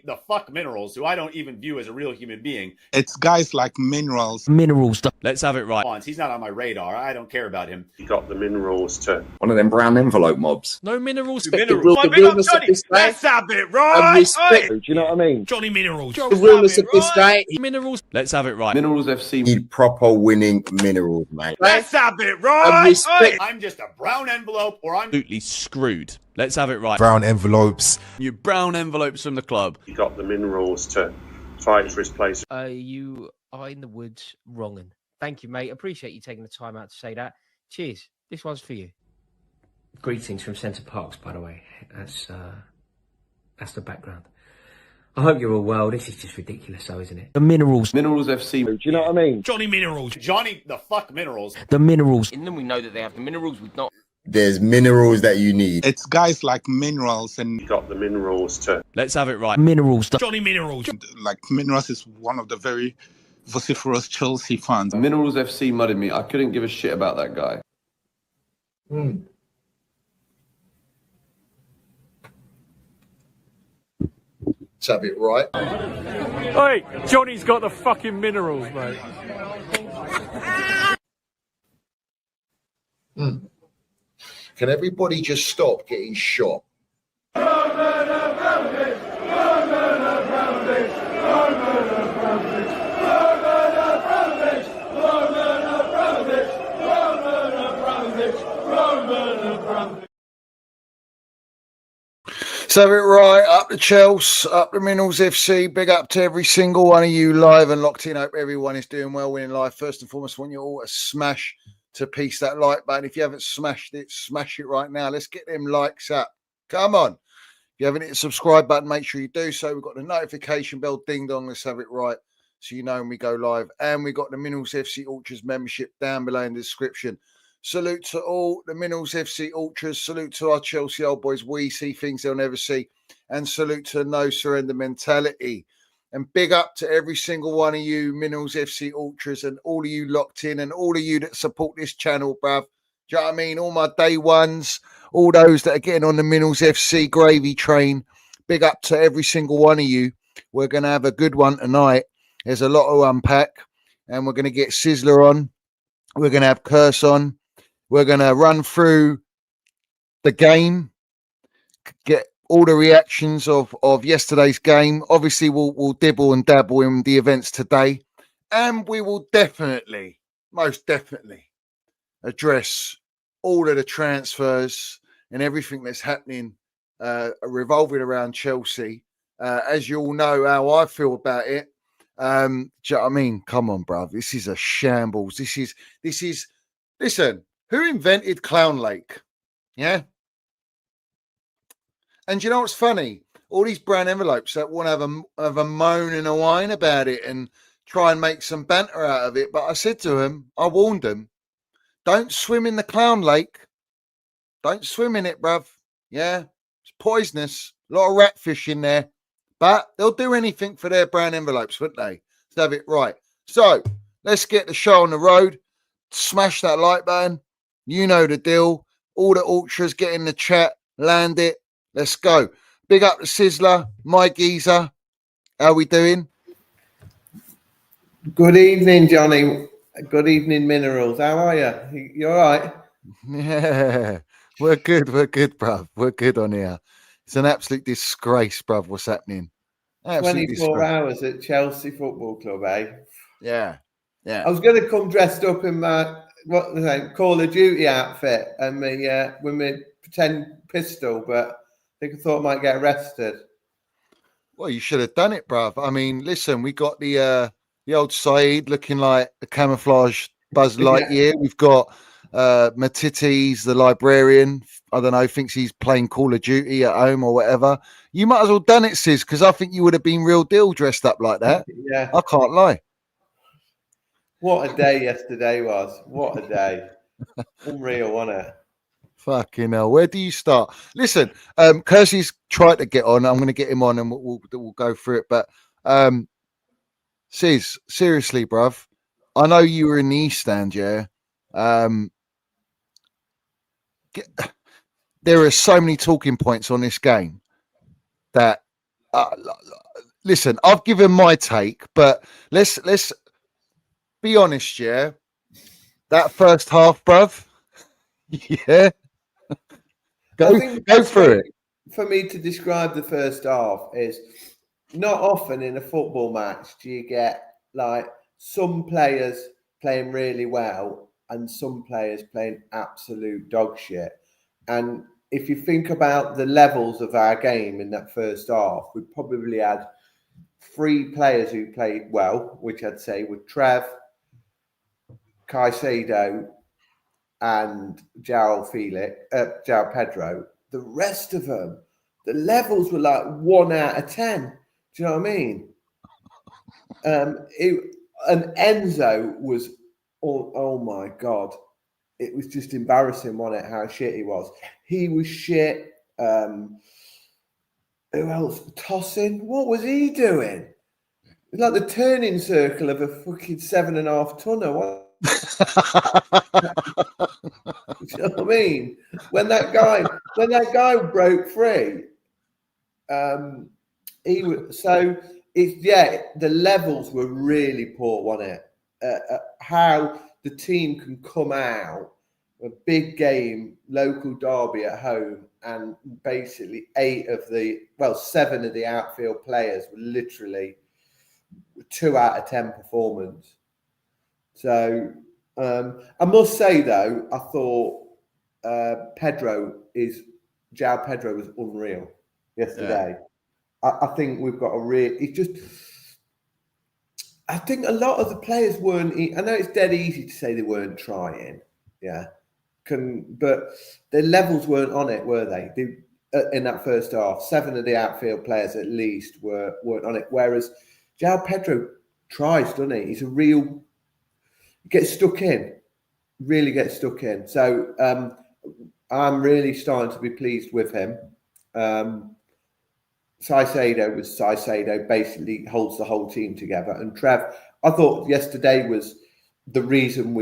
the fuck Minerals, who I don't even view as a real human being. It's guys like Minerals. Let's have it right. He's not on my radar. I don't care about him. You got the Minerals to one of them brown envelope mobs. No Minerals. Minerals. My big up Johnny. Let's have it right. Do you know what I mean? Johnny Minerals. The realness of this guy. Minerals. Let's have it right. Minerals FC need proper winning Minerals, mate. Let's have it right. I'm just a brown envelope, or I'm Absolutely screwed. Let's have it right. Brown envelopes. You brown envelopes from the club. You got the Minerals to fight for his place. You are in the woods wronging. Thank you, mate. Appreciate you taking the time out to say that. Cheers. This one's for you. Greetings from Centre Parks, by the way. That's the background. I hope you're all well. This is just ridiculous, though, isn't it? The Minerals. Minerals FC. Do you know what I mean? Johnny Minerals. Johnny the fuck Minerals. The Minerals. And then we know that they have the minerals with not. There's minerals that you need. It's guys like Minerals and You got the Minerals to Let's have it right. Minerals. Johnny Minerals. like Minerals is one of the very vociferous Chelsea fans. Minerals FC mudded me. I couldn't give a shit about that guy. Let's have it right. Hey, Johnny's got the fucking minerals, mate. Can everybody just stop getting shot? So it right up the Chelsea, up the Minerals FC. Big up to every single one of you live and locked in. Hope everyone is doing well, winning live. First and foremost, I want you all to smash to piece that like button. If you haven't smashed it, smash it right now. Let's get them likes up. Come on. If you haven't hit the subscribe button, make sure you do so. We've got the notification bell ding dong. Let's have it right so you know when we go live. And we've got the Minerals FC Ultras membership down below in the description. Salute to all the Minerals FC Ultras. Salute to our Chelsea old boys. We see things they'll never see. And salute to no surrender mentality. And big up to every single one of you Minerals FC Ultras and all of you locked in and all of you that support this channel, bruv. Do you know what I mean? All my day ones, all those that are getting on the Minerals FC gravy train. Big up to every single one of you. We're going to have a good one tonight. There's a lot to unpack. And we're going to get Sizzla on. We're going to have Curse on. We're going to run through the game, get all the reactions of yesterday's game. Obviously, we'll dibble and dabble in the events today. And we will definitely, most definitely, address all of the transfers and everything that's happening revolving around Chelsea. As you all know how I feel about it. Do you know what I mean? Come on, bruv. This is a shambles. This is, listen. Who invented Clown Lake? Yeah. And you know what's funny? All these brown envelopes that want to have a moan and a whine about it and try and make some banter out of it. But I said to him, I warned him, don't swim in the Clown Lake. Don't swim in it, bruv. Yeah. It's poisonous. A lot of ratfish in there. But they'll do anything for their brown envelopes, wouldn't they? Let's have it right. So let's get the show on the road. Smash that like button. You know the deal. All the ultras get in the chat. Land it. Let's go. Big up to Sizzla, my geezer. How we doing? Good evening, Johnny. Good evening, Minerals. How are you? You all right? Yeah, we're good. We're good, bruv. We're good on here. It's an absolute disgrace, bruv, what's happening. Absolute 24 disgrace. hours at Chelsea Football Club, eh? Yeah. Yeah. I was going to come dressed up in my Call of Duty outfit and with my pretend pistol, but I think I thought I might get arrested. Well, you should have done it, bruv. I mean, listen, we got the old Saeed looking like a camouflage Buzz Lightyear. We've got Matites, the librarian. I don't know, thinks he's playing Call of Duty at home or whatever. You might as well done it, Sis, because I think you would have been real deal dressed up like that. Yeah. I can't lie. What a day yesterday was. What a day. Unreal, wasn't it? Fucking hell. Where do you start? Listen, Kersey's tried to get on. I'm going to get him on and we'll go through it. But Sis, seriously, bruv, I know you were in the East Stand, yeah? There are so many talking points on this game that listen, I've given my take, but let's be honest, yeah. That first half, bruv. Yeah. I think the Go best through way it. for me to describe the first half is not often in a football match do you get like some players playing really well and some players playing absolute dog shit. And if you think about the levels of our game in that first half, we probably had 3 players who played well, which I'd say were Trev, Caicedo, and João Pedro. The rest of them, the levels were like 1 out of 10. Do you know what I mean? And Enzo was, oh my God. It was just embarrassing, wasn't it, how shit he was. He was shit. Who else? Tossing? What was he doing? It's like the turning circle of a fucking 7.5 tonner. Do you know what I mean? When that guy broke free, he was so the levels were really poor, wasn't it? How the team can come out a big game, local derby at home, and basically 7 of the outfield players were literally 2 out of 10 performance. So I must say though, I thought João Pedro was unreal yesterday. Yeah. I think we've got I think a lot of the players weren't. I know it's dead easy to say they weren't trying, yeah. But their levels weren't on it, were they? In that first half, 7 of the outfield players at least weren't on it. Whereas João Pedro tries, doesn't he? He's a real gets stuck in, really gets stuck in. So I'm really starting to be pleased with him. Caicedo basically holds the whole team together. And Trev, I thought yesterday was the reason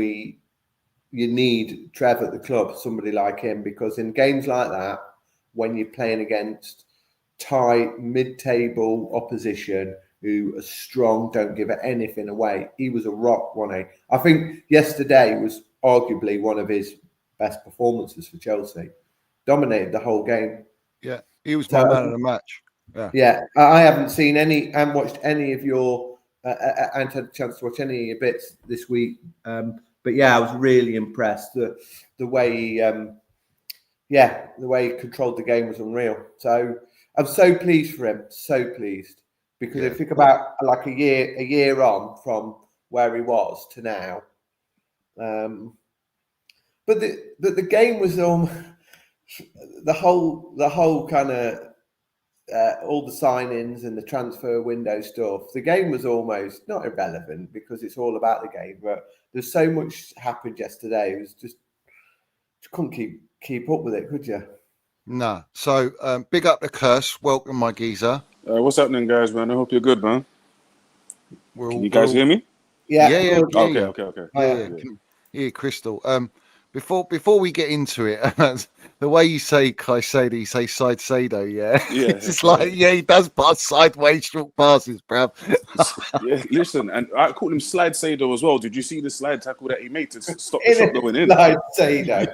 you need Trev at the club, somebody like him, because in games like that, when you're playing against tight, mid-table opposition who are strong, don't give anything away, he was a rock, wasn't he? I think yesterday was arguably one of his best performances for Chelsea. Dominated the whole game. Yeah, he was my man of the match. Yeah, I haven't seen any and watched any of your and had a chance to watch any of your bits this week. But yeah, I was really impressed. The way the way he controlled the game was unreal. So I'm so pleased for him, so pleased, because if you think about like a year on from where he was to now. But the game was the whole kind of all the signings and the transfer window stuff. The game was almost not irrelevant because it's all about the game, but there's so much happened yesterday. It was just you couldn't keep up with it, could you? No. So big up the curse. Welcome, my geezer. What's happening, guys, man? I hope you're good, man. Can you guys hear me? Yeah. Okay. Yeah, Crystal. Before we get into it, the way you say Caicedo, you say Saicedo, yeah? It's just like, he does pass sideways short passes, bruv. Yeah, listen, and I called him Slide Sado as well. Did you see the slide tackle that he made to stop the shot going in? Slide Sado.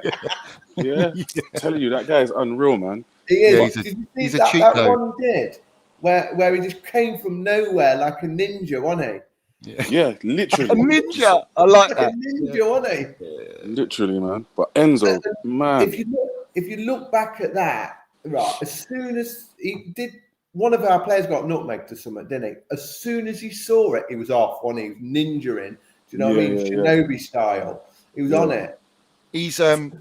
Yeah, telling you, that guy is unreal, man. He is. Yeah, he's a that, cheat that code. one did, where he just came from nowhere like a ninja, wasn't he? Yeah, literally. A ninja. I like that. A ninja, wasn't he? Literally, man. But Enzo, man. If you look back at that, right, as soon as he did, one of our players got nutmegged to something, didn't he? As soon as he saw it, he was off, wasn't he? He was ninja-ing. Do you know what I mean? Shinobi style. He was on it. He's do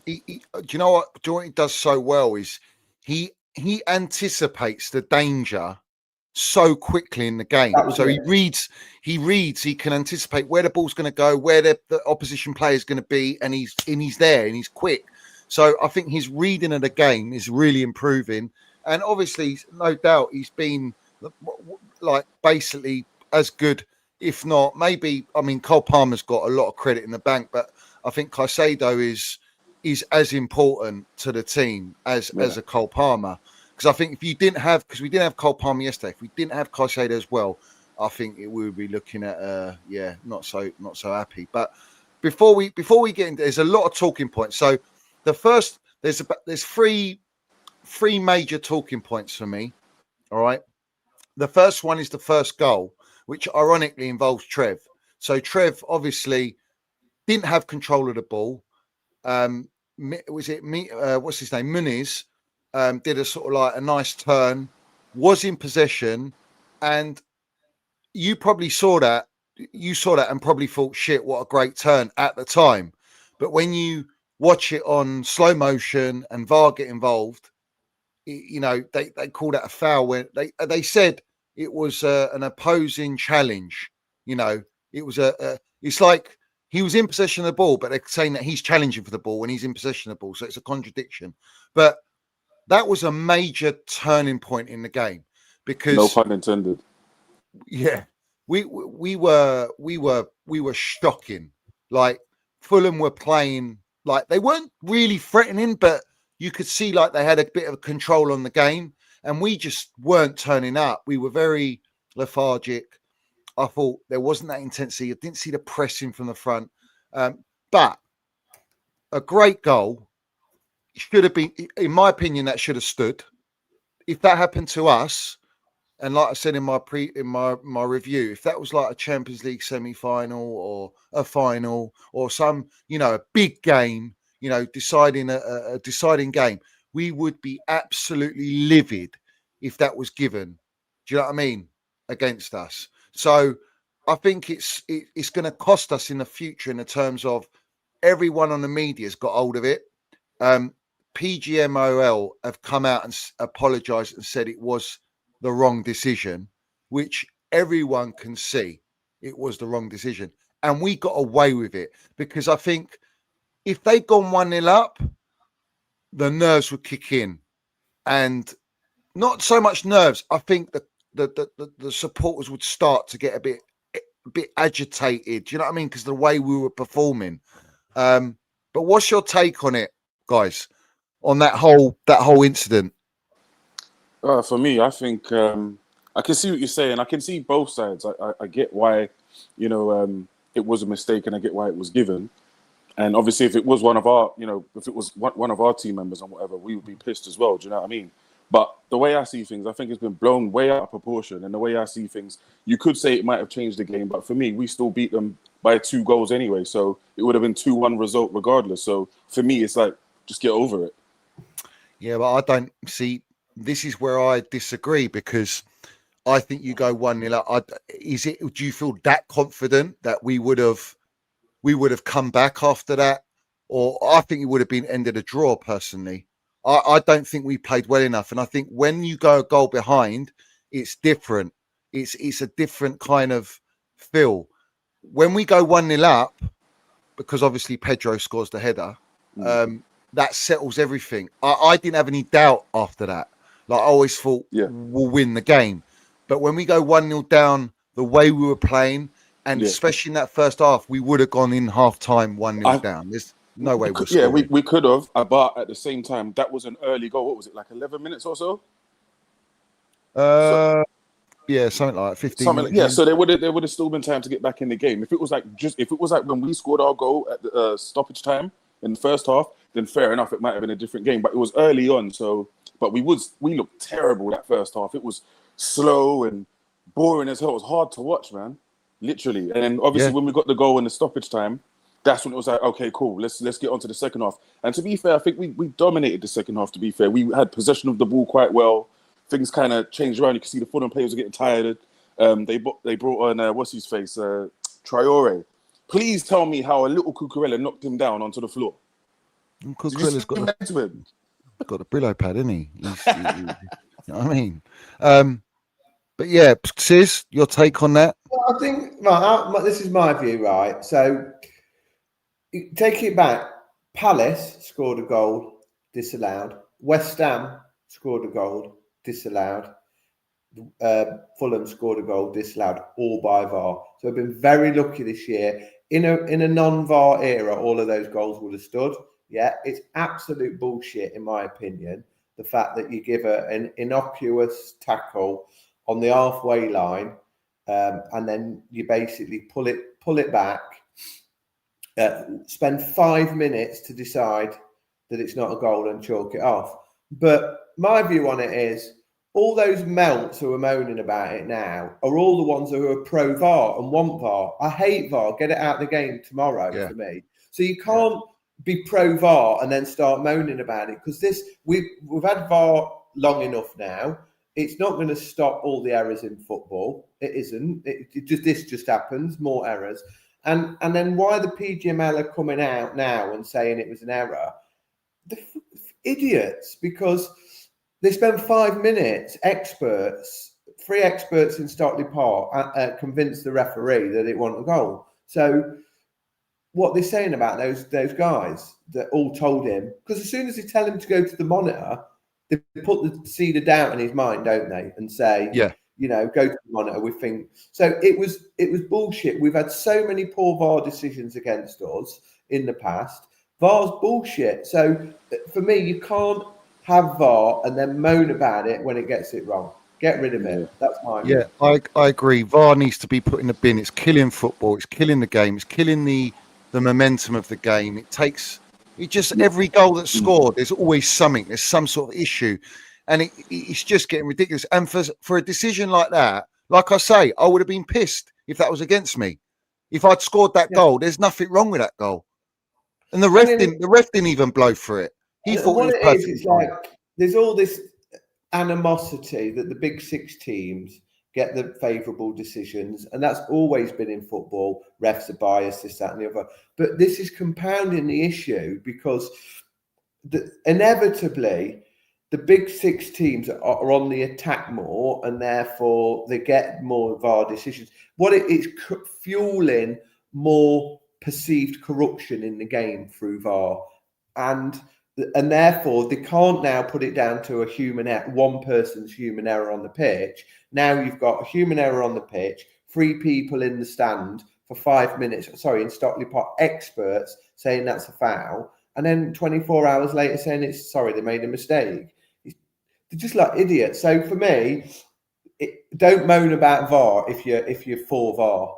you know what he does so well is he anticipates the danger so quickly in the game. So he reads, he can anticipate where the ball's going to go, where the opposition player is going to be, and he's there and he's quick. So I think his reading of the game is really improving. And obviously, no doubt, he's been like basically as good, if not maybe. I mean, Cole Palmer's got a lot of credit in the bank, but I think Caicedo is as important to the team as a Cole Palmer. Because I think if you didn't have, because we didn't have Cole Palmer yesterday, if we didn't have Caicedo as well, I think we would be looking at not so happy. But before we get into, there's a lot of talking points. So the first, there's three major talking points for me. All right. The first one is the first goal, which ironically involves Trev. So Trev obviously didn't have control of the ball. Was it me? What's his name? Muniz did a sort of like a nice turn, was in possession, and you probably saw that. You saw that and probably thought, "Shit, what a great turn" at the time. But when you watch it on slow motion and VAR get involved, they called that a foul. When they said it was an opposing challenge. It was it's like he was in possession of the ball, but they're saying that he's challenging for the ball when he's in possession of the ball. So it's a contradiction. But that was a major turning point in the game because no pun intended. Yeah, we were shocking. Like Fulham were playing like they weren't really threatening, but you could see like they had a bit of control on the game, and we just weren't turning up. We were very lethargic. I thought there wasn't that intensity. I didn't see the pressing from the front. But a great goal should have been, in my opinion, that should have stood. If that happened to us, and like I said in my review, if that was like a Champions League semi-final or a final or some, a big game, deciding a deciding game, we would be absolutely livid if that was given. Do you know what I mean? Against us. So I think it's going to cost us in the future in the terms of everyone on the media's got hold of it. PGMOL have come out and apologized and said it was the wrong decision, which everyone can see it was the wrong decision. And we got away with it because I think if they'd gone 1-0 up, the nerves would kick in. And not so much nerves. I think the supporters would start to get a bit agitated. Do you know what I mean? Because the way we were performing. But what's your take on it, guys? On that whole incident? For me, I think I can see what you're saying. I can see both sides. I get why, it was a mistake, and I get why it was given. And obviously, if it was one of our, if it was one of our team members and whatever, we would be pissed as well. Do you know what I mean? But the way I see things, I think it's been blown way out of proportion. And the way I see things, you could say it might have changed the game, but for me, we still beat them by 2 goals anyway. So it would have been 2-1 result regardless. So for me, it's like, just get over it. Yeah, but I don't see. This is where I disagree because I think you go 1-0 up. Do you feel that confident that we would have come back after that? Or I think it would have been ended a draw personally. I don't think we played well enough. And I think when you go a goal behind, it's different. It's a different kind of feel. When we go 1-0 up, because obviously Pedro scores the header, that settles everything. I didn't have any doubt after that. Like I always thought we'll win the game. But when we go 1-0 down the way we were playing, and especially in that first half, we would have gone in half time 1-0 down. There's no way we're scoring. Yeah, we could have, but at the same time, that was an early goal. What was it, like 11 minutes or so? Yeah, something like 15 minutes. Yeah, so there would have still been time to get back in the game. If it was like when we scored our goal at the stoppage time in the first half, then fair enough, it might have been a different game. But it was early on, but we looked terrible that first half. It was slow and boring as hell. It was hard to watch, man. Literally. And then obviously when we got the goal in the stoppage time, that's when it was like, okay, cool, let's get on to the second half. And to be fair, I think we dominated the second half, to be fair. We had possession of the ball quite well. Things kind of changed around. You can see the Fulham players were getting tired. They brought on, what's his face, Traore. Please tell me how a little Cucurella knocked him down onto the floor. Cucurella's got a Brillo pad, isn't he? You know what I mean? But yeah, Sis, your take on that? Well, I think this is my view, right? So take it back. Palace scored a goal, disallowed. West Ham scored a goal, disallowed. Fulham scored a goal, disallowed, all by VAR. So we've been very lucky this year. In a non-VAR era, all of those goals would have stood. Yeah, it's absolute bullshit in my opinion the fact that you give an innocuous tackle on the halfway line, and then you basically pull it back, spend 5 minutes to decide that it's not a goal and chalk it off. But my view on it is, all those melts who are moaning about it now are all the ones who are pro VAR and want VAR. I hate VAR. Get it out of the game tomorrow for me. So you can't be pro VAR and then start moaning about it, because we've had VAR long enough now. It's not going to stop all the errors in football. It isn't. This just happens, more errors. And then why the PGML are coming out now and saying it was an error? The idiots, because they spent 5 minutes, three experts in Stockley Park convinced the referee that it wasn't a goal. So what they're saying about those guys that all told him, because as soon as they tell him to go to the monitor, they put the seed of doubt in his mind, don't they? And say, go to the monitor. We think so. It was bullshit. We've had so many poor VAR decisions against us in the past. VAR's bullshit. So for me, you can't have VAR and then moan about it when it gets it wrong. Get rid of it. That's my view. I agree. VAR needs to be put in the bin. It's killing football. It's killing the game. It's killing the momentum of the game. Every goal that's scored, there's always something. There's some sort of issue, and it's just getting ridiculous. And for a decision like that, like I say, I would have been pissed if that was against me. If I'd scored that goal, there's nothing wrong with that goal. And the ref didn't even blow for it. He thought it was perfect. It's like there's all this animosity that the big six teams get the favourable decisions, and that's always been in football. Refs are biased, this, that, and the other. But this is compounding the issue, because inevitably the big six teams are on the attack more, and therefore they get more VAR decisions. It's fueling more perceived corruption in the game through VAR, and therefore they can't now put it down to a human error, one person's human error on the pitch. Now you've got a human error on the pitch, 3 people in the stand for 5 minutes, in Stockley Park, experts saying that's a foul, and then 24 hours later saying they made a mistake. They're just like idiots. So for me, don't moan about VAR if you're for VAR.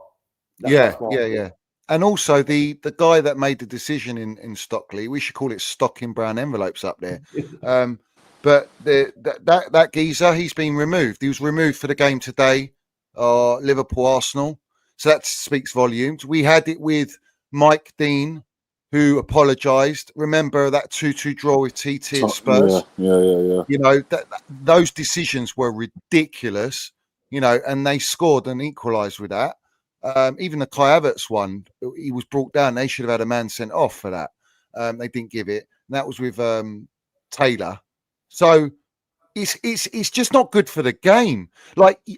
Yeah. And also the guy that made the decision in Stockley, we should call it stock in brown envelopes up there. But that geezer, he's been removed. He was removed for the game today, Liverpool Arsenal. So that speaks volumes. We had it with Mike Dean, who apologised. Remember that 2-2 draw with TT and Spurs? Yeah. Those decisions were ridiculous. And they scored and equalised with that. Even the Kai Havertz one, he was brought down. They should have had a man sent off for that. They didn't give it. And that was with Taylor. So it's just not good for the game.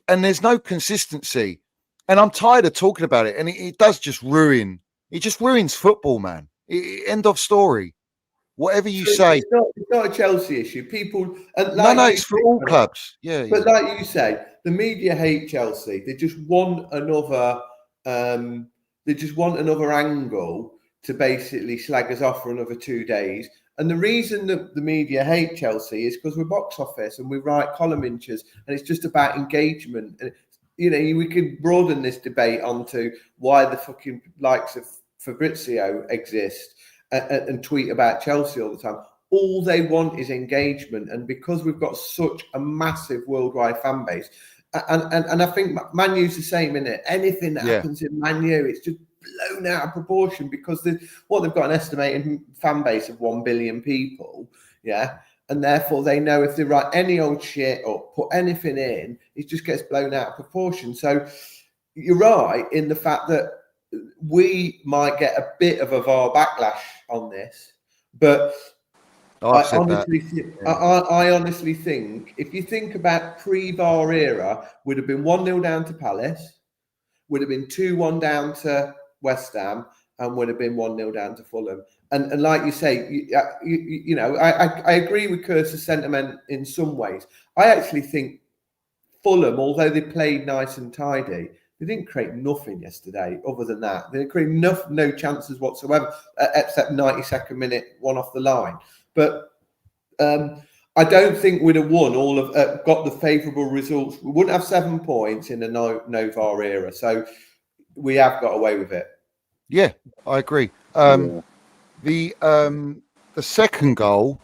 And there's no consistency. And I'm tired of talking about it. And it does just ruin. It just ruins football, man. End of story. Whatever you say. It's not a Chelsea issue. People. It's for all clubs. Yeah. But like you say, the media hate Chelsea. They just want another. They just want another angle to basically slag us off for another 2 days. And the reason that the media hate Chelsea is because we're box office and we write column inches, and it's just about engagement. And we could broaden this debate onto why the fucking likes of Fabrizio exist and tweet about Chelsea all the time. All they want is engagement, and because we've got such a massive worldwide fan base, and I think Man U's the same, isn't it? Anything that happens in Man U, it's just blown out of proportion, because they've got an estimated fan base of 1 billion people, and therefore they know if they write any old shit or put anything in, it just gets blown out of proportion. So you're right in the fact that we might get a bit of a VAR backlash on this, but I honestly think if you think about pre-VAR era, would have been 1-0 down to Palace, would have been 2-1 down to West Ham, and would have been 1-0 down to Fulham. And like you say, I agree with Kurtz's sentiment in some ways. I actually think Fulham, although they played nice and tidy, they didn't create nothing yesterday other than that. They didn't create no chances whatsoever, except 92nd minute, one off the line. But I I don't think we'd have won all of got the favourable results. We wouldn't have 7 points in the no VAR era. So we have got away with it. Yeah, I agree. The second goal,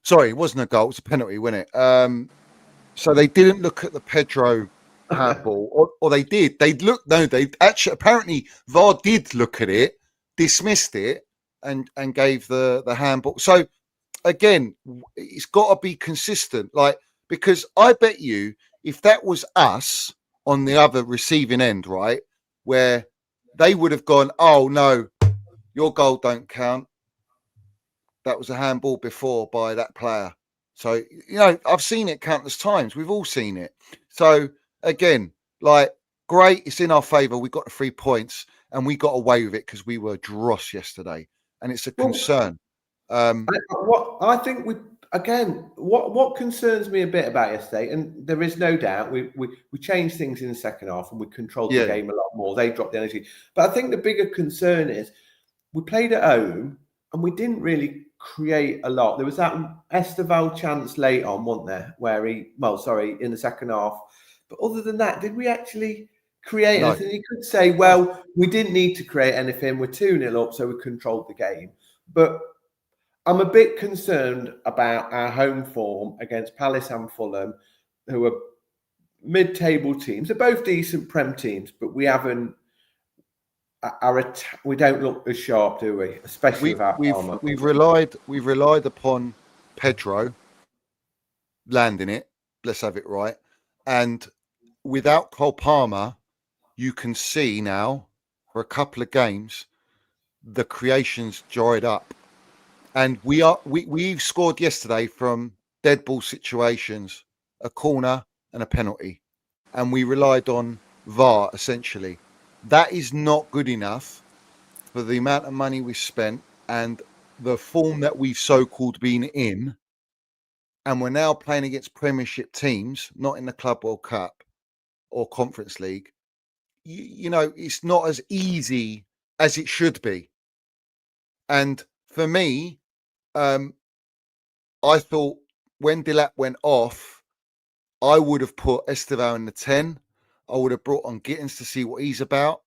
sorry, it wasn't a goal, it was a penalty, wasn't it? So they didn't look at the Pedro handball, or they did. They actually apparently VAR did look at it, dismissed it, and gave the handball. So again, it's got to be consistent, because I bet you if that was us on the other receiving end, right, where they would have gone, oh no, your goal don't count. That was a handball before by that player. So, I've seen it countless times. We've all seen it. So again, great, it's in our favour. We got the 3 points and we got away with it because we were dross yesterday. And it's a concern. I think what concerns me a bit about yesterday, and there is no doubt we changed things in the second half and we controlled the game a lot more. They dropped the energy. But I think the bigger concern is we played at home and we didn't really create a lot. There was that Esteval chance late on, wasn't there, where in the second half. But other than that, did we actually create anything? You could say, well, we didn't need to create anything. We're 2-0 up, so we controlled the game. But I'm a bit concerned about our home form against Palace and Fulham, who are mid-table teams. They're both decent Prem teams, but we haven't. We don't look as sharp, do we? Especially we've relied upon Pedro landing it. Let's have it right. And without Cole Palmer, you can see now for a couple of games the creations dried up, and we've scored yesterday from dead ball situations, a corner and a penalty, and we relied on VAR essentially. That is not good enough for the amount of money we spent and the form that we've so-called been in. And we're now playing against Premiership teams, not in the Club World Cup or Conference League. It's not as easy as it should be. And for me, I thought when Delap went off, I would have put Esteval in the 10. I would have brought on Gittins to see what he's about.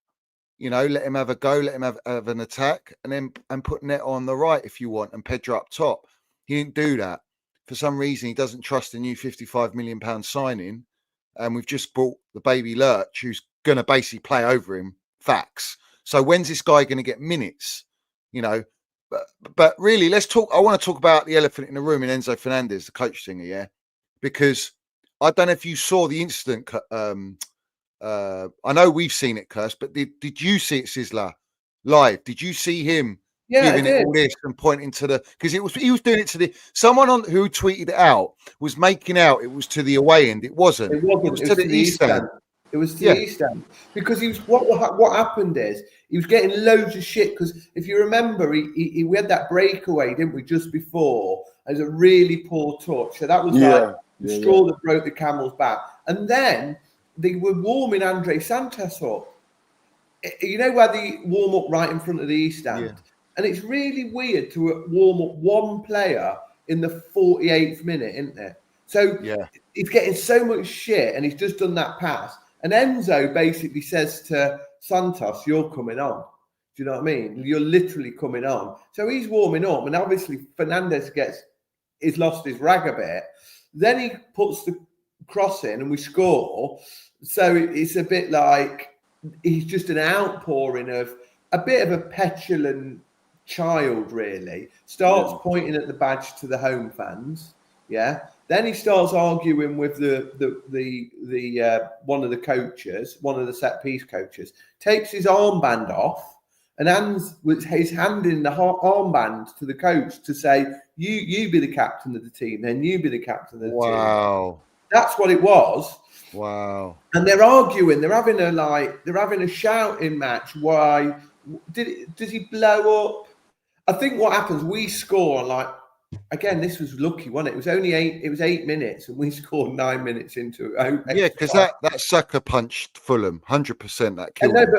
Let him have a go, let him have an attack, and put Neto on the right if you want, and Pedro up top. He didn't do that. For some reason, he doesn't trust the new £55 million signing. And we've just brought the baby Lurch, who's going to basically play over him. Facts. So when's this guy going to get minutes? But really, let's talk. I want to talk about the elephant in the room in Enzo Fernandez, the coach singer, yeah? Because I don't know if you saw the incident. I know we've seen it, Curse, but did you see it, Sizzla, live? Did you see him giving it all this and pointing to because he was doing it to someone who tweeted it out was making out it was to the away end. It wasn't. It was to the east end. It was to the east end because he was. What happened is he was getting loads of shit because if you remember, we had that breakaway, didn't we, just before? It was a really poor touch. So that was the straw that broke the camel's back, and then they were warming Andre Santos up. Where they warm up right in front of the East End? Yeah. And it's really weird to warm up one player in the 48th minute, isn't it? So he's getting so much shit and he's just done that pass. And Enzo basically says to Santos, you're coming on. Do you know what I mean? You're literally coming on. So he's warming up. And obviously Fernandez he's lost his rag a bit. Then he puts the cross in and we score. So it's a bit like he's just an outpouring of a bit of a petulant child, really. Starts pointing at the badge to the home fans. Yeah. Then he starts arguing with the one of the coaches, one of the set piece coaches, takes his armband off and hands with his hand in the armband to the coach to say, you be the captain of the team, then you be the captain of the team. Wow. That's what it was. Wow. And they're arguing, they're having a shouting match. Why does he blow up? I think what happens, we score again, this was lucky, wasn't it? It was 8 minutes and we scored 9 minutes into it. Yeah, because that sucker punched Fulham 100%. That killed him.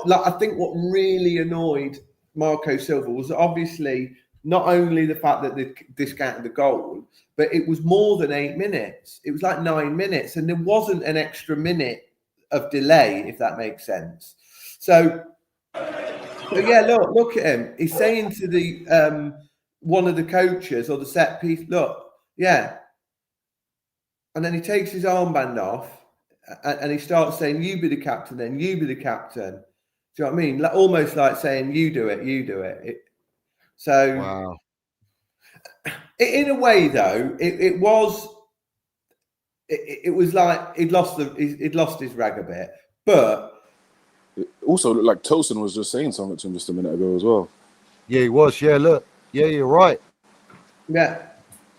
But I think what really annoyed Marco Silva was obviously not only the fact that they discounted the goal, but it was more than 8 minutes. It was like 9 minutes, and there wasn't an extra minute of delay, if that makes sense. So yeah, look at him. He's saying to the one of the coaches or the set piece, look, yeah. And then he takes his armband off and he starts saying, you be the captain, then you be the captain. Do you know what I mean? Almost like saying, you do it. So, wow. In a way, though, it was like he'd lost his rag a bit, but it also looked like Tosin was just saying something to him just a minute ago as well. Yeah, he was. Yeah, look. Yeah, you're right. Yeah,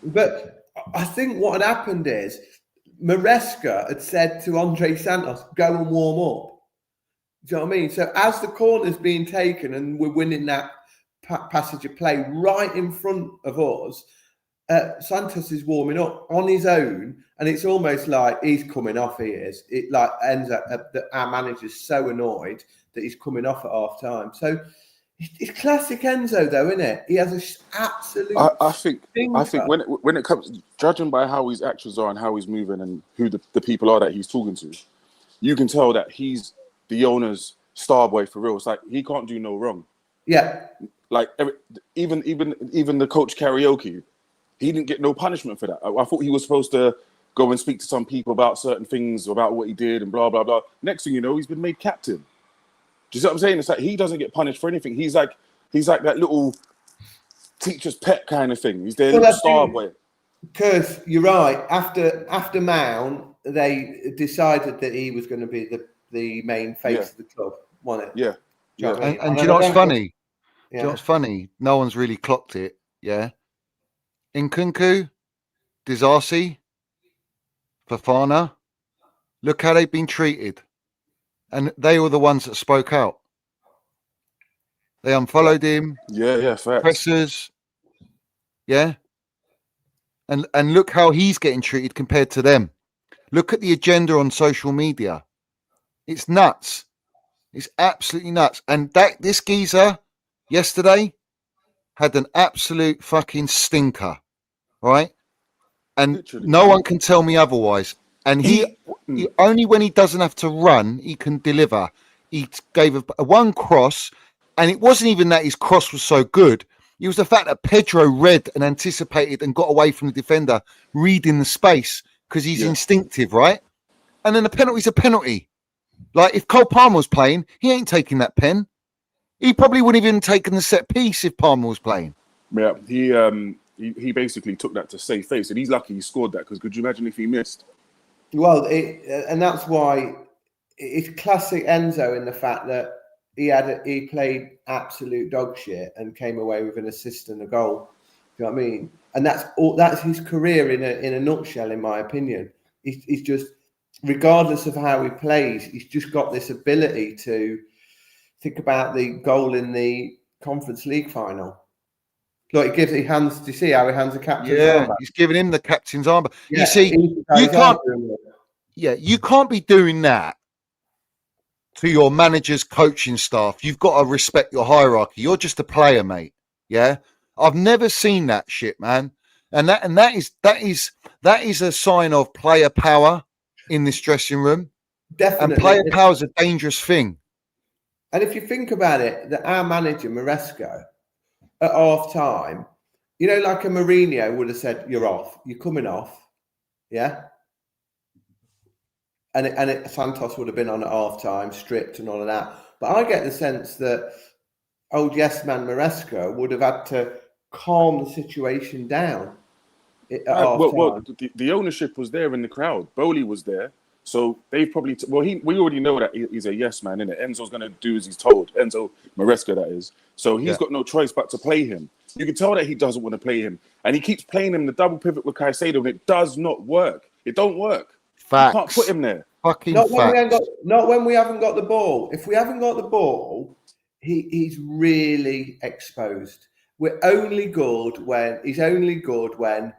but I think what had happened is Maresca had said to Andre Santos, "Go and warm up." Do you know what I mean? So as the corner's being taken and we're winning that passage of play right in front of us, Santos is warming up on his own, and it's almost like he's coming off. He is. It like ends up that our manager's so annoyed that he's coming off at half time. So it's classic Enzo, though, isn't it? He has an absolute. I think when it comes, judging by how his actions are and how he's moving and who the people are that he's talking to, you can tell that he's the owner's star boy for real. It's like he can't do no wrong. Yeah. Like even the coach karaoke. He didn't get no punishment for that. I thought he was supposed to go and speak to some people about certain things, about what he did and blah, blah, blah. Next thing you know, he's been made captain. Do you see what I'm saying? It's like he doesn't get punished for anything. He's like that little teacher's pet kind of thing. He's their little star boy. Because you're right. After Mount, they decided that he was going to be the main face of the club, wasn't it? Yeah. Do you know what I mean? And do you know what's funny? Yeah. Do you know what's funny? No one's really clocked it. Yeah. Nkunku, Disasi, Fofana, look how they've been treated. And they were the ones that spoke out. They unfollowed him. Yeah, facts. Pressers. Yeah. And look how he's getting treated compared to them. Look at the agenda on social media. It's nuts. It's absolutely nuts. And this geezer yesterday had an absolute fucking stinker. Right? And Literally. No one can tell me otherwise. And he only when he doesn't have to run, he can deliver. He gave a one cross, and it wasn't even that his cross was so good. It was the fact that Pedro read and anticipated and got away from the defender, reading the space because he's instinctive, right? And then the penalty's a penalty. Like if Cole Palmer was playing, he ain't taking that pen. He probably wouldn't have even taken the set piece if Palmer was playing. Yeah, he basically took that to save face, and he's lucky he scored that because could you imagine if he missed? Well, and that's why it's classic Enzo in the fact that he played absolute dog shit and came away with an assist and a goal. Do you know what I mean? And that's his career in a nutshell, in my opinion. He's just, regardless of how he plays, he's just got this ability to think about the goal in the Conference League final. Look, do you see how he hands the captain's armband? He's giving him the captain's armband. Yeah, you see, you can't be doing that to your manager's coaching staff. You've got to respect your hierarchy. You're just a player, mate. Yeah. I've never seen that shit, man. And that is a sign of player power in this dressing room. Definitely. And player power is a dangerous thing. And if you think about it, that our manager, Maresca, at half time, like a Mourinho would have said, "You're off. You're coming off." Yeah. And Santos would have been on at half time, stripped and all of that. But I get the sense that old yes man Maresca would have had to calm the situation down at half time. Well, the ownership was there in the crowd. Bowley was there. So they probably we already know that he's a yes man, innit? Enzo's gonna do as he's told. Enzo Maresca, that is. So he's got no choice but to play him. You can tell that he doesn't want to play him, and he keeps playing him the double pivot with Caicedo, and it does not work. It don't work. Facts. You can't put him there. Fucking not facts. When we haven't got the ball. If we haven't got the ball, he's really exposed. He's only good when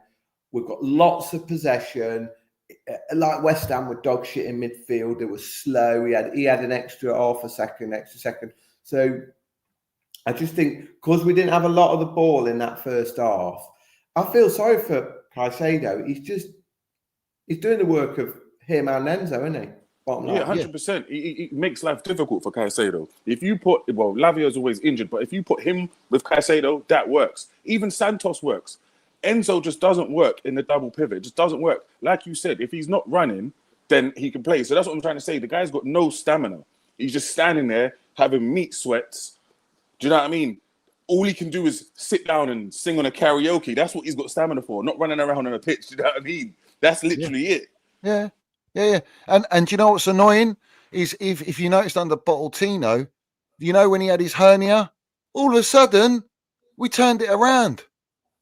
we've got lots of possession. Like West Ham with dog shit in midfield, it was slow. He had an extra second. So I just think because we didn't have a lot of the ball in that first half, I feel sorry for Caicedo. He's doing the work of him and Enzo, isn't he? Yeah, 100%. It makes life difficult for Caicedo. If you put, well, Lavio's always injured, but if you put him with Caicedo, that works. Even Santos works. Enzo just doesn't work in the double pivot. It just doesn't work. Like you said, if he's not running, then he can play. So that's what I'm trying to say. The guy's got no stamina. He's just standing there having meat sweats. Do you know what I mean? All he can do is sit down and sing on a karaoke. That's what he's got stamina for, not running around on a pitch. Do you know what I mean? That's literally it. Yeah. And you know what's annoying is if you noticed under Bottltino, you know when he had his hernia, all of a sudden we turned it around.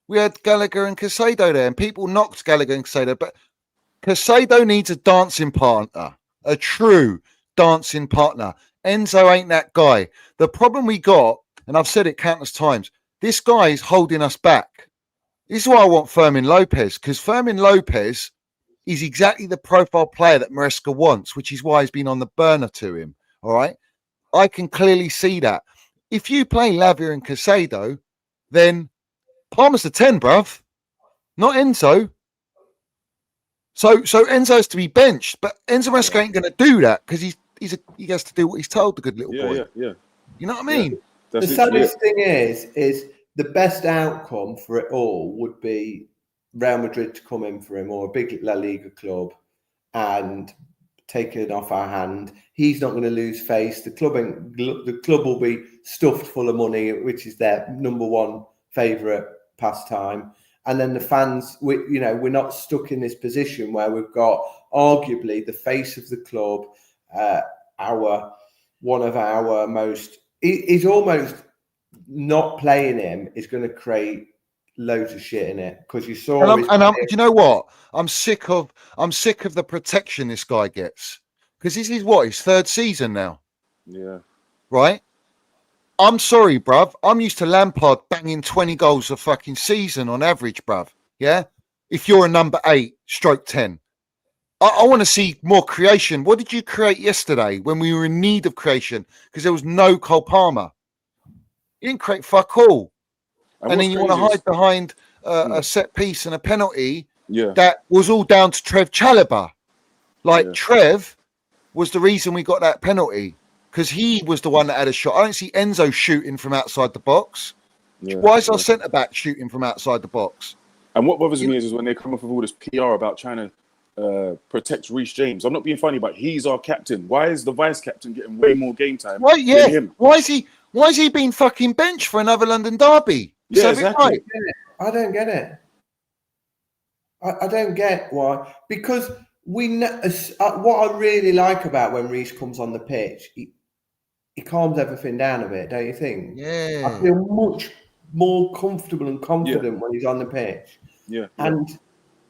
We had Gallagher and Caicedo there, and people knocked Gallagher and Caicedo, but Caicedo needs a dancing partner, a true dancing partner. Enzo ain't that guy. The problem we got, and I've said it countless times, this guy is holding us back. This is why I want Fermin Lopez, because Fermin Lopez is exactly the profile player that Maresca wants, which is why he's been on the burner to him. All right. I can clearly see that. If you play Lavia and Caicedo, then Palmer's the 10, bruv, not Enzo. So Enzo has to be benched, but Enzo Maresca ain't going to do that because he has to do what he's told, the good little boy. Yeah. You know what I mean? The saddest thing is the best outcome for it all would be Real Madrid to come in for him, or a big La Liga club, and take it off our hand. He's not going to lose face. The club will be stuffed full of money, which is their number one favourite pastime. And then the fans, we're not stuck in this position where we've got arguably the face of the club, one of our most. He's almost not playing him is going to create loads of shit in it, because you saw. Do you know what? I'm sick of the protection this guy gets, because this is his third season now. Yeah. Right. I'm sorry, bruv. I'm used to Lampard banging 20 goals a fucking season on average, bruv. Yeah. If you're a number 8/10, I want to see more creation. What did you create yesterday when we were in need of creation? Because there was no Cole Palmer. You didn't create fuck all. And then you want to hide behind a set piece and a penalty that was all down to Trev Chalobah. Trev was the reason we got that penalty, because he was the one that had a shot. I don't see Enzo shooting from outside the box. Why is our centre-back shooting from outside the box? And what bothers me is when they come up with all this PR about trying to protect Reece James. I'm not being funny, but he's our captain. Why is the vice-captain getting way more game time than him? Why is he being fucking benched for another London derby? Yeah, exactly. I don't get it. I don't get why. Because what I really like about when Reece comes on the pitch, he calms everything down a bit, don't you think? Yeah. I feel much more comfortable and confident when he's on the pitch. Yeah. And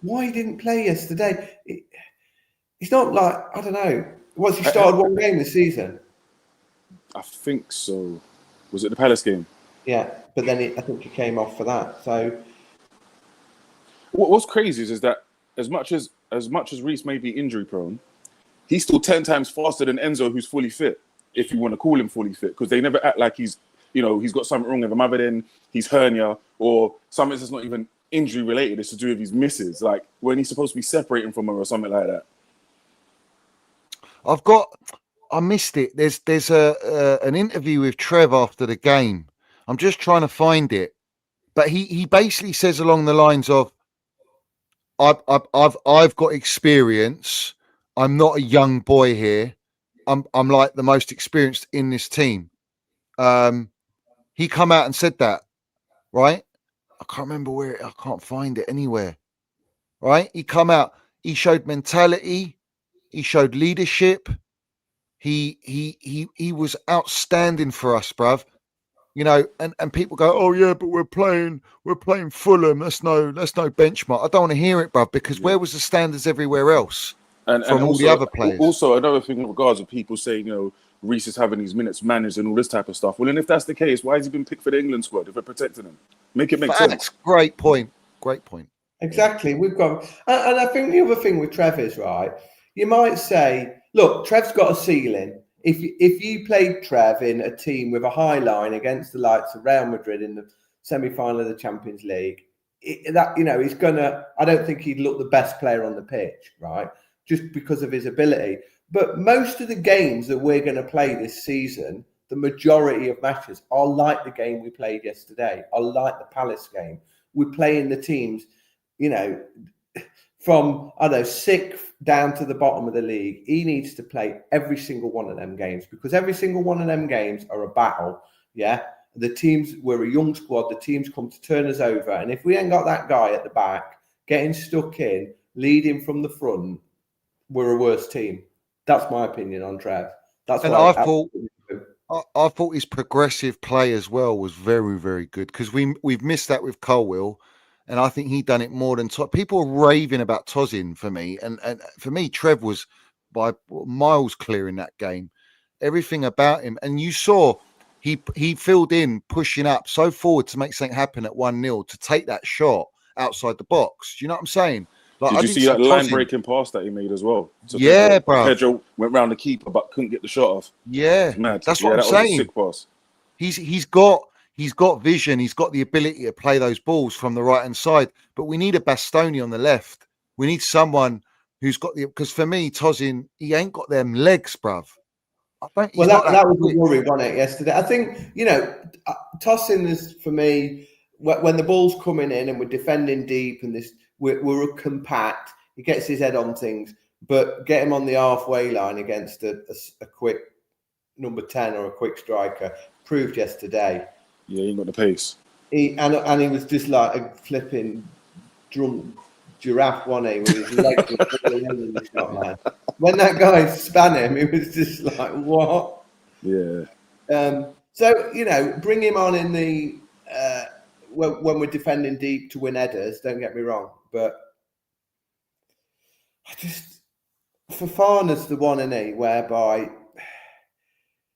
why he didn't play yesterday? It's not like, I don't know. He started one game this season? I think so. Was it the Palace game? Yeah, but then I think he came off for that. So what's crazy is that as much as Reece may be injury prone, he's still 10 times faster than Enzo, who's fully fit, if you want to call him fully fit, because they never act like he's got something wrong with him other than his hernia or something that's not even injury related. It's to do with his misses, like when he's supposed to be separating from her or something like that. I missed it. There's an interview with Trev after the game. I'm just trying to find it, but he basically says along the lines of, I've got experience. I'm not a young boy here. I'm like the most experienced in this team. He come out and said that, right? I can't remember where. I can't find it anywhere. Right? He come out. He showed mentality. He showed leadership. He was outstanding for us, bruv. And people go, oh yeah, but we're playing Fulham. That's no benchmark. I don't want to hear it, bruv, because where was the standards everywhere else from all the other players? Also, another thing in regards of people saying, Reece is having these minutes managed and all this type of stuff. Well, and if that's the case, why has he been picked for the England squad if we're protecting him? Make it make sense. Great point. Exactly. We've got, and I think the other thing with Trev is, right, you might say, look, Trev's got a ceiling. if you played Trev in a team with a high line against the likes of Real Madrid in the semi-final of the Champions League, he's gonna. I don't think he'd look the best player on the pitch, right? Just because of his ability. But most of the games that we're going to play this season, the majority of matches are like the game we played yesterday, are like the Palace game. We're playing the teams, from, I don't know, 6th down to the bottom of the league. He needs to play every single one of them games, because every single one of them games are a battle, yeah? We're a young squad, the teams come to turn us over. And if we ain't got that guy at the back, getting stuck in, leading from the front, we're a worse team. That's my opinion on Trev. I thought his progressive play as well was very, very good, because we've missed that with Colwill, and I think he done it more than people are raving about Tosin for me, and for me Trev was by miles clear in that game. Everything about him, and you saw he filled in, pushing up so forward to make something happen at 1-0, to take that shot outside the box. Do you know what I'm saying? Like, Did you see that line-breaking pass that he made as well? Yeah, bro. Pedro went round the keeper but couldn't get the shot off. Yeah, mad. That's what I'm saying. Sick pass. He's got vision. He's got the ability to play those balls from the right-hand side. But we need a Bastoni on the left. We need someone who's got because for me, Tosin, he ain't got them legs, bruv. That was a worry, wasn't it, yesterday? I think, Tosin is, for me, when the ball's coming in and we're defending deep and we're compact, he gets his head on things, but get him on the halfway line against a quick number 10 or a quick striker, proved yesterday. Yeah, he ain't got the pace. He was just like a flipping drunk giraffe, wasn't he? With his legs were falling in the shot, man. When that guy span him, it was just like, what? Yeah. So, bring him on in the when we're defending deep to win headers, don't get me wrong. But Fofana's the one, isn't he, whereby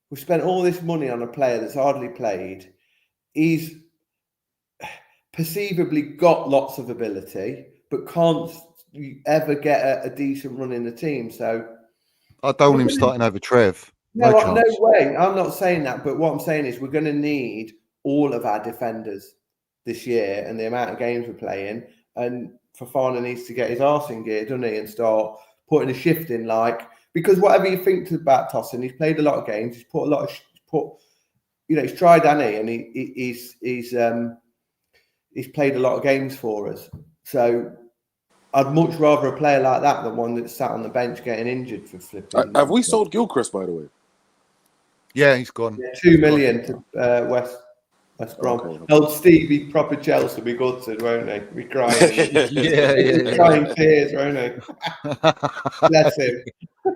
we've spent all this money on a player that's hardly played. He's perceivably got lots of ability, but can't ever get a decent run in the team. So I don't want him starting over Trev. No way. I'm not saying that. But what I'm saying is we're going to need all of our defenders this year, and the amount of games we're playing. And Fofana needs to get his arse in gear, doesn't he, and start putting a shift in. Because whatever you think about Tosin, he's played a lot of games. He's put a lot of he's tried, hasn't he? And he's played a lot of games for us. So I'd much rather a player like that than one that's sat on the bench getting injured for flipping. Have we sold Gilchrist, by the way? Yeah, he's gone. Yeah, 2 million to West Brom. Okay. Old Stevie, proper Chelsea, be gutted, won't he? Be crying. yeah. Crying tears, won't he? Bless him.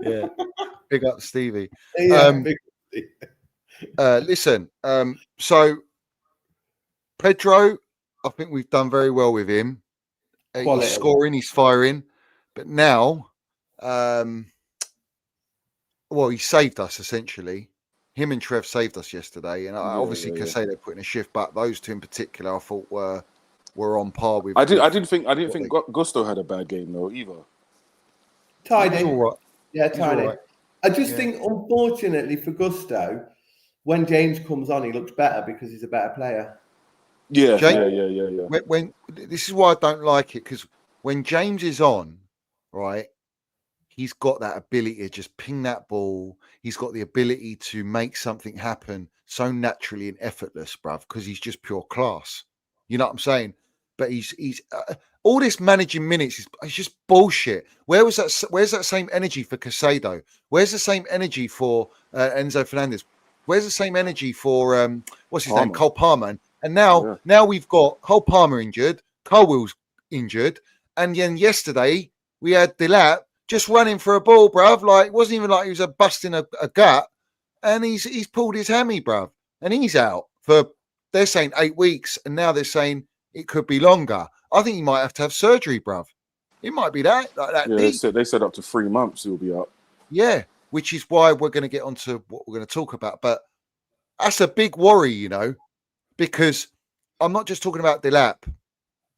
Yeah. Big up Stevie. Yeah, big up listen, so Pedro, I think we've done very well with him. He's scoring, he's firing, but now, he saved us essentially. Him and Trev saved us yesterday, and obviously Casado put in a shift, but those two in particular, I thought were on par with. I didn't think Gusto had a bad game though either. Tidy, all right. Yeah, tidy. Right. I just think, unfortunately for Gusto, when James comes on, he looks better because he's a better player. Yeah, James, yeah. When this is why I don't like it, because when James is on, right, he's got that ability to just ping that ball. He's got the ability to make something happen so naturally and effortless, bruv, because he's just pure class. You know what I'm saying? But he's all this managing minutes is just bullshit. Where's that same energy for Casado? Where's the same energy for Enzo Fernandez? Where's the same energy for what's his name, Cole Palmer? And now we've got Cole Palmer injured, Colwill's injured, and then yesterday we had Delap just running for a ball, bruv. Like, it wasn't even like he was busting a gut, and he's pulled his hammy, bruv, and he's out for, they're saying 8 weeks, and now they're saying it could be longer. I think he might have to have surgery, bruv. It might be that deep. They said up to 3 months he'll be out. Yeah, which is why we're going to get onto what we're going to talk about. But that's a big worry, because I'm not just talking about Delap,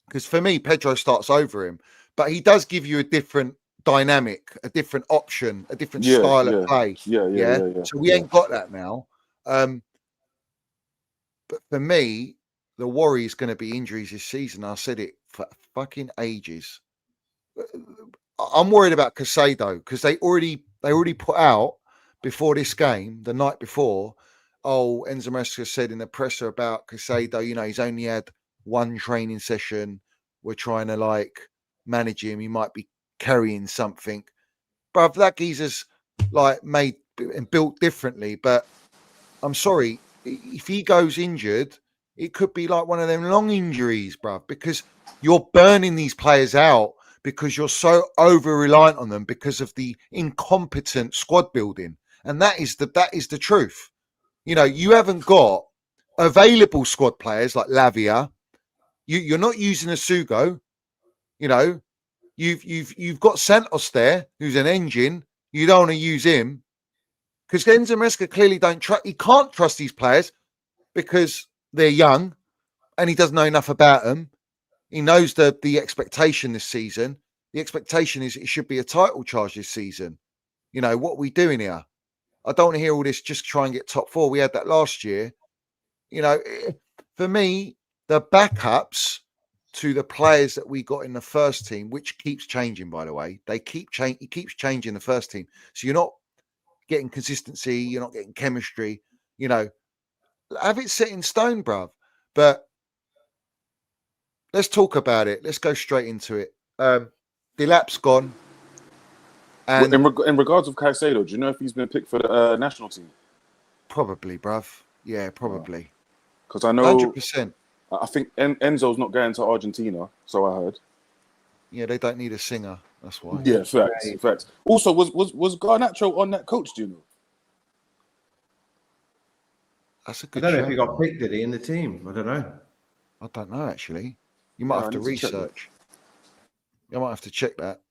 because for me, Pedro starts over him, but he does give you a different dynamic, a different option, a different style of play. Yeah. So we ain't got that now. But for me, the worry is going to be injuries this season. I said it for fucking ages. I'm worried about Caicedo because they already put out before this game, the night before. Oh, Enzo Fernandez said in the presser about Caicedo, he's only had one training session. We're trying to like manage him. He might be carrying something. Bruv, that geezer's like made and built differently. But I'm sorry, if he goes injured, it could be like one of them long injuries, bruv, because you're burning these players out because you're so over-reliant on them because of the incompetent squad building. And that is the truth. You haven't got available squad players like Lavia. You're not using a Sugo. You've got Santos there, who's an engine. You don't want to use him because Enzo Fernandez clearly he can't trust these players because they're young and he doesn't know enough about them. He knows the expectation this season. The expectation is it should be a title charge this season. What are we doing here? I don't want to hear all this just try and get top 4. We had that last year. For me, the backups to the players that we got in the first team, which keeps changing, by the way. He keeps changing the first team. So you're not getting consistency. You're not getting chemistry. Have it set in stone, bruv. But let's talk about it. Let's go straight into it. Delap's gone. And in regards of Caicedo, do you know if he's been picked for the national team? Probably, bruv. Yeah, probably. Because I know 100%. I think Enzo's not going to Argentina, so I heard. Yeah, they don't need a singer. That's why. Yeah, facts. Also, was Garnacho on that coach? Do you know? That's a good. I don't know if he got picked, did he, in the team? I don't know. I don't know actually. You might have to research. You might have to check that.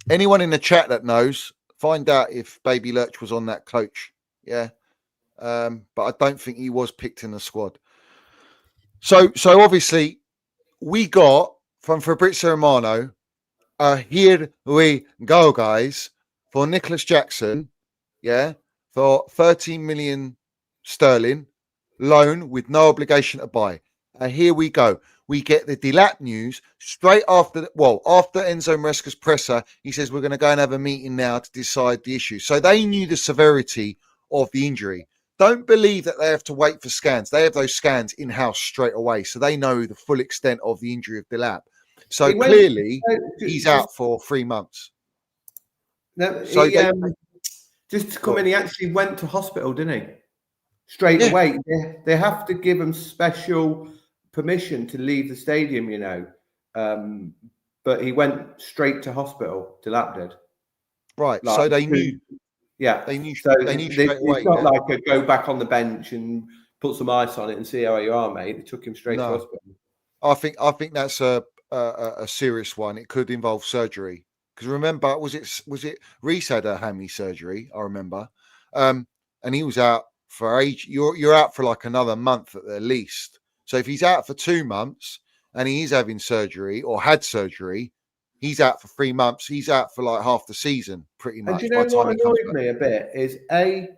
Anyone in the chat that knows, find out if Baby Lurch was on that coach. Yeah. But I don't think he was picked in the squad. So obviously we got from Fabrizio Romano, here we go, guys, for Nicholas Jackson, for 13 million sterling, loan with no obligation to buy. Here we go. We get the Delap news straight after Enzo Maresca's presser. He says, we're going to go and have a meeting now to decide the issue. So they knew the severity of the injury. Don't believe that they have to wait for scans. They have those scans in-house straight away. So they know the full extent of the injury of Delap. So clearly he's out for 3 months. No, just to come in, he actually went to hospital, didn't he? Straight away. They have to give him special permission to leave the stadium, but he went straight to hospital. Delap did. Right. So they knew. Yeah, they knew. So they knew straight away. It's not like a go back on the bench and put some ice on it and see how you are, mate. They took him straight to hospital. I think that's a serious one. It could involve surgery because remember, was it Reese had a hammy surgery? I remember, and he was out for age. You're out for like another month at the least. So if he's out for 2 months and he is having surgery or had surgery, he's out for 3 months. He's out for like half the season, pretty much. And do you know what annoyed me a bit is it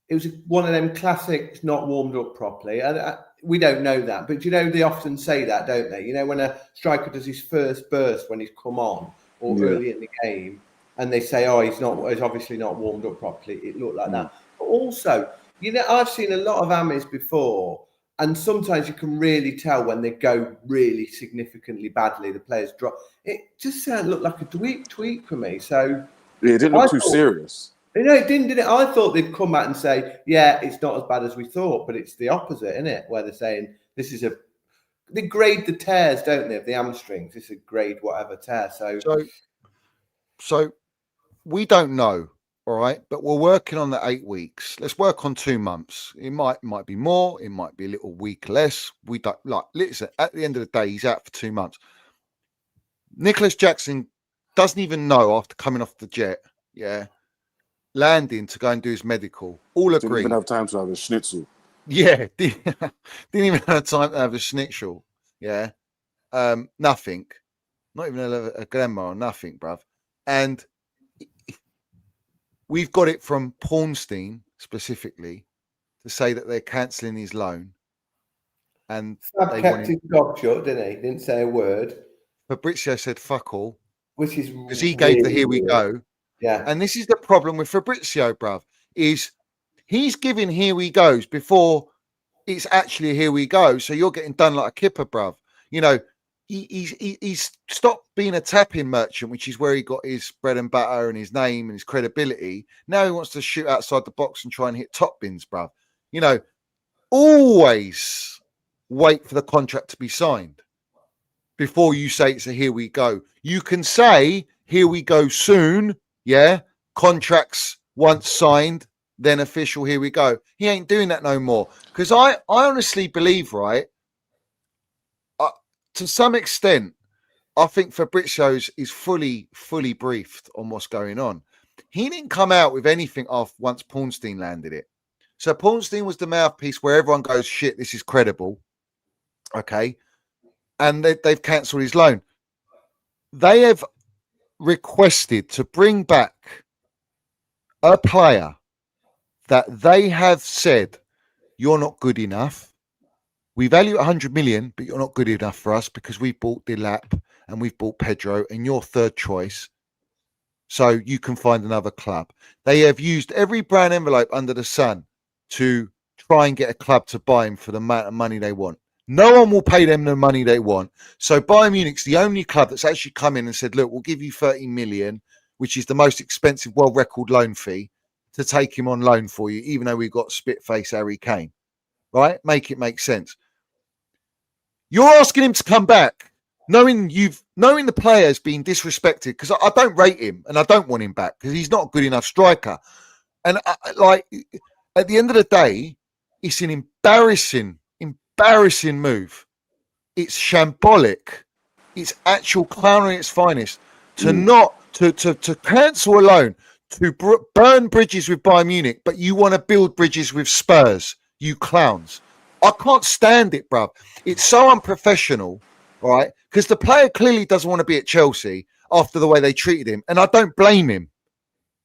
was one of them classics not warmed up properly. And we don't know that, but they often say that, don't they? When a striker does his first burst when he's come on or early in the game, and they say, "Oh, he's obviously not warmed up properly." It looked like that. But also, I've seen a lot of amis before. And sometimes you can really tell when they go really significantly badly, the players drop. It just looked like a tweak for me. So it didn't look too serious. It didn't, did it? I thought they'd come out and say, yeah, it's not as bad as we thought, but it's the opposite, isn't it? Where they're saying they grade the tears, don't they, of the hamstrings? It's a grade whatever tear. So we don't know. All right, but we're working on the 8 weeks. Let's work on 2 months. It might be more. It might be a little week less. We don't listen. At the end of the day, he's out for 2 months. Nicholas Jackson doesn't even know after coming off the jet. Landing to go and do his medical. All agree. Didn't even have time to have a schnitzel. Yeah, didn't even have time to have a schnitzel. Nothing. not even a grandma or nothing, bruv. And we've got it from Pornstein specifically to say that they're cancelling his loan. And Fab they kept his gob shut, didn't he? Didn't say a word. Fabrizio said fuck all. Which is because he gave the here we go. Yeah. And this is the problem with Fabrizio, bruv, is he's giving here we goes before it's actually a here we go. So you're getting done like a kipper, bruv. You know, he's stopped being a tapping merchant, which is where he got his bread and butter and his name and his credibility. Now he wants to shoot outside the box and try and hit top bins, bruv. You know, always wait for the contract to be signed before you say it's a here we go. You can say here we go soon, yeah, contracts once signed, then official, here we go. He ain't doing that no more. Because I honestly believe, right, to some extent, I think Fabrizio is fully briefed on what's going on. He didn't come out with anything off once Pornstein landed it. So Pornstein was the mouthpiece where everyone goes, shit, this is credible. Okay. And they've cancelled his loan. They have requested to bring back a player that they have said, you're not good enough. We value 100 million, but you're not good enough for us because we bought Delap and we've bought Pedro and you're third choice. So you can find another club. They have used every brown envelope under the sun to try and get a club to buy him for the amount of money they want. No one will pay them the money they want. So Bayern Munich's the only club that's actually come in and said, look, we'll give you 30 million, which is the most expensive world record loan fee, to take him on loan for you, even though we've got spit-face Harry Kane. Right? Make it make sense. You're asking him to come back, knowing the player's being disrespected, because I don't rate him and I don't want him back because he's not a good enough striker. And at the end of the day, it's an embarrassing move. It's shambolic. It's actual clownery at its finest. To cancel a loan, to burn bridges with Bayern Munich, but you want to build bridges with Spurs, you clowns. I can't stand it, bruv. It's so unprofessional, right? Because the player clearly doesn't want to be at Chelsea after the way they treated him, and I don't blame him.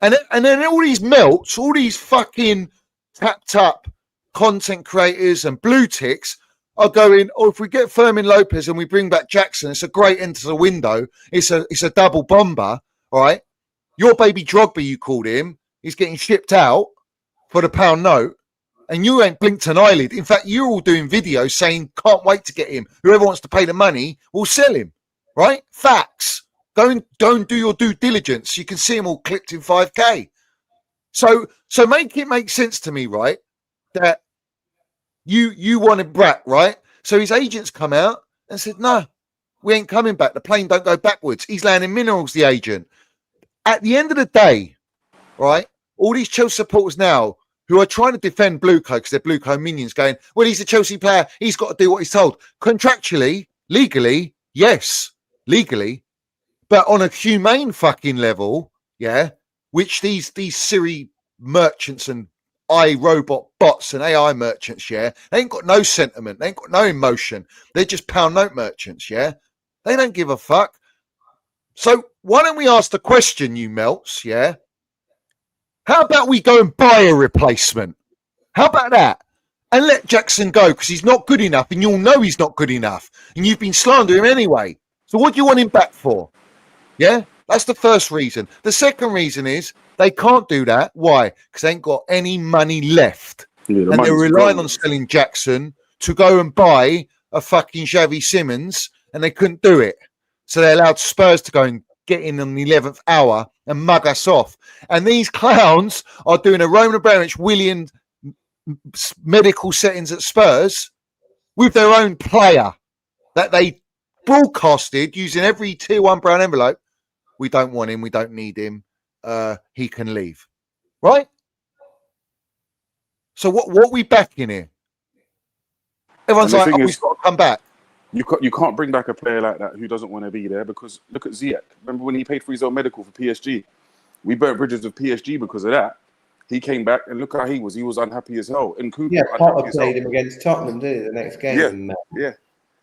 And then all these melts, all these fucking tapped up content creators and blue ticks are going, oh, if we get Fermin Lopez and we bring back Jackson, it's a great end to the window. It's a double bomber, all right? Your baby Drogba, you called him, is getting shipped out for the £1 note. And you ain't blinked an eyelid. In fact, you're all doing videos saying, can't wait to get him. Whoever wants to pay the money will sell him, right? Facts. Don't do your due diligence. You can see them all clipped in 5K. So make it make sense to me, right? That you want him back, right? So his agents come out and said, no, we ain't coming back. The plane don't go backwards. He's landing minerals, the agent. At the end of the day, right, all these Chelsea supporters now who are trying to defend BlueCo because they're BlueCo minions going, well, he's a Chelsea player. He's got to do what he's told. Contractually, legally, yes, legally. But on a humane fucking level, yeah, which these Siri merchants and iRobot bots and AI merchants, yeah, they ain't got no sentiment. They ain't got no emotion. They're just pound note merchants, yeah. They don't give a fuck. So why don't we ask the question, you melts, yeah? How about we go and buy a replacement? How about that? And let Jackson go because he's not good enough and you'll know he's not good enough. And you've been slandering him anyway. So what do you want him back for? Yeah, that's the first reason. The second reason is they can't do that. Why? Because they ain't got any money left. Yeah, and they're relying on selling Jackson to go and buy a fucking Xavi Simons and they couldn't do it. So they allowed Spurs to go and get in on the 11th hour and mug us off. And these clowns are doing a Roman Abramovich William medical settings at Spurs with their own player that they broadcasted using every tier 1 brown envelope. We don't want him. We don't need him. He can leave. Right? So what are we backing here? Everyone's like, oh, we've got to come back. You can't bring back a player like that who doesn't want to be there because look at Ziyech. Remember when he paid for his own medical for PSG? We burnt bridges with PSG because of that. He came back and look how he was. He was unhappy as hell. And Cooper, Potter played him against Tottenham, didn't he, the next game? Yeah.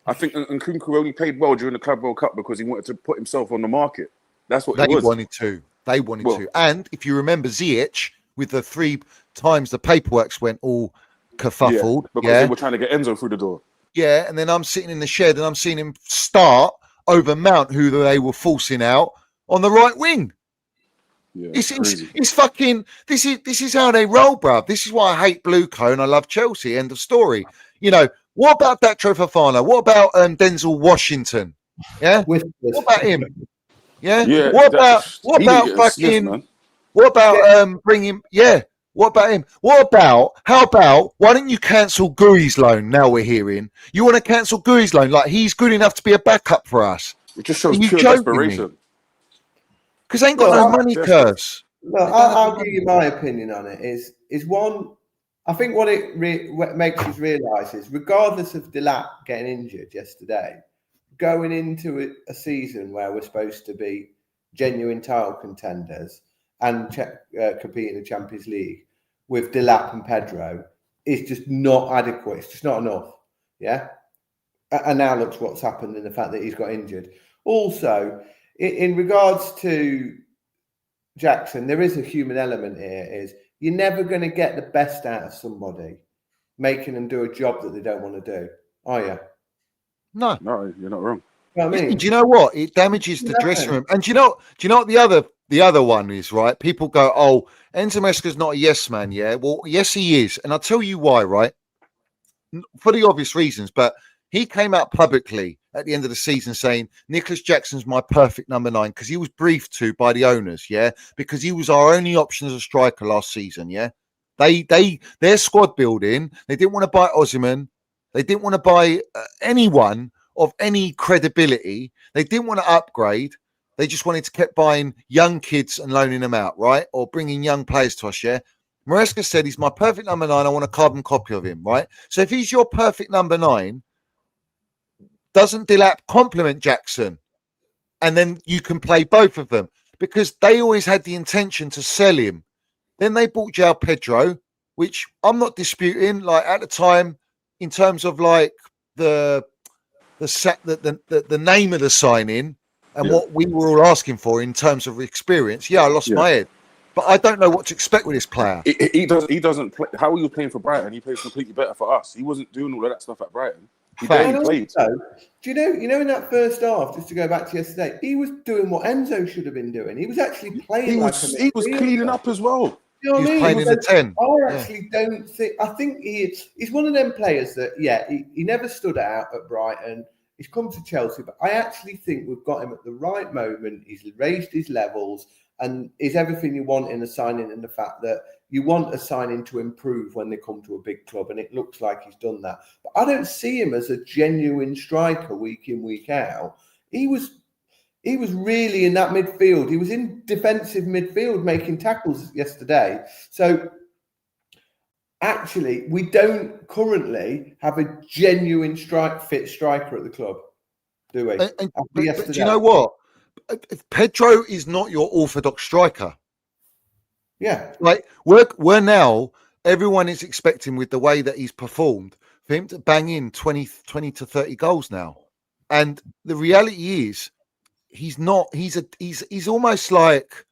I think Nkunku only played well during the Club World Cup because he wanted to put himself on the market. That's what they it was. wanted to. They wanted to. And if you remember Ziyech, with the 3 times the paperworks went all kerfuffled. Because they were trying to get Enzo through the door. Yeah, and then I'm sitting in the shed and I'm seeing him start over Mount, who they were forcing out on the right wing. Yeah, it's fucking. This is how they roll, bruv. This is why I hate BlueCo and I love Chelsea. End of story. You know, what about that Trev? What about Denzel Washington? Yeah, what about him? Yeah. What about fucking? What about bringing? Yeah. What about him? How about, why don't you cancel Guiu's loan? Now we're hearing. You want to cancel Guiu's loan? Like, he's good enough to be a backup for us. It just shows pure desperation. Because they ain't got no money, curse. Well, I'll give you my opinion on it. Is one, I think what it makes us realise is, regardless of Delap getting injured yesterday, going into a season where we're supposed to be genuine title contenders and compete in the Champions League with Delap and Pedro is just not adequate. It's just not enough. Yeah. And now look what's happened in the fact that he's got injured. Also, in regards to Jackson, there is a human element here. Is you're never going to get the best out of somebody making them do a job that they don't want to do, are you? No, you're not wrong. You know what I mean? Do you know what? It damages the dressing room. And do you know what the other one is, right? People go, oh, Enzo Fernandez not a yes man. Yeah, well, yes, he is. And I'll tell you why, right? For the obvious reasons, but he came out publicly at the end of the season saying Nicholas Jackson's my perfect number 9 because he was briefed to by the owners, yeah, because he was our only option as a striker last season, yeah. Their squad building, they didn't want to buy Osimhen, they didn't want to buy anyone of any credibility, they didn't want to upgrade, they just wanted to keep buying young kids and loaning them out, right, or bringing young players to us, yeah. Maresca said he's my perfect number 9. I want a carbon copy of him, right? So if he's your perfect number 9. Doesn't Delap complement Jackson? And then you can play both of them because they always had the intention to sell him. Then they bought João Pedro, which I'm not disputing. Like at the time, in terms of like the name of the signing and what we were all asking for in terms of experience. Yeah, I lost my head, but I don't know what to expect with this player. He doesn't play. How are you playing for Brighton? He plays completely better for us. He wasn't doing all of that stuff at Brighton. He played. Do you know in that first half, just to go back to yesterday, he was doing what Enzo should have been doing. He was actually playing. He was cleaning up as well. You know what I mean? Playing in the 10. I actually don't think. I think he's one of them players that he never stood out at Brighton. He's come to Chelsea, but I actually think we've got him at the right moment. He's raised his levels and is everything you want in a signing, and the fact that you want a signing to improve when they come to a big club, and it looks like he's done that. But I don't see him as a genuine striker week in, week out. He was really in that midfield. He was in defensive midfield making tackles yesterday. So actually, we don't currently have a genuine fit striker at the club, do we? But do you know what? Pedro is not your orthodox striker. Yeah. Like we're now, everyone is expecting with the way that he's performed for him to bang in 20 to 30 goals now. And the reality is he's not, he's almost like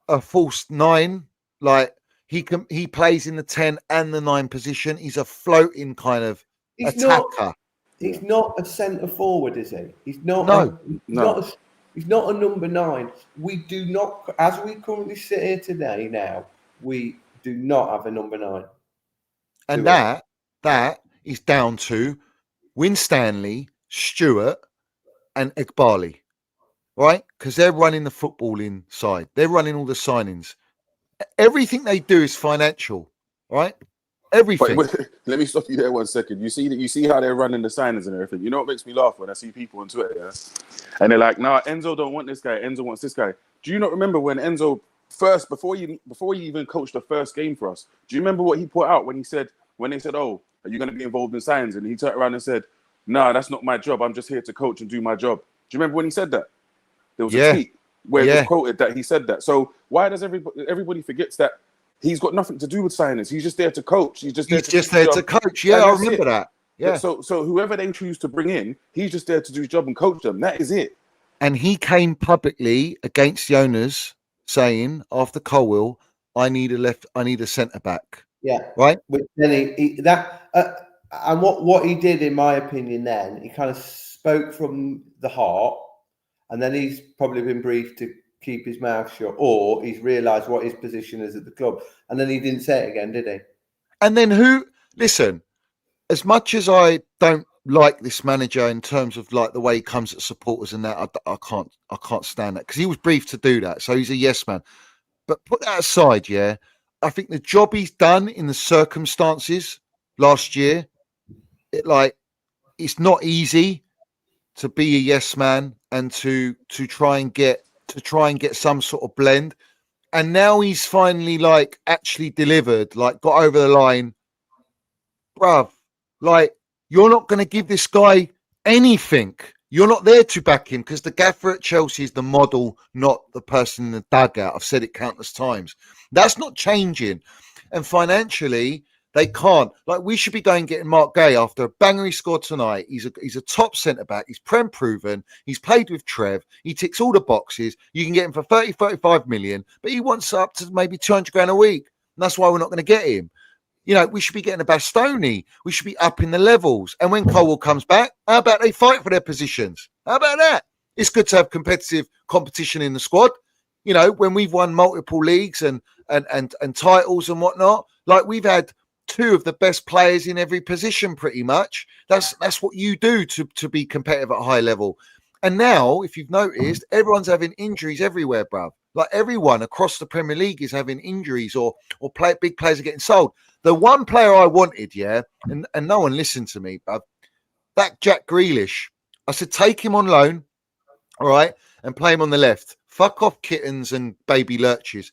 a false 9. Like he plays in the 10 and the 9 position. He's a floating kind of attacker. He's not a centre forward, is he? He's not. No. He's not a number 9. We do not, as we currently sit here today now, we do not have a number 9. And that is down to Winstanley, Stewart, and Iqbali, right? Because they're running the footballing side. They're running all the signings. Everything they do is financial, right? Everything. But let me stop you there 1 second. You see how they're running the signings and everything. You know what makes me laugh when I see people on Twitter, yeah? And they're like, "Nah, Enzo don't want this guy. Enzo wants this guy." Do you not remember when Enzo first, before he even coached the first game for us? Do you remember what he put out when they said, "Oh, are you going to be involved in signings?" And he turned around and said, "Nah, that's not my job. I'm just here to coach and do my job." Do you remember when he said that? There was a tweet where it was quoted that he said that. So why does everybody forgets that? He's got nothing to do with signings. He's just there to coach. He's just there to coach. Yeah, I remember that. Yeah. So whoever they choose to bring in, he's just there to do his job and coach them. That is it. And he came publicly against the owners saying after Colwill, I need a centre back. Yeah. Right. But then and what he did, in my opinion, then he kind of spoke from the heart, and then he's probably been briefed to keep his mouth shut, or he's realised what his position is at the club, and then he didn't say it again, did he? And then listen, as much as I don't like this manager in terms of like the way he comes at supporters and that, I can't stand that, because he was briefed to do that, so he's a yes man. But put that aside, yeah, I think the job he's done in the circumstances last year, it's not easy to be a yes man and to try and get some sort of blend. And now he's finally like actually delivered, like got over the line. Bruv, like, you're not going to give this guy anything. You're not there to back him, because the gaffer at Chelsea is the model, not the person in the dugout. I've said it countless times. That's not changing. And financially, they can't. Like, we should be going getting Mark Gay after a banger he scored tonight. He's a top centre-back. He's Prem proven. He's played with Trev. He ticks all the boxes. You can get him for 30, 35 million, but he wants up to maybe 200 grand a week. And that's why we're not going to get him. You know, we should be getting a Bastoni. We should be upping the levels. And when Colwill comes back, how about they fight for their positions? How about that? It's good to have competition in the squad. You know, when we've won multiple leagues and titles and whatnot, like, we've had two of the best players in every position pretty much. That's what you do to be competitive at a high level. And now, if you've noticed, everyone's having injuries everywhere, bruv. Like, everyone across the Premier League is having injuries, or big players are getting sold. The one player I wanted, yeah, and no one listened to me, bruv, that Jack Grealish. I said, take him on loan, all right, and play him on the left. Fuck off kittens and baby lurches.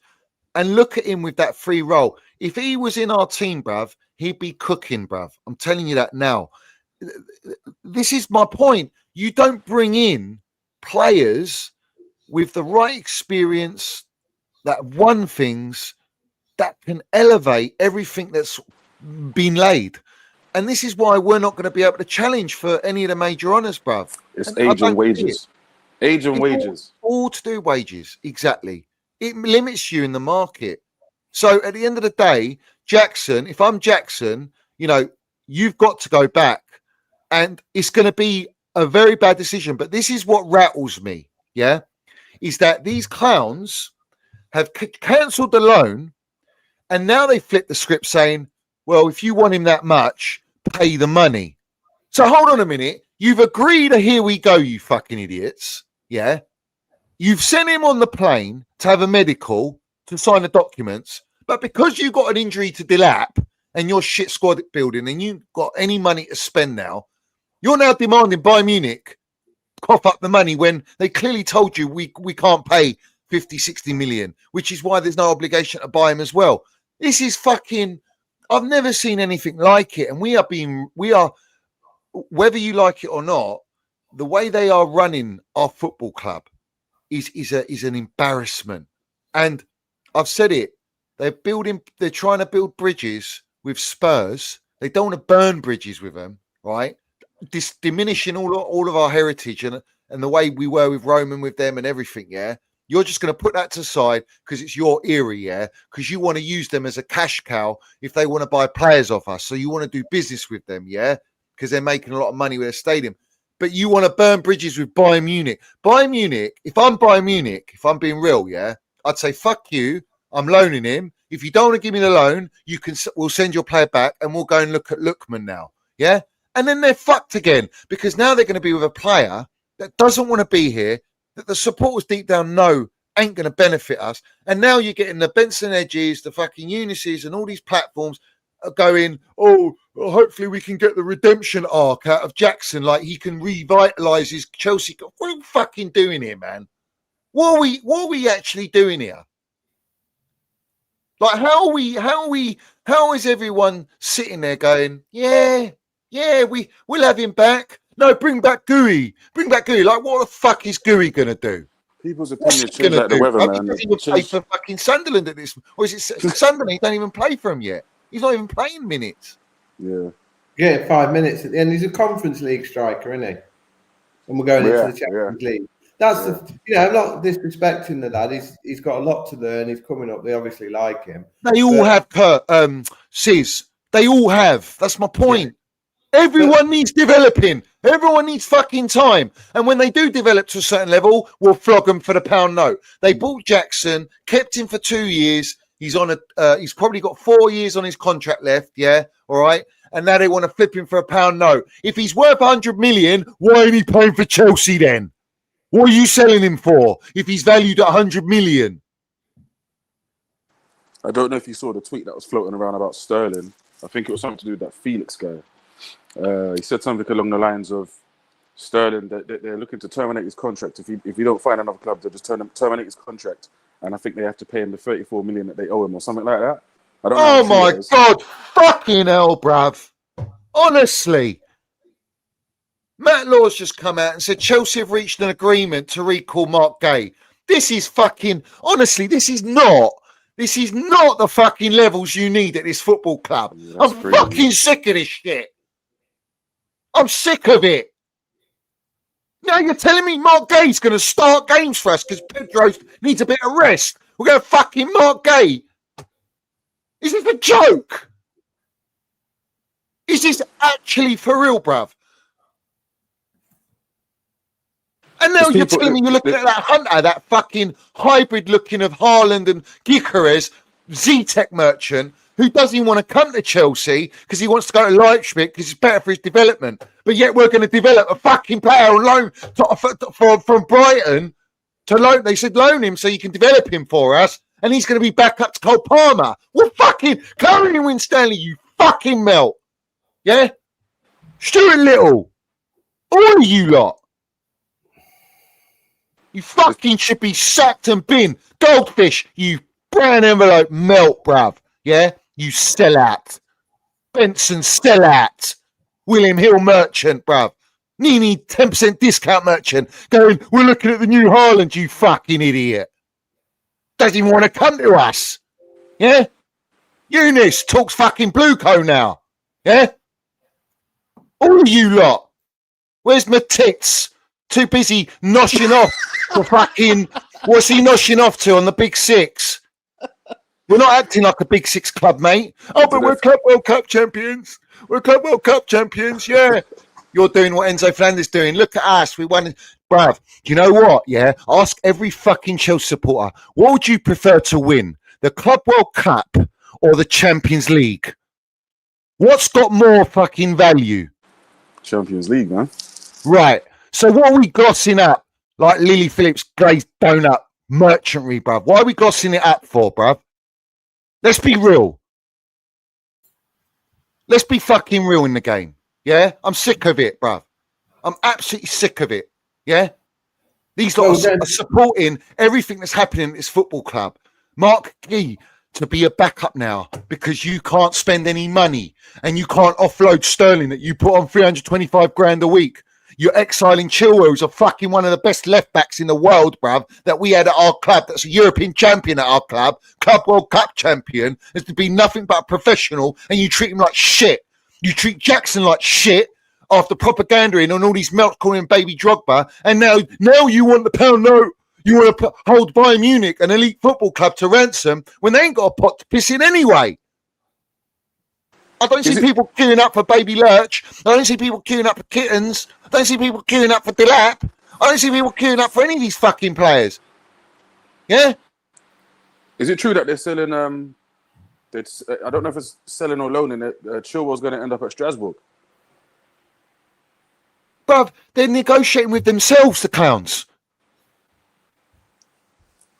And look at him with that free role. If he was in our team, bruv, he'd be cooking, bruv. I'm telling you that now. This is my point. You don't bring in players with the right experience that won things, that can elevate everything that's been laid. And this is why we're not going to be able to challenge for any of the major honours, bruv. It's age and wages. Age and wages. All to do with wages, exactly. It limits you in the market. So at the end of the day, Jackson, if I'm Jackson, you know, you've got to go back. And it's going to be a very bad decision. But this is what rattles me, yeah, is that these clowns have cancelled the loan, and now they flip the script saying, well, if you want him that much, pay the money. So hold on a minute. You've agreed to here we go, you fucking idiots. Yeah. You've sent him on the plane to have a medical, to sign the documents. But because you got an injury to Delap and your shit squad building and you've got any money to spend now, you're now demanding Bayern Munich cough up the money when they clearly told you we can't pay 50, 60 million, which is why there's no obligation to buy him as well. This is fucking, I've never seen anything like it. And we are, whether you like it or not, the way they are running our football club is an embarrassment. And I've said it, they're trying to build bridges with Spurs. They don't want to burn bridges with them, right? Diminishing all of our heritage and the way we were with Roman with them and everything, yeah? You're just going to put that to the side because it's your era, yeah? Because you want to use them as a cash cow if they want to buy players off us. So you want to do business with them, yeah? Because they're making a lot of money with a stadium. But you want to burn bridges with Bayern Munich. Bayern Munich, if I'm Bayern Munich, if I'm being real, yeah? I'd say, fuck you, I'm loaning him. If you don't want to give me the loan, we'll send your player back and we'll go and look at Lookman now, yeah? And then they're fucked again because now they're going to be with a player that doesn't want to be here, that the supporters deep down know ain't going to benefit us. And now you're getting the Benson Edges, the fucking Eunices and all these platforms are going, oh, well, hopefully we can get the redemption arc out of Jackson. Like he can revitalise his Chelsea. What are we fucking doing here, man? What are we actually doing here? Like how is everyone sitting there going, yeah, we'll have him back. No, bring back Guiu. Like, what the fuck is Guiu going to do? People's opinions change like the weather, man. He doesn't even play for fucking Sunderland at this. Or is it Sunderland? He don't even play for him yet. He's not even playing minutes. Yeah. Yeah, 5 minutes at the end. He's a Conference League striker, isn't he? And we're going into the Champions League. That's I'm not disrespecting the lad. He's got a lot to learn. He's coming up. They obviously like him. They all have, Sis. They all have. That's my point. Everyone needs developing. Everyone needs fucking time. And when they do develop to a certain level, we'll flog them for the pound note. They bought Jackson, kept him for 2 years. He's on he's probably got 4 years on his contract left. Yeah. All right. And now they want to flip him for a pound note. If he's worth 100 million, why ain't he playing for Chelsea then? What are you selling him for if he's valued at 100 million? I don't know if you saw the tweet that was floating around about Sterling. I think it was something to do with that Felix guy. He said something along the lines of Sterling that they're looking to terminate his contract. If you don't find another club, they'll just terminate his contract. And I think they have to pay him the 34 million that they owe him or something like that. I don't know. Oh my God. Fucking hell, bruv. Honestly. Matt Law's just come out and said Chelsea have reached an agreement to recall Mark Gay. This is fucking... Honestly, this is not the fucking levels you need at this football club. Yeah, I'm fucking sick of this shit. I'm sick of it. Now you're telling me Mark Gay's going to start games for us because Pedro needs a bit of rest. We're going to fucking Mark Gay. Is this a joke? Is this actually for real, bruv? And now you're telling me you're looking at that Hunter, that fucking hybrid looking of Haaland and Gyökeres, Z-Tech merchant, who doesn't want to come to Chelsea because he wants to go to Leipzig because it's better for his development. But yet we're going to develop a fucking player on loan from Brighton to loan. They said loan him so you can develop him for us. And he's going to be back up to Cole Palmer. Well, fucking Curry and Win Stanley, you fucking melt. Yeah? Stuart Little. All of you lot. You fucking should be sacked and bin. Goldfish, you brown envelope melt, bruv. Yeah? You sell out. Benson sell out. William Hill merchant, bruv. Nini 10% discount merchant. Going, we're looking at the new Haaland, you fucking idiot. Doesn't even want to come to us. Yeah? Eunice talks fucking BlueCo now. Yeah? All of you lot. Where's my tits? Too busy noshing off for fucking... What's he noshing off to on the Big Six? We're not acting like a Big Six club, mate. Oh, but we're Club World Cup champions. We're Club World Cup champions, yeah. You're doing what Enzo Fernandez is doing. Look at us. We won. Bruv, do you know what? Yeah. Ask every fucking Chelsea supporter. What would you prefer to win? The Club World Cup or the Champions League? What's got more fucking value? Champions League, man. Right. So what are we glossing up? Like Lily Phillips glazed donut merchantry, bruv. Why are we glossing it up for, bruv? Let's be real. Let's be fucking real in the game. Yeah? I'm sick of it, bruv. I'm absolutely sick of it. Yeah? These lot are supporting everything that's happening at this football club. Mark Guiu to be a backup now because you can't spend any money and you can't offload Sterling that you put on 325 grand a week. You're exiling Chilwell, who's a fucking one of the best left backs in the world, bruv, that we had at our club. That's a European champion at our club, Club World Cup champion. Has to be nothing but a professional, and you treat him like shit. You treat Jackson like shit after propaganda on all these melt calling baby Drogba, and now you want the pound note. You want to hold Bayern Munich, an elite football club, to ransom when they ain't got a pot to piss in anyway. I don't see people queuing up for Baby Lurch. I don't see people queuing up for Kittens. I don't see people queuing up for Delap. I don't see people queuing up for any of these fucking players. Yeah? Is it true that they're selling... I don't know if it's selling or loaning it. Chilwell's going to end up at Strasbourg. Bruv, they're negotiating with themselves, the clowns.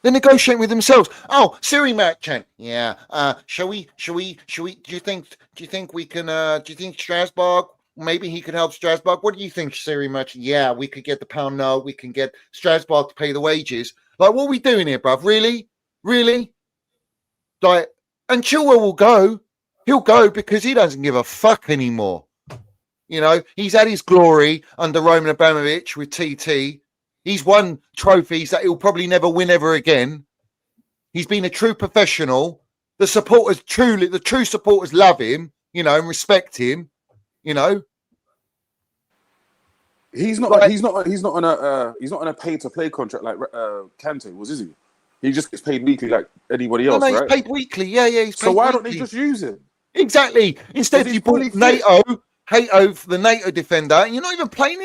They're negotiating with themselves. Oh, Siri merchant. Yeah. Shall we? Do you think we can? Do you think Strasbourg? Maybe he could help Strasbourg. What do you think, Siri merchant? Yeah, we could get the pound note. We can get Strasbourg to pay the wages. Like, what are we doing here, bruv? Really? Like, and Chilwell will go. He'll go because he doesn't give a fuck anymore. You know, he's had his glory under Roman Abramovich with TT. He's won trophies that he'll probably never win ever again. He's been a true professional. The true supporters love him, you know, and respect him. You know, he's not Like- he's not on a pay to play contract like Kante was, is he? He just gets paid weekly like anybody else, he's right? paid weekly. Yeah, he's paid So why weekly. don't they just use him? Exactly. Instead, Is he you bought fully fit? Hato for the NATO defender, and you're not even playing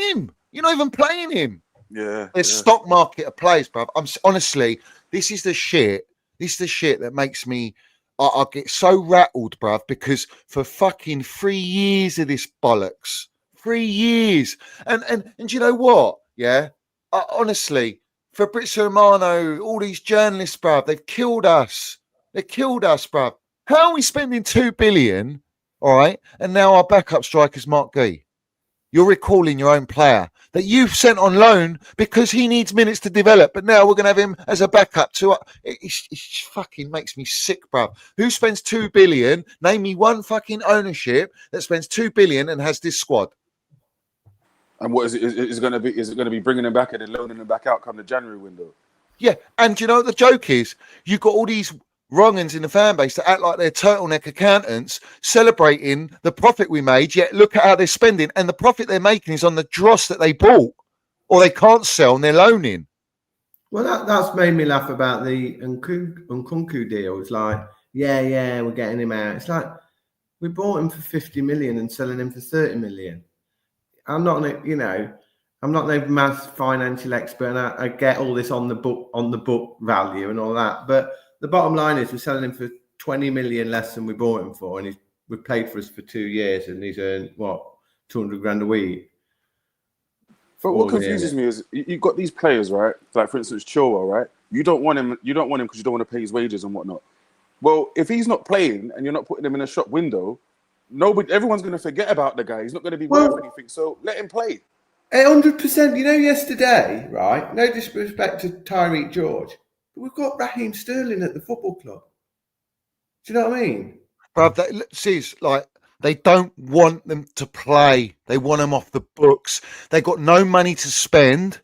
him. Yeah. There's stock market of players, bruv. Honestly, this is the shit. This is the shit that makes me. I get so rattled, bruv, because for fucking 3 years of this bollocks, 3 years, and you know what? Yeah, honestly, Fabrizio Romano, all these journalists, bruv, they've killed us. They killed us, bruv. How are we spending 2 billion? All right, and now our backup striker is Mark Guiu. You're recalling your own player that you've sent on loan because he needs minutes to develop. But now we're going to have him as a backup to it fucking makes me sick, bruv. Who spends 2 billion? Name me one fucking ownership that spends 2 billion and has this squad. And what is it? Is it going to be bringing him back and then loaning him back out come the January window? Yeah, and you know what the joke is? You've got all these wrong'uns in the fan base that act like they're turtleneck accountants celebrating the profit we made, yet look at how they're spending, and the profit they're making is on the dross that they bought or they can't sell and they're loaning. Well, that's made me laugh about the Nkunku deal. It's like, yeah, we're getting him out. It's like, we bought him for 50 million and selling him for 30 million. I'm not no mass financial expert, and I get all this on the book value and all that, but the bottom line is we're selling him for 20 million less than we bought him for, and we've played for us for 2 years, and he's earned what, 200 grand a week. But what confuses me is you've got these players, right? Like for instance, Chalobah, right? You don't want him because you don't want to pay his wages and whatnot. Well, if he's not playing and you're not putting him in a shop window, everyone's going to forget about the guy. He's not going to be worth anything. So let him play. 100%. You know, yesterday, right? No disrespect to Tyreek George, but we've got Raheem Sterling at the football club. Do you know what I mean? Bruv, they don't want them to play. They want them off the books. They got no money to spend.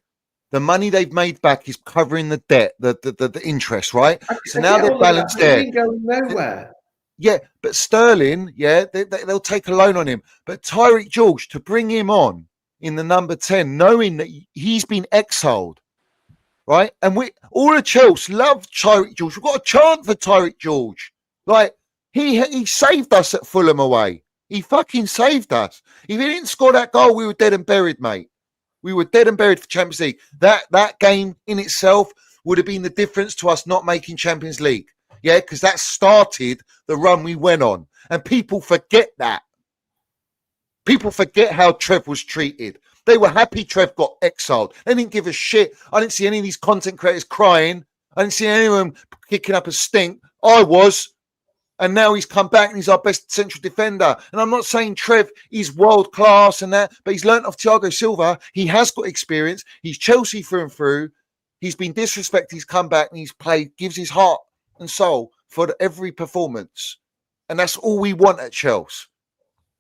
The money they've made back is covering the debt, the interest, right? So now they're balanced there. He ain't going nowhere. Yeah, but Sterling, they'll take a loan on him. But Tyreek George, to bring him on in the number 10, knowing that he's been exiled, right? And we all the Chelsea love Tyreek George. We've got a chant for Tyreek George. Like, he saved us at Fulham away. He fucking saved us. If he didn't score that goal, we were dead and buried, mate. We were dead and buried for Champions League. That game in itself would have been the difference to us not making Champions League. Yeah, because that started the run we went on. And people forget that. People forget how Trev was treated. They were happy Trev got exiled. They didn't give a shit. I didn't see any of these content creators crying. I didn't see anyone kicking up a stink. I was. And now he's come back and he's our best central defender. And I'm not saying Trev is world class and that, but he's learnt off Thiago Silva. He has got experience. He's Chelsea through and through. He's been disrespected. He's come back and he's played, gives his heart and soul for every performance. And that's all we want at Chelsea.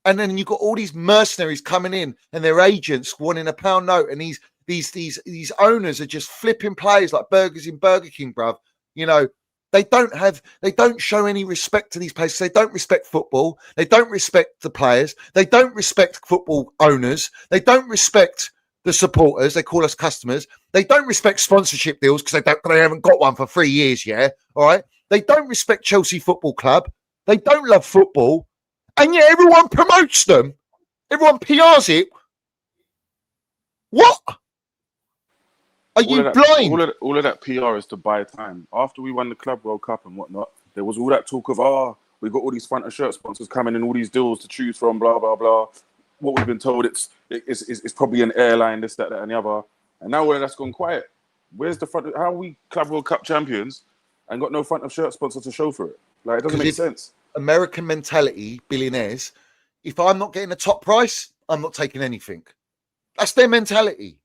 And then you've got all these mercenaries coming in and their agents wanting a pound note. And these owners are just flipping players like burgers in Burger King, bruv. You know, they don't show any respect to these players. They don't respect football. They don't respect the players. They don't respect football owners. They don't respect the supporters. They call us customers. They don't respect sponsorship deals because they haven't got one for 3 years yet. All right. They don't respect Chelsea Football Club. They don't love football. And yet everyone promotes them. Everyone PRs it. What? Are you blind? All of that PR is to buy time. After we won the Club World Cup and whatnot, there was all that talk of, we got all these front of shirt sponsors coming and all these deals to choose from, blah, blah, blah. What we've been told, it's probably an airline, this, that, and the other. And now all of that's gone quiet. Where's the front? How are we Club World Cup champions and got no front of shirt sponsor to show for it? Like, it doesn't make sense. American mentality, billionaires, if I'm not getting a top price, I'm not taking anything. That's their mentality.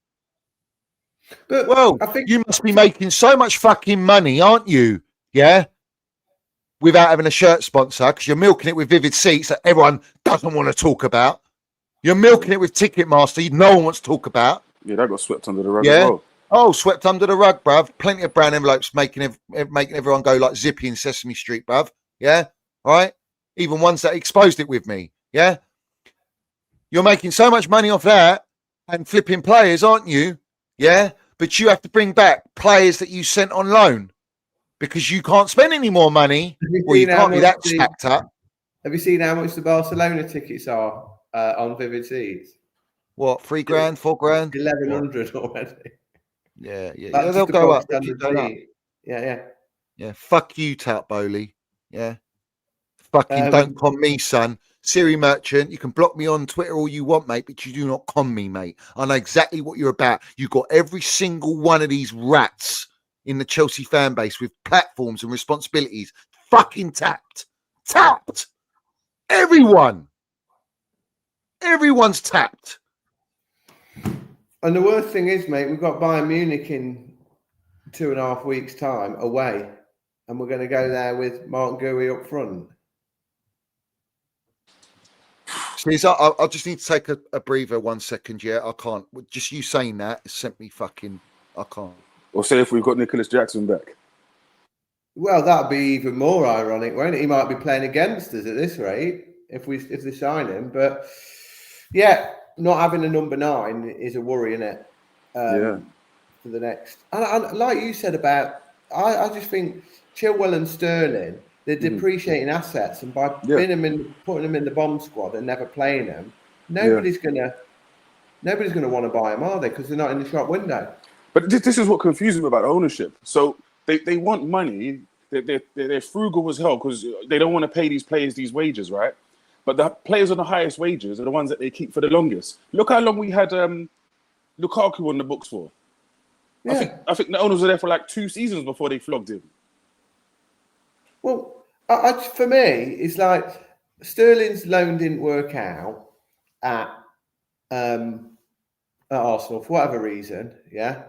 But I think you must be making so much fucking money, aren't you? Yeah, without having a shirt sponsor, because you're milking it with Vivid Seats that everyone doesn't want to talk about. You're milking it with Ticketmaster, no one wants to talk about. Yeah, that got swept under the rug as well. Oh, swept under the rug, bruv. Plenty of brown envelopes making everyone go like Zippy in Sesame Street, bruv. Yeah, all right. Even ones that exposed it with me. Yeah. You're making so much money off that and flipping players, aren't you? Yeah, but you have to bring back players that you sent on loan because you can't spend any more money. Well, you can't be that stacked up. Have you seen how much the Barcelona tickets are on Vivid Seats? What, $3,000, $4,000? 1,100 already. Yeah. That's They'll just go a up. They keep going up. Yeah. Fuck you, Tut Bowley. Yeah. Fucking don't con me, son. Siri Merchant, you can block me on Twitter all you want, mate, but you do not con me, mate. I know exactly what you're about. You got every single one of these rats in the Chelsea fan base with platforms and responsibilities fucking tapped. Tapped. Everyone's tapped. And the worst thing is, mate, we've got Bayern Munich in 2.5 weeks' time away, and we're going to go there with Mark Guiu up front. Please, I just need to take a breather 1 second. Yeah, I can't. Just you saying that has sent me fucking. I can't. Or say if we've got Nicholas Jackson back. Well, that'd be even more ironic, won't it? He might be playing against us at this rate if they sign him. But yeah, not having a number 9 is a worry, isn't it? For the next, and like you said about, I just think Chilwell and Sterling, they're depreciating assets, and by putting them in the bomb squad and never playing them, nobody's gonna want to buy them, are they? Because they're not in the shop window. But this is what confuses me about ownership. So they want money. They're frugal as hell because they don't want to pay these players these wages, right? But the players on the highest wages are the ones that they keep for the longest. Look how long we had Lukaku on the books for. Yeah. I think the owners were there for like 2 seasons before they flogged him. Well, for me, it's like Sterling's loan didn't work out at Arsenal for whatever reason, yeah.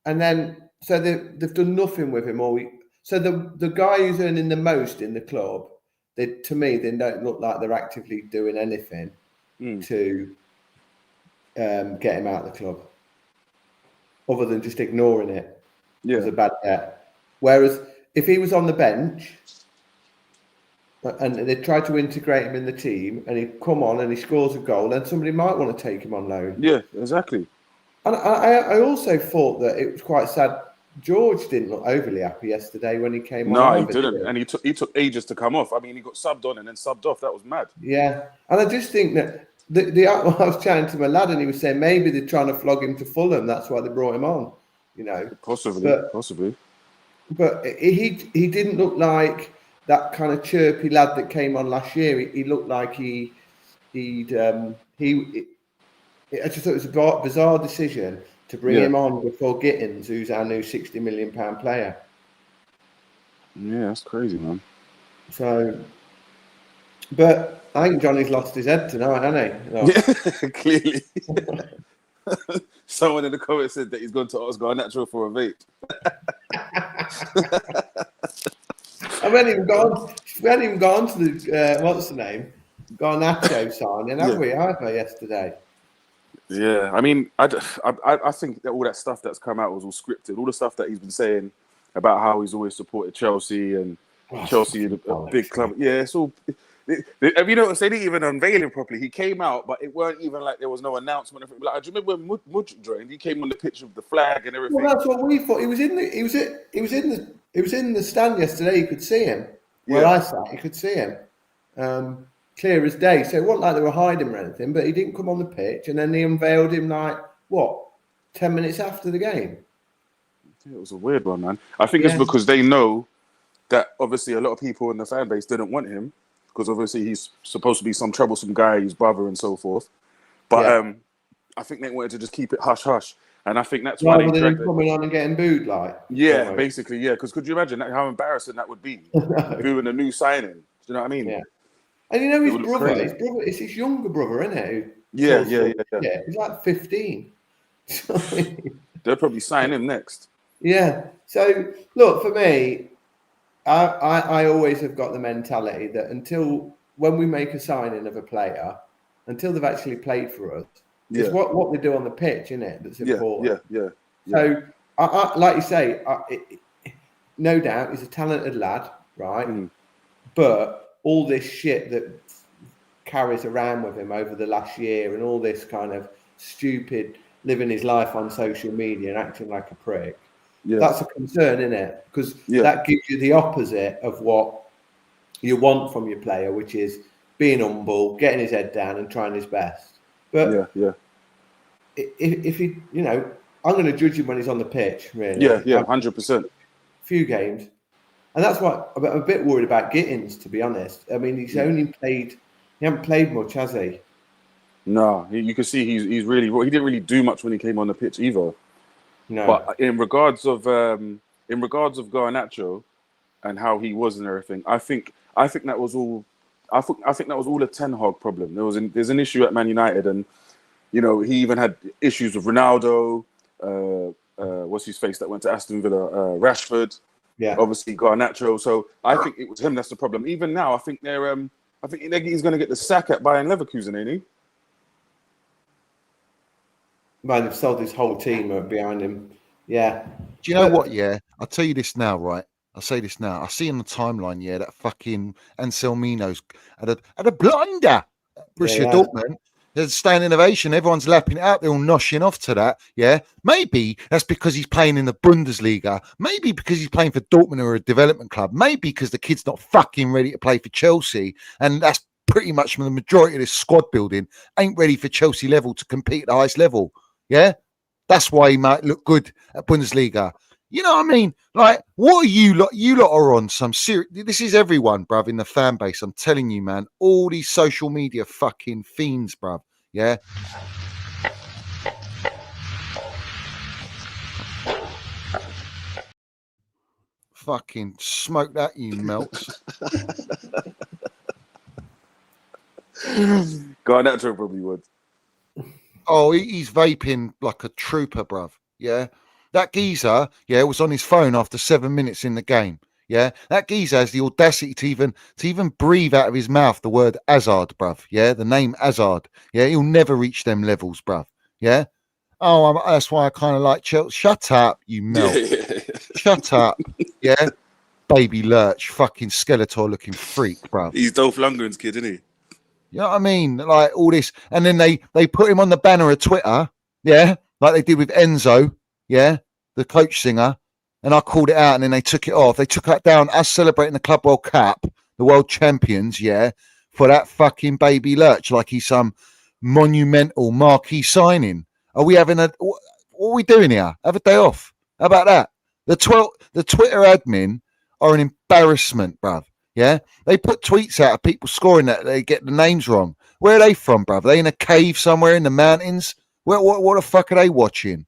And then so they've done nothing with him all week. So the guy who's earning the most in the club, to me, they don't look like they're actively doing anything to get him out of the club, other than just ignoring it as a bad debt. Whereas if he was on the bench and they tried to integrate him in the team and he'd come on and he scores a goal, then somebody might want to take him on loan. Yeah, exactly. And I also thought that it was quite sad. George didn't look overly happy yesterday when he came on. No, he didn't. And he took ages to come off. I mean, he got subbed on and then subbed off. That was mad. Yeah. And I just think that I was chatting to my lad and he was saying maybe they're trying to flog him to Fulham. That's why they brought him on, you know. Possibly. But he didn't look like that kind of chirpy lad that came on last year. He looked like I just thought it was a bizarre decision to bring him on before Gittins, who's our new £60 million player. Yeah, that's crazy, man. So, but I think Johnny's lost his head tonight, hasn't he? Oh. Yeah, clearly. Someone in the comments said that he's gone to ask Garnacho for a vape. We hadn't even gone to the what's the name? Garnacho signing, have we? Either yesterday. Yeah, I mean, I think that all that stuff that's come out was all scripted. All the stuff that he's been saying about how he's always supported Chelsea and Chelsea is a big club. Yeah, it's all. Have you noticed they didn't even unveil him properly? He came out, but it weren't even like there was no announcement. Like, do you remember when Mudryk joined? He came on the pitch with the flag and everything. Well, that's what we thought. He was in the stand yesterday. You could see him where I sat. You could see him. Clear as day. So it wasn't like they were hiding or anything, but he didn't come on the pitch, and then they unveiled him 10 minutes after the game. Yeah, it was a weird one, man. I think it's because they know that obviously a lot of people in the fan base didn't want him because obviously he's supposed to be some troublesome guy, his brother and so forth. But I think they wanted to just keep it hush hush, and I think that's why they dragged it. Coming on and getting booed, like basically, because could you imagine how embarrassing that would be, booing a new signing? Do you know what I mean? Yeah. And you know his brother, it's his younger brother, isn't it? Yeah. He's like 15. They'll probably sign him next. Yeah. So look, for me, I always have got the mentality that until when we make a signing of a player, until they've actually played for us, it's what they do on the pitch, isn't it? That's important. Yeah. So I like you say, no doubt he's a talented lad, right? But all this shit that carries around with him over the last year and all this kind of stupid living his life on social media and acting like a prick, that's a concern, isn't it? Because that gives you the opposite of what you want from your player, which is being humble, getting his head down and trying his best. But if he, you know, I'm going to judge him when he's on the pitch, really. 100%. Few games. And that's why I'm a bit worried about Gittins, to be honest. I mean, he hasn't played much, has he? No, you can see he's really, he didn't really do much when he came on the pitch either. No. But in regards of Garnacho and how he was and everything, I think that was all. I think that was all a Ten Hag problem. There's an issue at Man United, and you know he even had issues with Ronaldo. What's his face that went to Aston Villa? Rashford. Yeah. Obviously Garnacho. So I think it was him that's the problem. Even now, I think he's going to get the sack at Bayern Leverkusen, ain't he? Man, they've sold his whole team behind him. Yeah. Do you know what? Yeah, I'll tell you this now, right? I'll say this now. I see on the timeline, yeah, that fucking Anselmino's at a blinder. Borussia Dortmund. There's standing ovation. Everyone's lapping it out. They're all noshing off to that. Yeah. Maybe that's because he's playing in the Bundesliga. Maybe because he's playing for Dortmund or a development club. Maybe because the kid's not fucking ready to play for Chelsea. And that's pretty much the majority of this squad building ain't ready for Chelsea level to compete at the highest level. Yeah. That's why he might look good at Bundesliga. You know what I mean? Like, what are you lot? You lot are on some serious. This is everyone, bruv, in the fan base. I'm telling you, man. All these social media fucking fiends, bruv. Yeah. Fucking smoke that, you melts. Garnacho probably would. Oh, he's vaping like a trooper, bruv. Yeah. That geezer, yeah, was on his phone after 7 minutes in the game. Yeah, that geezer has the audacity to even breathe out of his mouth the word Hazard, bruv. Yeah, the name Hazard. Yeah, he'll never reach them levels, bruv. Yeah. Oh, that's why I kind of like Chelsea. Shut up, you melt. Shut up. Yeah. Baby Lurch, fucking Skeletor looking freak, bruv. He's Dolph Lundgren's kid, isn't he? You know what I mean? Like all this, and then they put him on the banner of Twitter. Yeah, like they did with Enzo. Yeah, the coach singer, and I called it out, and then they took it off. They took that down. Us celebrating the Club World Cup, the world champions, yeah, for that fucking Baby Lurch, like he's some monumental marquee signing. Are we having what are we doing here? Have a day off. How about that? The Twitter admin are an embarrassment, bruv. Yeah, they put tweets out of people scoring that they get the names wrong. Where are they from, bruv? Are they in a cave somewhere in the mountains? What the fuck are they watching?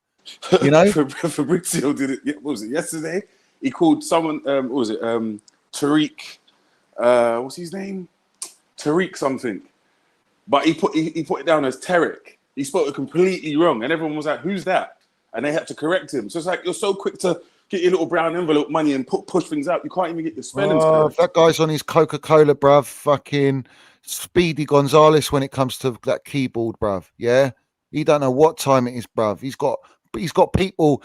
You know, Fabrizio did it. What was it yesterday? He called someone. What was it? Tariq. What's his name? Tariq something. But he put it down as Tarek. He spelled it completely wrong, and everyone was like, "Who's that?" And they had to correct him. So it's like you're so quick to get your little brown envelope money and push things out. You can't even get your spellings correct. That guy's on his Coca-Cola, bruv. Fucking Speedy Gonzalez when it comes to that keyboard, bruv. Yeah, he don't know what time it is, bruv. He's got people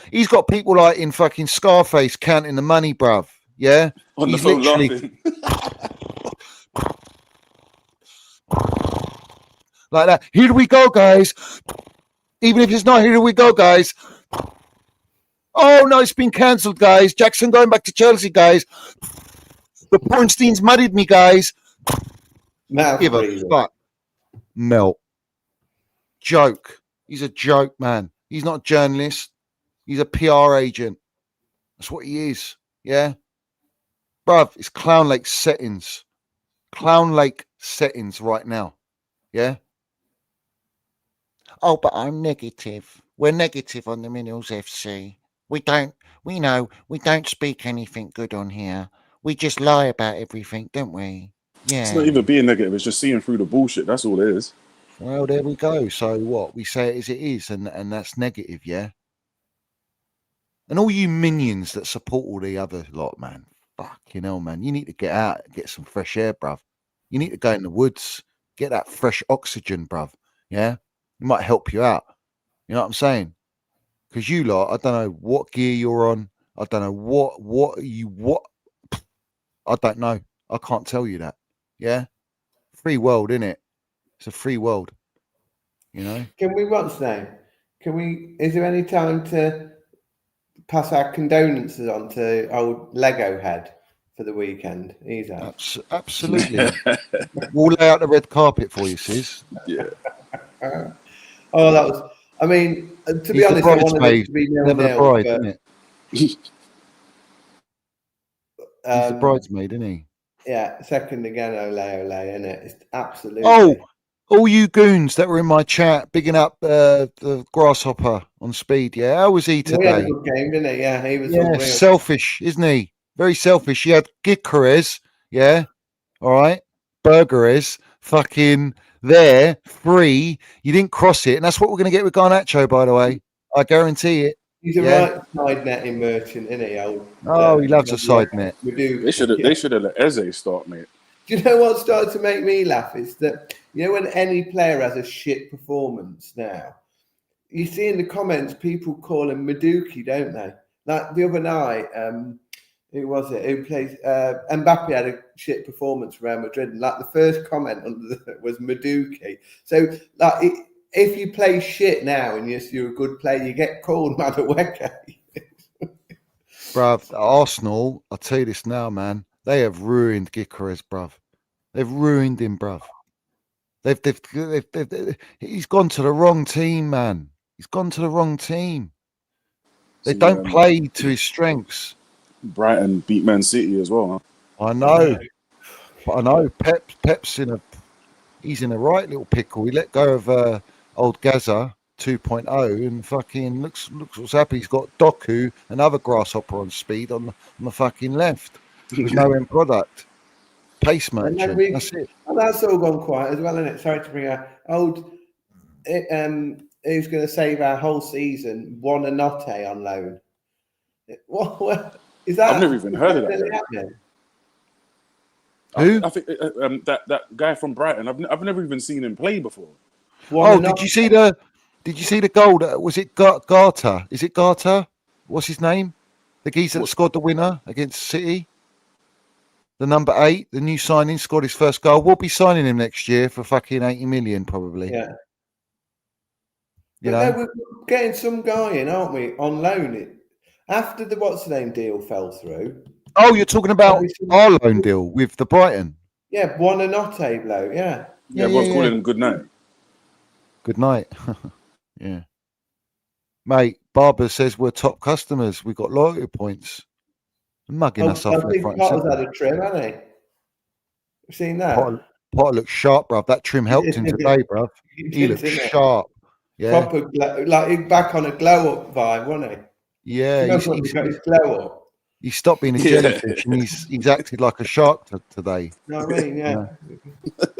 like in fucking Scarface counting the money, bruv. Yeah, on he's the phone laughing like that. Here we go, guys. Even if it's not, here we go, guys. Oh no, it's been cancelled, guys. Jackson going back to Chelsea, guys. The Pornsteins muddied me, guys. Give a fuck. Melt. Joke. He's a joke, man. He's not a journalist. He's a PR agent. That's what he is. Yeah. Bruv, it's Clown Lake settings. Clown Lake settings right now. Yeah. Oh, but I'm negative. We're negative on the Minerals FC. We don't speak anything good on here. We just lie about everything, don't we? Yeah. It's not even being negative. It's just seeing through the bullshit. That's all it is. Well, there we go. So what? We say it as it is, and that's negative, yeah? And all you minions that support all the other lot, man. Fucking hell, man. You need to get out, get some fresh air, bruv. You need to go in the woods, get that fresh oxygen, bruv. Yeah? It might help you out. You know what I'm saying? Because you lot, I don't know what gear you're on. I don't know what. I don't know. I can't tell you that. Yeah? Free world, innit? It's a free world, you know. Can we, what's name? Is there any time to pass our condolences on to old Lego head for the weekend? He's out. Absolutely. We'll lay out the red carpet for you, Sis. Yeah. Oh, that was. I mean, to be He's honest, the I wanted it bridesmaid, to be never the 0-0. bride, But, isn't it? He's the bridesmaid, isn't he? Yeah, second again, ole, isn't it? It's absolutely. Oh, all you goons that were in my chat, bigging up the grasshopper on speed. Yeah, how was he today? He had a good game, didn't he? Yeah, he was unreal. Selfish, isn't he? Very selfish. He had Gikares, yeah, all right, Burgeres, fucking there, free. You didn't cross it, and that's what we're going to get with Garnacho, by the way. I guarantee it. He's a right side netting merchant, isn't he? He loves a side net. We do. They should have let Eze start, mate. Do you know what started to make me laugh? Is that, you know, when any player has a shit performance now, you see in the comments people call him Maduki, don't they? Like the other night, who was it? Who plays? Mbappe had a shit performance for Real Madrid, and like the first comment was Maduki. So like, if you play shit now and you're a good player, you get called Madueke. Bruv, Arsenal, I'll tell you this now, man. They have ruined Gikares, bruv. They've ruined him, bruv. He's gone to the wrong team, man. He's gone to the wrong team. They don't play to his strengths. Brighton beat Man City as well. Huh? I know. I know. Pep's he's in a right little pickle. He let go of old Gaza 2.0 and fucking looks what's happened. He's got Doku, another grasshopper on speed on the fucking left. There's no end product. Pace merchant. That's it. And that's all gone quiet as well, isn't it? Sorry to bring a old. Who's going to save our whole season? Buonanotte on loan. What is that? I've never even heard of that. Who? I think that guy from Brighton. I've never even seen him play before. Did you see the goal? Was it Garter? Is it Garter? What's his name? The geezer that scored the winner against City. The number 8, the new signing, scored his first goal. We'll be signing him next year for fucking 80 million, probably. Yeah. You but know, no, we're getting some guy in, aren't we, on loan? After the what's the name deal fell through. Oh, you're talking about our loan deal with the Brighton? Yeah, Buonanotte bloke. Yeah. Yeah, everyone's calling him good night. Good night. Yeah. Mate, Barbara says we're top customers. We've got loyalty points. Mugging us off. I think Potter's had a trim, hasn't he? You've seen that? Potter looks sharp, bruv. That trim helped him today, bruv. He looks sharp. Yeah. Proper, like he's back on a glow up vibe, wasn't he? Yeah. He's got his glow up. He stopped being a jellyfish and he's acted like a shark today. You know what I mean? Yeah.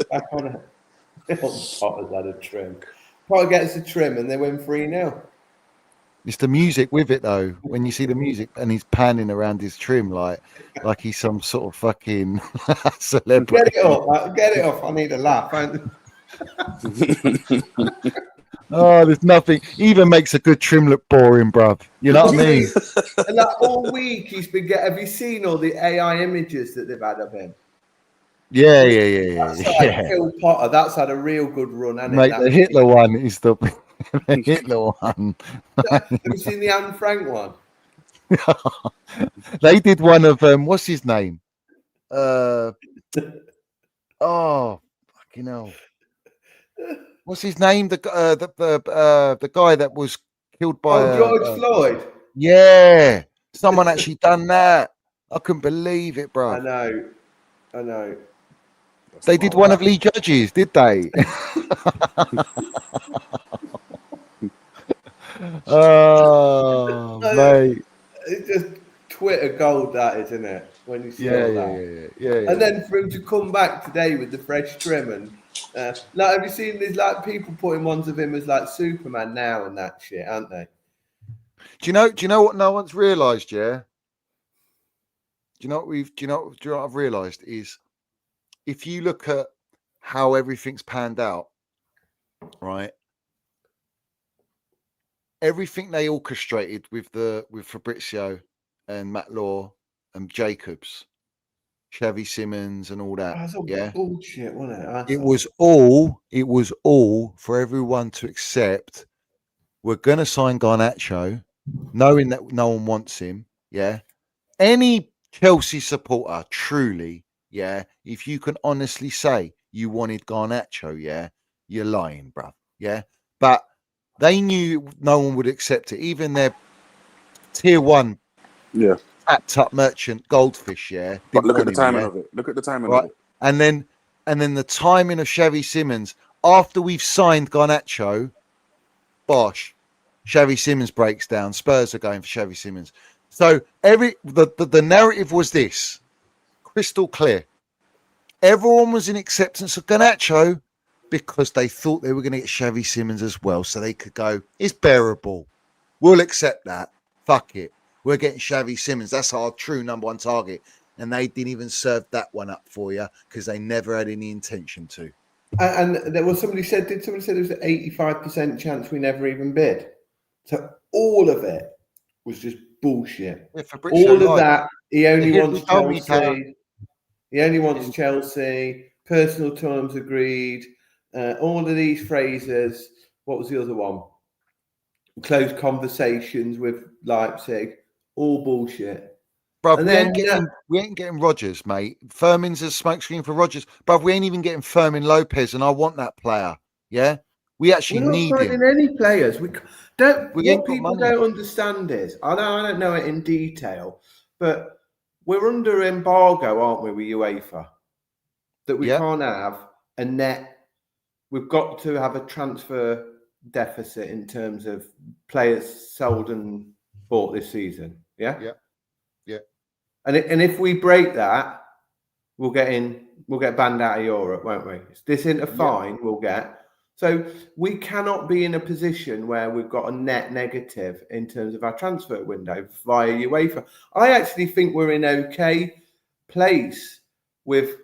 Back on it. Potter's had a trim. Potter gets a trim and they win 3-0. It's the music with it though. When you see the music and he's panning around his trim like he's some sort of fucking celebrity. Get it off. I need a laugh. Oh, there's nothing. Even makes a good trim look boring, bruv. You know what I mean? And like all week he's been have you seen all the AI images that they've had of him? Yeah. That's like Phil Potter. That's had a real good run, hasn't Mate, it? the Hitler one is the Hitler one. Have you seen the Anne Frank one? They did one of what's his name? Oh, fucking hell. What's his name? The guy that was killed by George Floyd. Yeah, someone actually done that. I couldn't believe it, bro. I know. They did one of Lee Judge's, did they? Oh, mate. It's just Twitter gold, that is, isn't it? When you see all that. Yeah. And then for him to come back today with the fresh trim and like, have you seen these like people putting ones of him as like Superman now and that shit, aren't they? Do you know what no one's realised? Yeah. Do you know what I've realised is if you look at how everything's panned out, right? Everything they orchestrated with Fabrizio and Matt Law and Jacobs, Xavi Simons and all that. That's all Yeah. bullshit, wasn't it? It was all for everyone to accept. We're going to sign Garnacho, knowing that no one wants him. Yeah. Any Chelsea supporter, truly, yeah, if you can honestly say you wanted Garnacho, yeah, you're lying, bruv. Yeah. But they knew no one would accept it. Even their tier one, tapped up merchant Goldfish, yeah. But look at the timing of it. Look at the timing of it. And then the timing of Xavi Simons after we've signed Garnacho, bosh, Xavi Simons breaks down. Spurs are going for Xavi Simons. So the narrative was this, crystal clear. Everyone was in acceptance of Garnacho because they thought they were going to get Xavi Simons as well, so they could go, it's bearable. We'll accept that. Fuck it. We're getting Xavi Simons. That's our true number one target. And they didn't even serve that one up for you because they never had any intention to. And there was somebody said there was an 85% chance we never even bid. So all of it was just bullshit. Yeah, Fabrizio all of that. He only wants Chelsea. He only wants Chelsea. Personal terms agreed. All of these phrases. What was the other one? Close conversations with Leipzig. All bullshit. Bruv, we ain't getting Rodgers, mate. Firmin's a smokescreen for Rodgers. Bruv, we ain't even getting Fermin Lopez, and I want that player. Yeah? We actually need him. We're not signing any players. What people don't understand is, I don't know it in detail, but we're under embargo, aren't we, with UEFA? That we can't have a net. We've got to have a transfer deficit in terms of players sold and bought this season. Yeah? Yeah. And if we break that, we'll get banned out of Europe, won't we? This isn't a fine we'll get. So we cannot be in a position where we've got a net negative in terms of our transfer window via UEFA. I actually think we're in okay place with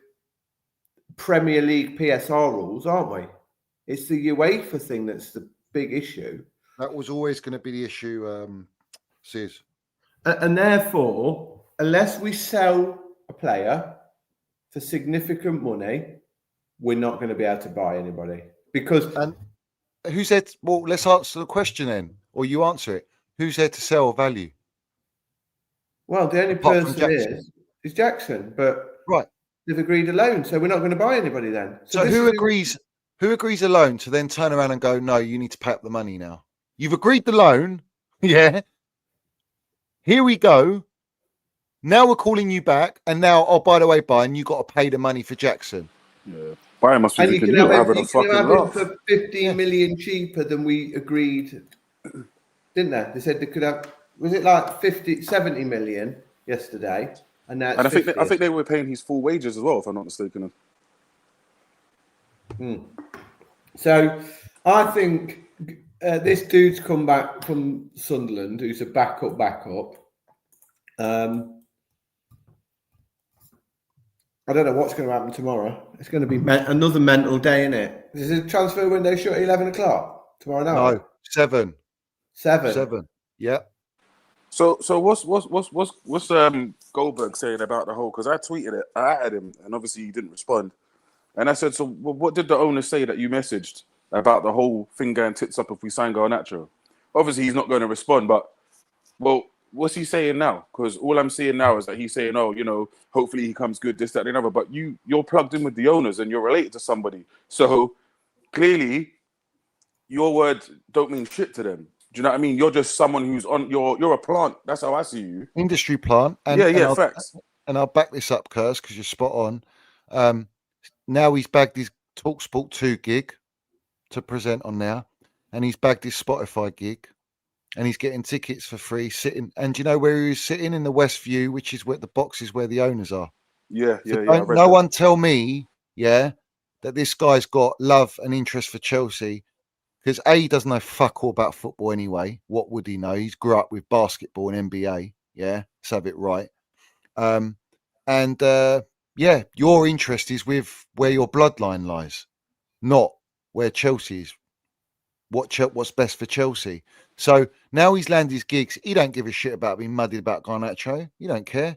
Premier League PSR rules, aren't we? It's the UEFA thing that's the big issue. That was always going to be the issue, Sis. And therefore, unless we sell a player for significant money, we're not going to be able to buy anybody. And who's there? Well, let's answer the question then, or you answer it. Who's there to sell value? Well, the only person is Jackson, but they've agreed a loan, so we're not going to buy anybody then. So who agrees a loan to then turn around and go, no, you need to pay up the money now? You've agreed the loan, yeah. Here we go. Now we're calling you back, and now, oh, by the way, Brian, you got to pay the money for Jackson. Yeah, Brian must be thinking you're having a fucking laugh. For 15 million cheaper than we agreed, didn't they? They said they could have. Was it like 70 million yesterday? And now it's I think they were paying his full wages as well, if I'm not mistaken. So I think this dude's come back from Sunderland, who's a backup. I don't know what's going to happen tomorrow. It's going to be another mental day, isn't it? Is the transfer window shut at 11 o'clock tomorrow night? No, 7. 7. Yeah. So what's Goldberg saying about the whole? Because I tweeted it, I added him, and obviously he didn't respond. And I said, so what did the owner say that you messaged about the whole thing going tits up if we sign Garnacho? Obviously he's not going to respond, but what's he saying now? Because all I'm seeing now is that he's saying, oh, hopefully he comes good, this, that, and the other. But you're plugged in with the owners and you're related to somebody. So clearly your words don't mean shit to them. Do you know what I mean? You're just someone who's on, you're a plant. That's how I see you. Industry plant. And, facts. And I'll back this up, Curse, because you're spot on. Now he's bagged his TalkSport 2 gig to present on now. And he's bagged his Spotify gig. And he's getting tickets for free, sitting. And do you know where he's sitting? In the West View, which is where the boxes where the owners are. Yeah. No one tell me, that this guy's got love and interest for Chelsea, because he doesn't know fuck all about football anyway. What would he know? He's grew up with basketball and NBA. Yeah, let's have it right. Your interest is with where your bloodline lies, not where Chelsea is. What's best for Chelsea? So now he's landed his gigs. He don't give a shit about being muddied about Garnacho. You don't care.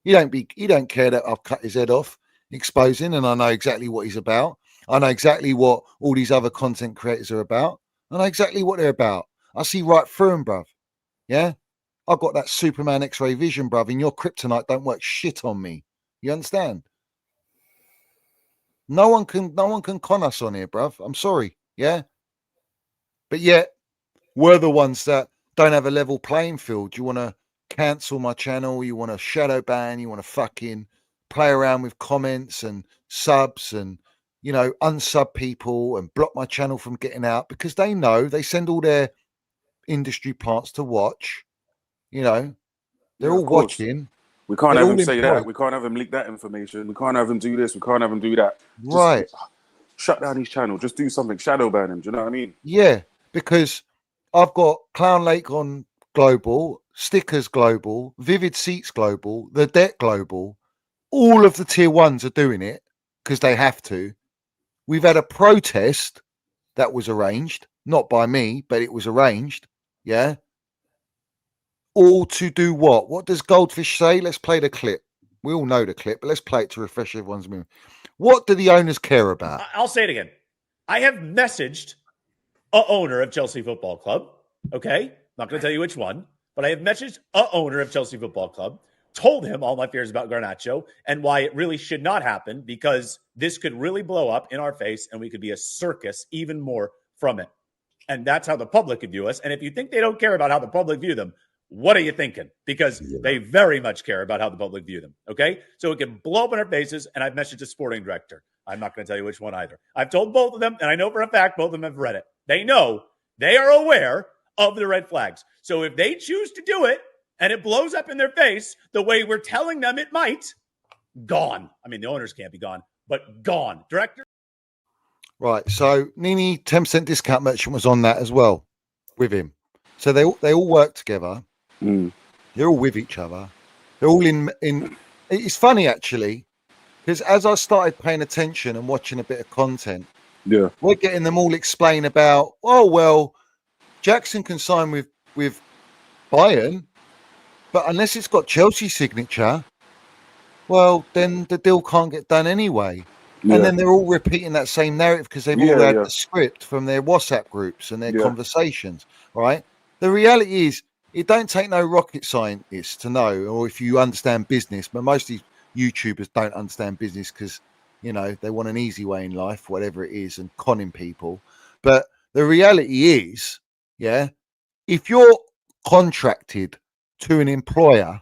He don't care that I've cut his head off exposing, and I know exactly what he's about. I know exactly what all these other content creators are about. I know exactly what they're about. I see right through them, bruv. Yeah? I've got that Superman X-ray vision, bruv, and your kryptonite don't work shit on me. You understand? No one can con us on here, bruv. I'm sorry. Yeah? But yet, we're the ones that don't have a level playing field. You want to cancel my channel, you want to shadow ban, you want to fucking play around with comments and subs and, you know, unsub people and block my channel from getting out because they know they send all their industry plants to watch. You know, they're all watching. We can't They're have all him say employed. that. We can't have him leak that information. We can't have him do this. We can't have him do that. Right. Just shut down his channel. Just do something. Shadow ban him. Do you know what I mean? Yeah, because I've got Clown Lake on Global, Stickers Global, Vivid Seats Global, The Debt Global. All of the tier ones are doing it because they have to. We've had a protest that was arranged, not by me, but it was arranged. Yeah. All to do what? What does Goldfish say? Let's play the clip. We all know the clip, but let's play it to refresh everyone's memory. What do the owners care about? I'll say it again. I have messaged a owner of Chelsea Football Club. Okay. Not going to tell you which one, but I have messaged a owner of Chelsea Football Club, told him all my fears about Garnacho and why it really should not happen because this could really blow up in our face and we could be a circus even more from it. And that's how the public could view us. And if you think they don't care about how the public view them, what are you thinking? Because they very much care about how the public view them. Okay. So it can blow up in our faces. And I've messaged the sporting director. I'm not going to tell you which one either. I've told both of them, and I know for a fact both of them have read it. They know, they are aware of the red flags. So if they choose to do it and it blows up in their face the way we're telling them it might, gone. I mean, the owners can't be gone, but gone. Director. Right. So Nini 10% discount merchant was on that as well with him. So they all work together. They're all with each other. They're all in. It's funny actually, because as I started paying attention and watching a bit of content, we're getting them all explain about, oh well, Jackson can sign with Bayern, but unless it's got Chelsea signature, well then the deal can't get done anyway. And then they're all repeating that same narrative because they've all had the script from their WhatsApp groups and their conversations, right? The reality is, it don't take no rocket scientist to know, or if you understand business, but most of these YouTubers don't understand business because, you know, they want an easy way in life, whatever it is, and conning people. But the reality is, yeah, if you're contracted to an employer,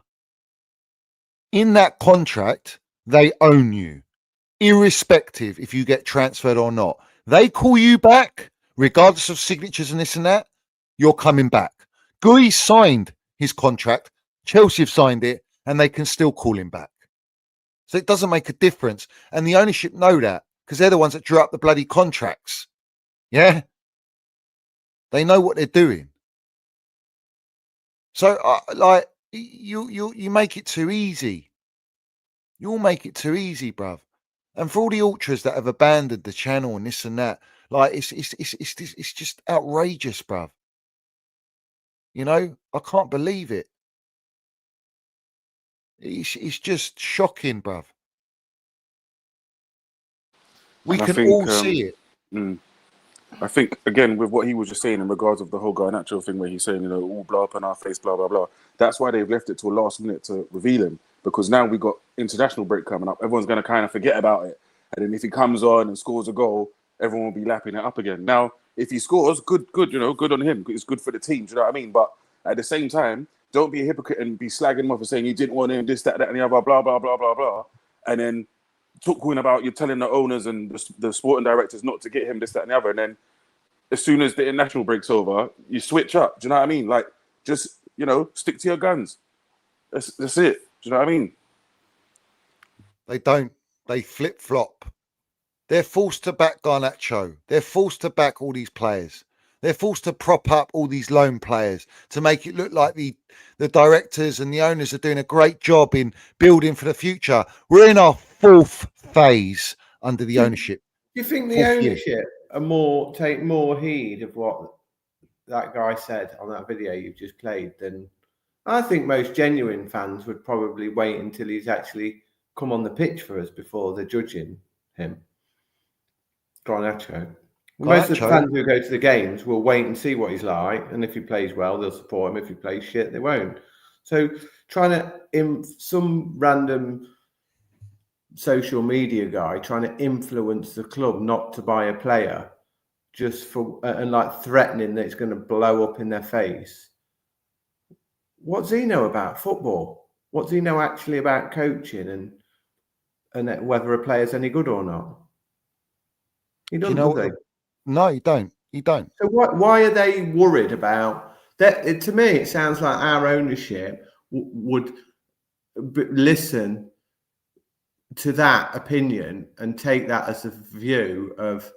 in that contract, they own you, irrespective if you get transferred or not. They call you back, regardless of signatures and this and that, you're coming back. Guiu signed his contract, Chelsea have signed it, and they can still call him back. So it doesn't make a difference. And the ownership know that because they're the ones that drew up the bloody contracts. Yeah? They know what they're doing. So, like, you make it too easy. You all make it too easy, bruv. And for all the ultras that have abandoned the channel and this and that, like, it's just outrageous, bruv. You know, I can't believe it. It's just shocking, bruv. We can all see it. I think, again, with what he was just saying in regards of the whole Garnacho thing where he's saying, you know, all blow up on our face, blah, blah, blah. That's why they've left it till last minute to reveal him. Because now we've got international break coming up. Everyone's going to kind of forget about it. And then if he comes on and scores a goal, everyone will be lapping it up again. Now, if he scores, good, you know, good on him. It's good for the team, do you know what I mean? But at the same time, don't be a hypocrite and be slagging him off and saying you didn't want him, this, that, and the other, blah, blah, blah, blah, blah. And then talking about you're telling the owners and the sporting directors not to get him, this, that, and the other. And then as soon as the international break's over, you switch up. Do you know what I mean? Like, just, you know, stick to your guns. That's it. Do you know what I mean? They don't. They flip-flop. They're forced to back Garnacho. They're forced to back all these players. They're forced to prop up all these loan players to make it look like the directors and the owners are doing a great job in building for the future. We're in our fourth phase under the ownership. Do you think the ownership are take more heed of what that guy said on that video you've just played than I think most genuine fans would probably wait until he's actually come on the pitch for us before they're judging him. Garnacho. Most of the fans who go to the games will wait and see what he's like, and if he plays well, they'll support him. If he plays shit, they won't. So trying to some random social media guy trying to influence the club not to buy a player just for and like threatening that it's going to blow up in their face. What does he know about football? What does he know actually about coaching and whether a player's any good or not? He doesn't, does he? No, you don't. You don't. So why are they worried about that? To me, it sounds like our ownership would listen to that opinion and take that as a view of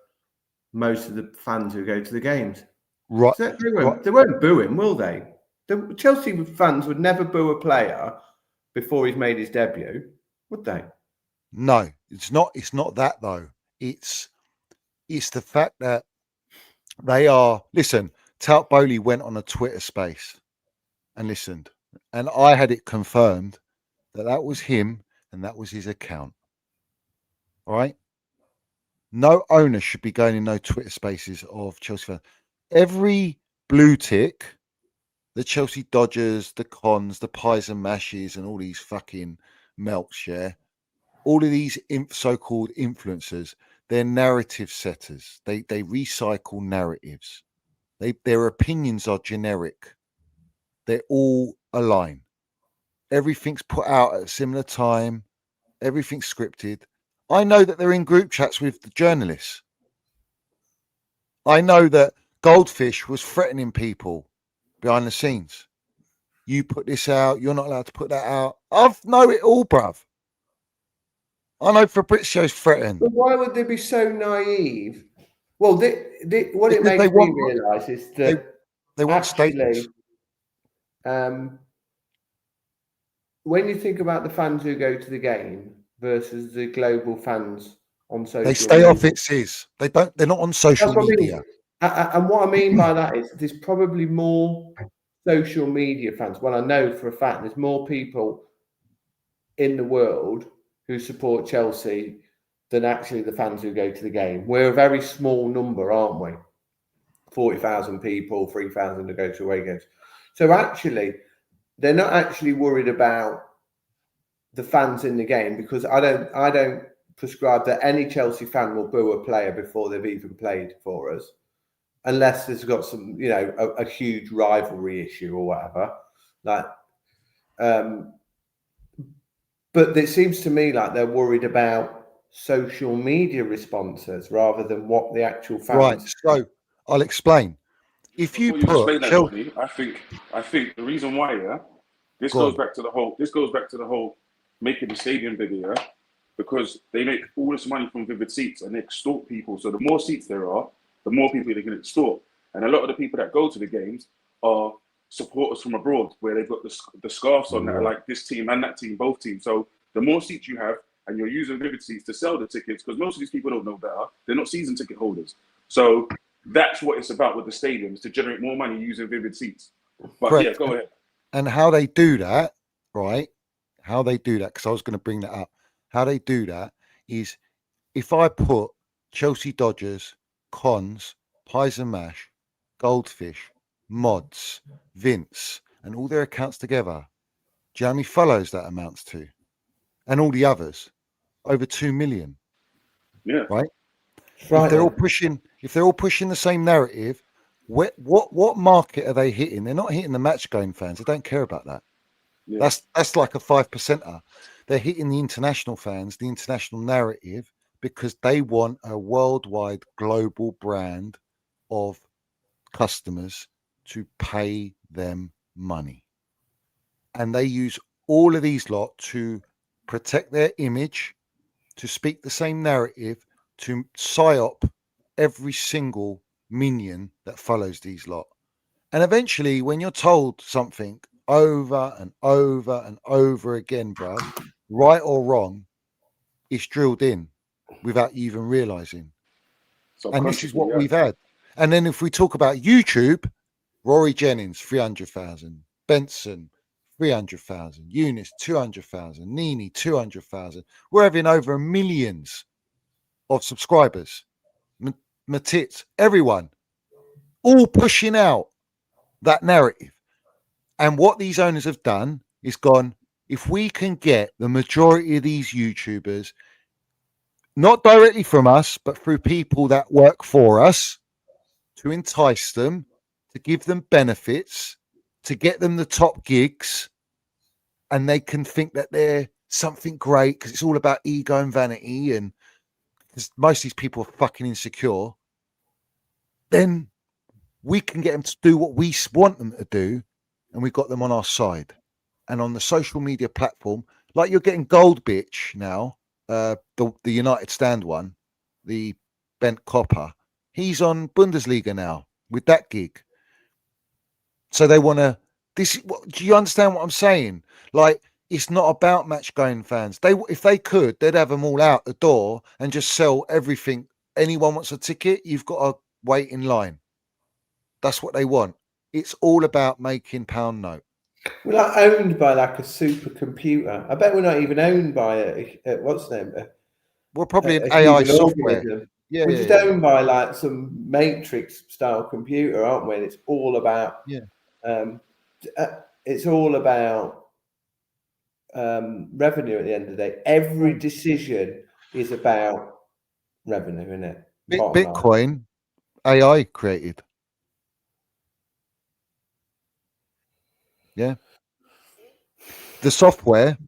most of the fans who go to the games. Right. So they won't boo him, will they? The Chelsea fans would never boo a player before he's made his debut, would they? No, it's not. It's not that though. It's the fact that they are. Listen, Tout Bowley went on a Twitter space and listened, and I had it confirmed that was him and that was his account. All right. No owner should be going in no Twitter spaces of Chelsea fans. Every blue tick, the Chelsea Dodgers, the Cons, the Pies and Mashes, and all these fucking melts, yeah. All of these so-called influencers, they're narrative setters. They recycle narratives. Their opinions are generic. They're all aligned. Everything's put out at a similar time. Everything's scripted. I know that they're in group chats with the journalists. I know that Goldfish was threatening people behind the scenes. You put this out. You're not allowed to put that out. I know it all, bruv. I know Fabrizio's threatened. But why would they be so naive? Well, what it makes me realise is that they want statements. When you think about the fans who go to the game versus the global fans on social media, they stay off it, Sis. They're not on social media. And what I mean by that is there's probably more social media fans. Well, I know for a fact there's more people in the world who support Chelsea than actually the fans who go to the game. We're a very small number, aren't we? 40,000 people, 3,000 to go to away games. So actually, they're not actually worried about the fans in the game, because I don't prescribe that any Chelsea fan will boo a player before they've even played for us, unless there's got some, a huge rivalry issue or whatever. But it seems to me like they're worried about social media responses rather than what the actual fans. Right. So I'll explain. If you put, I think the reason why, this goes back to the whole making the stadium bigger, because they make all this money from Vivid Seats and they extort people. So the more seats there are, the more people they can extort. And a lot of the people that go to the games are supporters from abroad, where they've got the scarves on that are like this team and that team, both teams. So the more seats you have, and you're using Vivid Seats to sell the tickets, because most of these people don't know better. They're not season ticket holders. So that's what it's about with the stadium, is to generate more money using Vivid Seats. But correct. Yeah, go ahead. And how they do that, right? How they do that, because I was going to bring that up. How they do that is, if I put Chelsea Dodgers, Cons, Pies and Mash, Goldfish, Mods, Vince, and all their accounts together, do you know how many follows that amounts to? And all the others, over 2 million. Yeah. Right? If they're all pushing the same narrative, what market are they hitting? They're not hitting the match going fans. They don't care about that. Yeah. That's like a 5%er. They're hitting the international fans, the international narrative, because they want a worldwide global brand of customers to pay them money. And they use all of these lot to protect their image, to speak the same narrative, to psyop every single minion that follows these lot. And eventually, when you're told something over and over and over again, bruv, right or wrong, it's drilled in without you even realizing. And this is what we've had. And then if we talk about YouTube, Rory Jennings, 300,000, Benson, 300,000, Eunice 200,000, Nini 200,000. We're having over millions of subscribers. Matits, everyone, all pushing out that narrative. And what these owners have done is gone, if we can get the majority of these YouTubers, not directly from us, but through people that work for us, to entice them, to give them benefits, to get them the top gigs, and they can think that they're something great because it's all about ego and vanity, and because most of these people are fucking insecure, then we can get them to do what we want them to do, and we've got them on our side. And on the social media platform, like you're getting Gold Bitch now, the United Stand one, the Bent Copper, he's on Bundesliga now with that gig. So they want to. Do you understand what I'm saying? Like, it's not about match going fans. If they could, they'd have them all out the door and just sell everything. Anyone wants a ticket, you've got to wait in line. That's what they want. It's all about making pound note. We're like owned by like a supercomputer. I bet we're not even owned by what's the name? We're probably an AI software. Organism. Yeah, we're just owned by like some Matrix style computer, aren't we? And it's all about it's all about revenue at the end of the day. Every decision is about revenue, isn't it? Bitcoin, AI created. Yeah. The software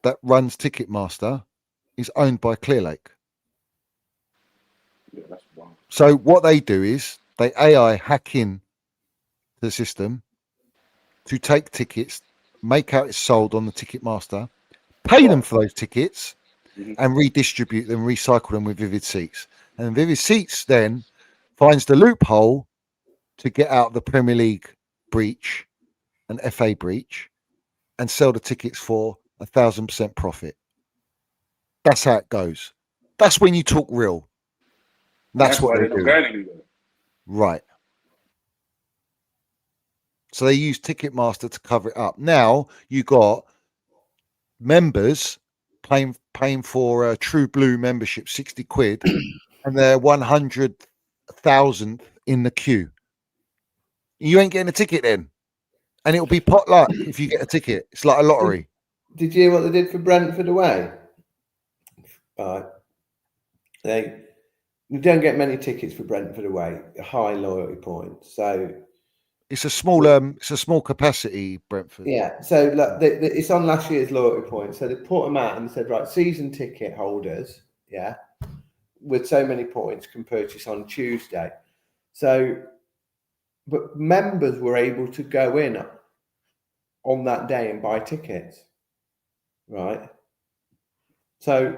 that runs Ticketmaster is owned by Clearlake. Yeah, that's wild. So what they do is they AI hack in the system to take tickets, make out it's sold on the Ticketmaster, pay them for those tickets, and redistribute them, recycle them with Vivid Seats. And Vivid Seats then finds the loophole to get out of the Premier League breach and FA breach and sell the tickets for 1,000% profit. That's how it goes. That's when you talk real. That's what they do. Right. So they use Ticketmaster to cover it up. Now you got members paying for a True Blue membership, 60 quid, and they're 100,000 in the queue. You ain't getting a ticket then. And it'll be pot luck if you get a ticket. It's like a lottery. Did you hear what they did for Brentford away? You don't get many tickets for Brentford away. High loyalty points. So it's a small capacity Brentford. Yeah. So look, it's on last year's loyalty points. So they put them out and said, right, season ticket holders, with so many points can purchase on Tuesday. So, but members were able to go in on that day and buy tickets, right? So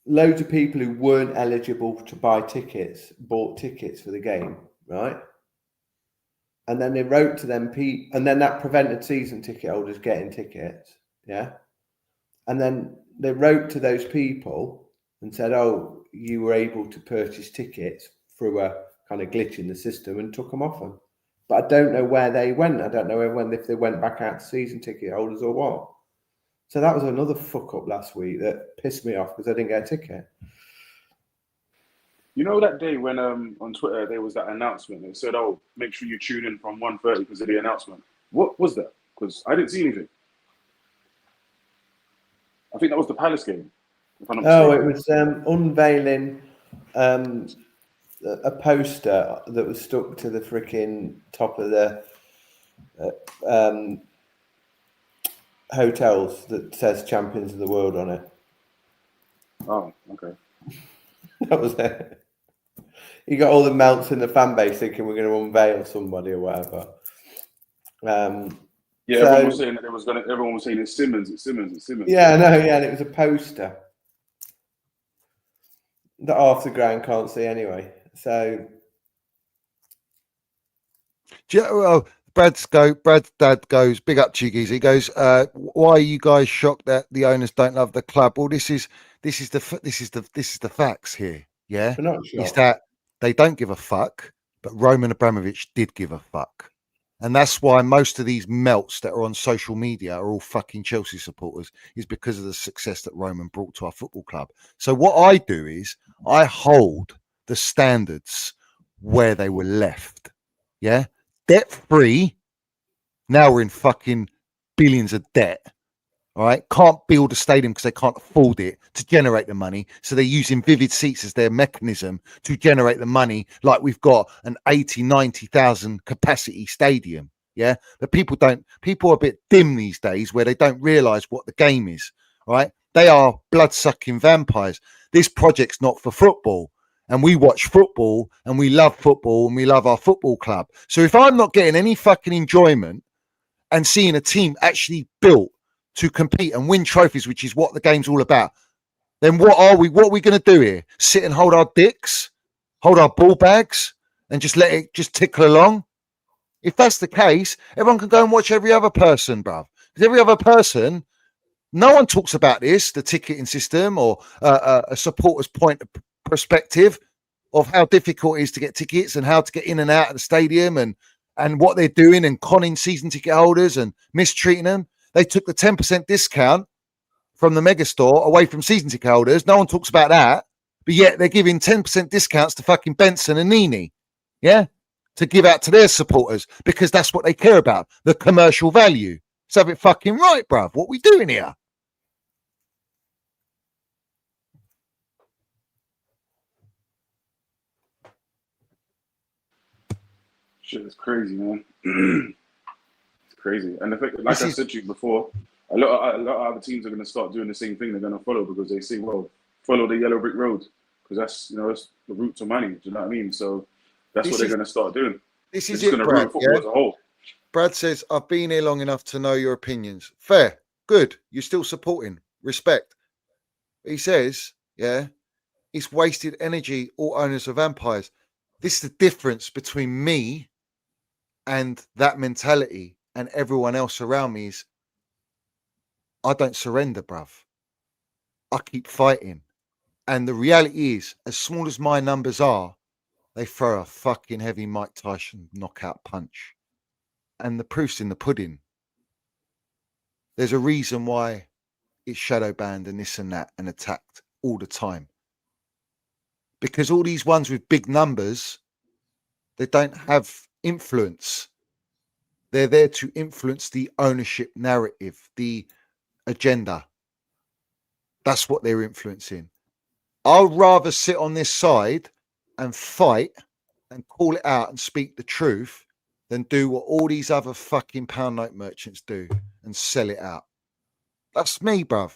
loads of people who weren't eligible to buy tickets bought tickets for the game, right? And then they wrote to them, and then that prevented season ticket holders getting tickets, And then they wrote to those people and said, oh, you were able to purchase tickets through a kind of glitch in the system, and took them off them. But I don't know where they went. I don't know if they went back out to season ticket holders or what. So that was another fuck up last week that pissed me off because I didn't get a ticket. You know that day when on Twitter there was that announcement that said, oh, make sure you tune in from 1:30 because of the announcement. What was that? Because I didn't see anything. I think that was the Palace game. If I'm not mistaken. It was unveiling a poster that was stuck to the freaking top of the hotels that says Champions of the World on it. Oh, okay. That was it. You got all the melts in the fan base thinking we're going to unveil somebody or whatever. Everyone was saying that everyone was saying it's Simmons. Yeah, no, and it was a poster that half the ground can't see anyway. So, Brad's dad goes, big up to you, Geezy. He goes, why are you guys shocked that the owners don't love the club? Well, this is the facts here. Yeah, we're not sure. It's that they don't give a fuck, but Roman Abramovich did give a fuck. And that's why most of these melts that are on social media are all fucking Chelsea supporters, is because of the success that Roman brought to our football club. So what I do is I hold the standards where they were left. Yeah. Debt free. Now we're in fucking billions of debt. All right. Can't build a stadium because they can't afford it to generate the money. So they're using Vivid Seats as their mechanism to generate the money. Like we've got an 80, 90,000 capacity stadium. Yeah. But people are a bit dim these days where they don't realize what the game is. All right. They are blood sucking vampires. This project's not for football. And we watch football and we love football and we love our football club. So if I'm not getting any fucking enjoyment and seeing a team actually built to compete and win trophies, which is what the game's all about, then what are we going to do here? Sit and hold our dicks, hold our ball bags, and just let it just tickle along? If that's the case, everyone can go and watch every other person, bruv. Because every other person, no one talks about this, the ticketing system or a supporter's point of perspective of how difficult it is to get tickets and how to get in and out of the stadium and what they're doing and conning season ticket holders and mistreating them. They took the 10% discount from the megastore away from season ticket holders. No one talks about that, but yet they're giving 10% discounts to fucking Benson and Nini, yeah, to give out to their supporters because that's what they care about, the commercial value. Let's have it fucking right, bruv. What we doing here? Shit, it's crazy, man. It's crazy. And the fact, like I said to you before, a lot of other teams are going to start doing the same thing. They're going to follow because they say, well, follow the yellow brick road because that's the route to money. Do you know what I mean? So that's what they're going to start doing. This is it, Brad. Yeah? As a whole. Brad says, I've been here long enough to know your opinions. Fair. Good. You're still supporting. Respect. He says, yeah, it's wasted energy. All owners are vampires. This is the difference between me and that mentality and everyone else around me is I don't surrender, bruv. I keep fighting. And the reality is, as small as my numbers are, they throw a fucking heavy Mike Tyson knockout punch. And the proof's in the pudding. There's a reason why it's shadow banned and this and that and attacked all the time. Because all these ones with big numbers, they don't have influence. They're there to influence the ownership narrative, the agenda. That's what they're influencing. I'd rather sit on this side and fight and call it out and speak the truth than do what all these other fucking pound note merchants do and sell it out. That's me, bruv.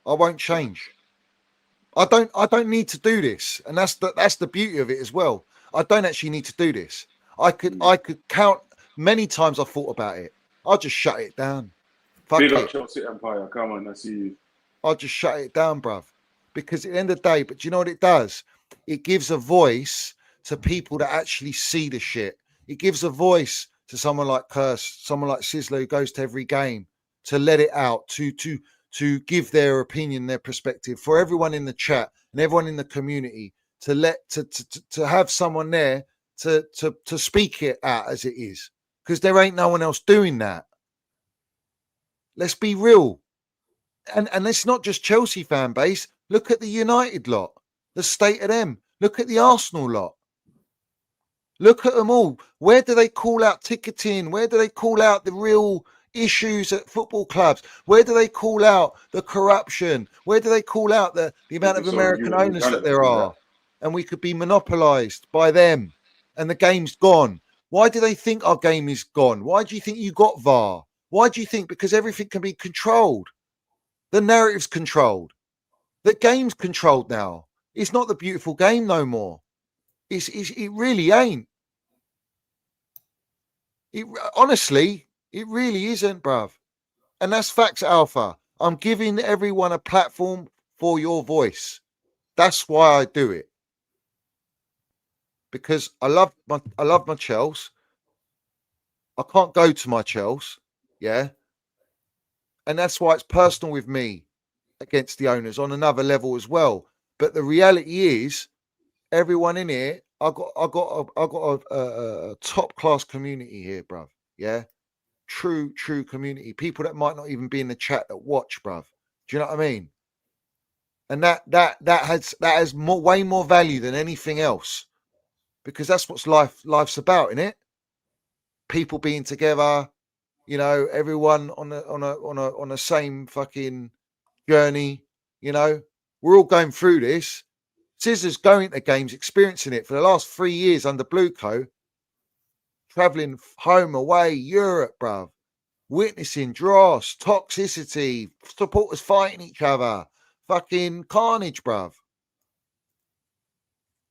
I won't change. I don't need to do this. And that's the beauty of it as well. I don't actually need to do this. I could count many times I thought about it. I'll just shut it down. Fuck Big it. up Chelsea Empire. Come on, I see you. I'll just shut it down, bruv. Because at the end of the day, but do you know what it does? It gives a voice to people that actually see the shit. It gives a voice to someone like Curse, someone like Sizzla who goes to every game to let it out, to give their opinion, their perspective, for everyone in the chat and everyone in the community to have someone there to speak it out as it is. Because there ain't no one else doing that. Let's be real. And it's not just Chelsea fan base. Look at the United lot, the state of them. Look at the Arsenal lot. Look at them all. Where do they call out ticketing? Where do they call out the real issues at football clubs? Where do they call out the corruption? Where do they call out the amount of American owners that there are? And we could be monopolized by them. And the game's gone. Why do they think our game is gone? Why do you think you got VAR? Why do you think? Because everything can be controlled. The narrative's controlled. The game's controlled now. It's not the beautiful game no more. It really ain't. Honestly, it really isn't, bruv. And that's Facts Alpha. I'm giving everyone a platform for your voice. That's why I do it. Because I love my Chelsea. I can't go to my Chelsea, yeah. And that's why it's personal with me against the owners on another level as well. But the reality is, everyone in here I got a top class community here, bruv. Yeah, true community. People that might not even be in the chat that watch, bruv. Do you know what I mean? And that has way more value than anything else, because that's what life's about, isn't it? People being together, you know, everyone on the same fucking journey. You know, we're all going through this. Sizzla's going to games, experiencing it for the last 3 years under BlueCo, traveling home, away, Europe, bruv, witnessing dross, toxicity, supporters fighting each other, fucking carnage, bruv.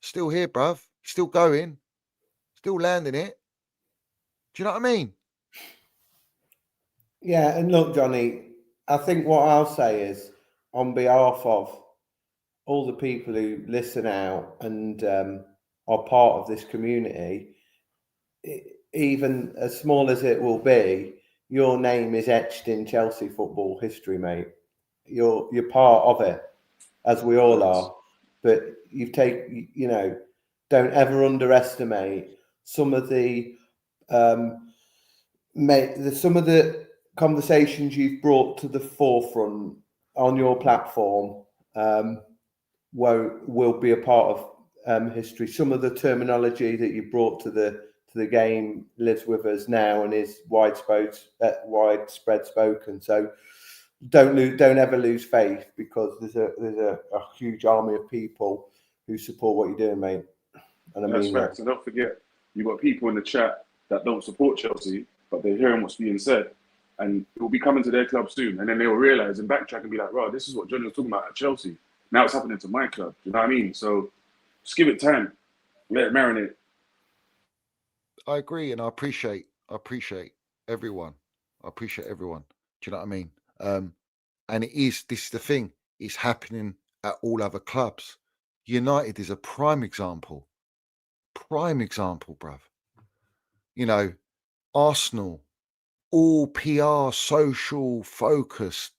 Still here, bruv. Still going, still landing it. Do you know what I mean? Yeah, and look, Johnny, I think what I'll say is, on behalf of all the people who listen out and are part of this community, even as small as it will be, your name is etched in Chelsea football history, mate. You're part of it, as we all are. But don't ever underestimate some of the conversations you've brought to the forefront on your platform. Will be a part of history. Some of the terminology that you brought to the game lives with us now and is widespread spoken. So don't ever lose faith, because there's a huge army of people who support what you're doing, mate. And I mean facts. And don't forget, you've got people in the chat that don't support Chelsea, but they're hearing what's being said, and it will be coming to their club soon, and then they will realise and backtrack and be like, "Wow, this is what Johnny was talking about at Chelsea. Now it's happening to my club." You know what I mean? So just give it time, let it marinate. I agree, and I appreciate everyone. I appreciate everyone. Do you know what I mean? And this is the thing. It's happening at all other clubs. United is a prime example. Prime example, bruv. You know, Arsenal, all PR, social, focused.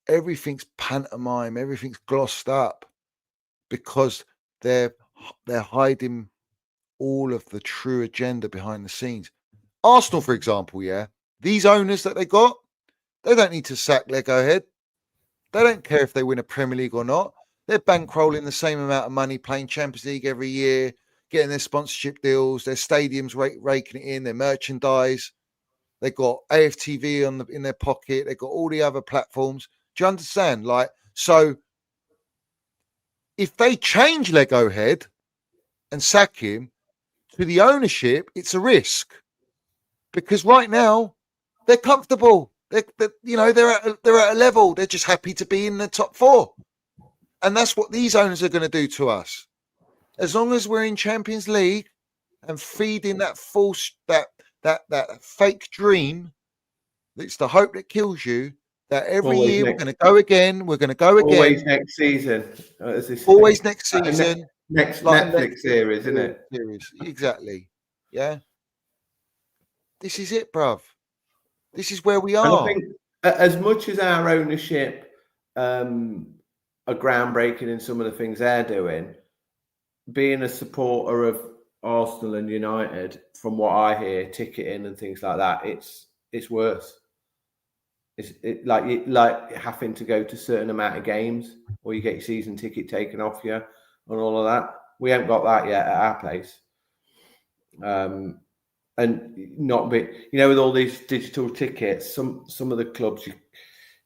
Everything's pantomime. Everything's glossed up, because they're hiding all of the true agenda behind the scenes. Arsenal, for example, yeah, these owners that they got, they don't need to sack Lego Head. They don't care if they win a Premier League or not. They're bankrolling the same amount of money, playing Champions League every year, getting their sponsorship deals, their stadiums raking it in, their merchandise. They got AFTV in their pocket. They got all the other platforms. Do you understand? Like, so if they change Lego Head and sack him, to the ownership, it's a risk, because right now they're comfortable. They're at a level. They're just happy to be in the top 4, and that's what these owners are going to do to us. As long as we're in Champions League and feeding that false, that fake dream, it's the hope that kills you. That every year we're going to go again. We're going to go again. Always next season. Always next season. Next Netflix series, isn't it? Series, exactly. Yeah. This is it, bruv. This is where we are. And I think, as much as our ownership are groundbreaking in some of the things they're doing, being a supporter of Arsenal and United, from what I hear, ticketing and things like that, it's worse. It's like having to go to a certain amount of games, or you get your season ticket taken off you, and all of that. We haven't got that yet at our place. And not be, with all these digital tickets, some of the clubs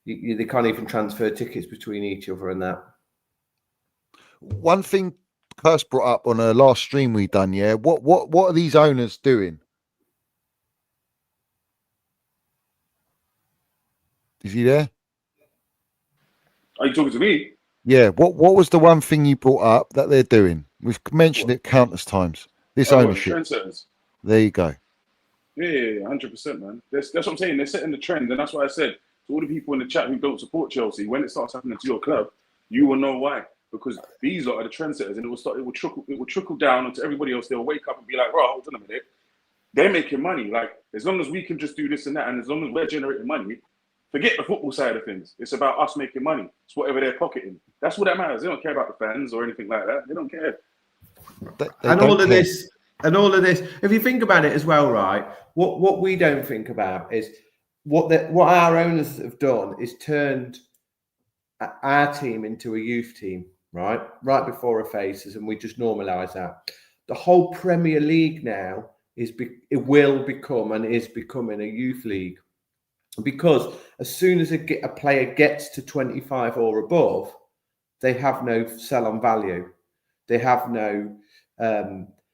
they can't even transfer tickets between each other and that. One thing Curse brought up on a last stream we done, yeah. What are these owners doing? Is he there? Are you talking to me? Yeah. What was the one thing you brought up that they're doing? We've mentioned it countless times. This ownership. Trendsetters. There you go. Yeah, 100%, man. That's what I'm saying. They're setting the trend, and that's why I said to all the people in the chat who don't support Chelsea, when it starts happening to your club, you will know why. Because these are the trendsetters, and it will trickle down onto everybody else. They'll wake up and be like, "Bro, hold on a minute. They're making money. Like, as long as we can just do this and that, and as long as we're generating money, forget the football side of things. It's about us making money. It's whatever they're pocketing. That's what that matters. They don't care about the fans or anything like that. They don't care." And all of this, if you think about it as well, right? What we don't think about is what our owners have done is turned our team into a youth team, right before our faces, and we just normalise that. The whole Premier League now it will become and is becoming a youth league, because as soon as a player gets to 25 or above, they have no sell-on value. They have no.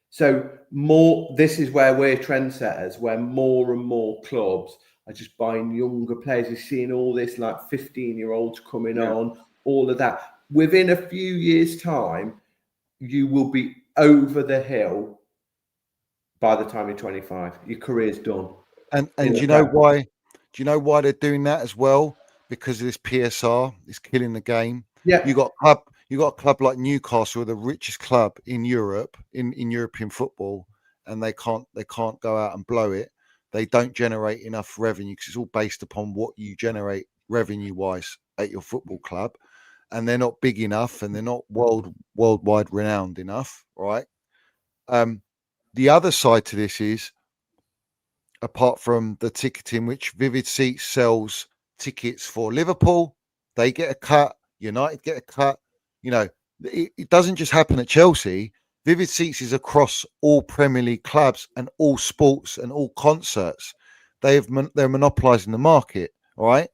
So more. This is where we're trendsetters, where more and more clubs are just buying younger players. You're seeing all this like 15-year-olds coming on, all of that. Within a few years' time, you will be over the hill by the time you're 25. Your career's done. And do you know why? Do you know why they're doing that as well? Because of this PSR. It's killing the game. Yeah. You got a club like Newcastle, the richest club in Europe, in European football, and they can't go out and blow it. They don't generate enough revenue because it's all based upon what you generate revenue-wise at your football club, and they're not big enough and they're not worldwide renowned enough, right? The other side to this is, apart from the ticketing, which Vivid Seats sells tickets for Liverpool, they get a cut. United get a cut. You know, it doesn't just happen at Chelsea. Vivid Seats is across all Premier League clubs and all sports and all concerts. They're monopolising the market, all right?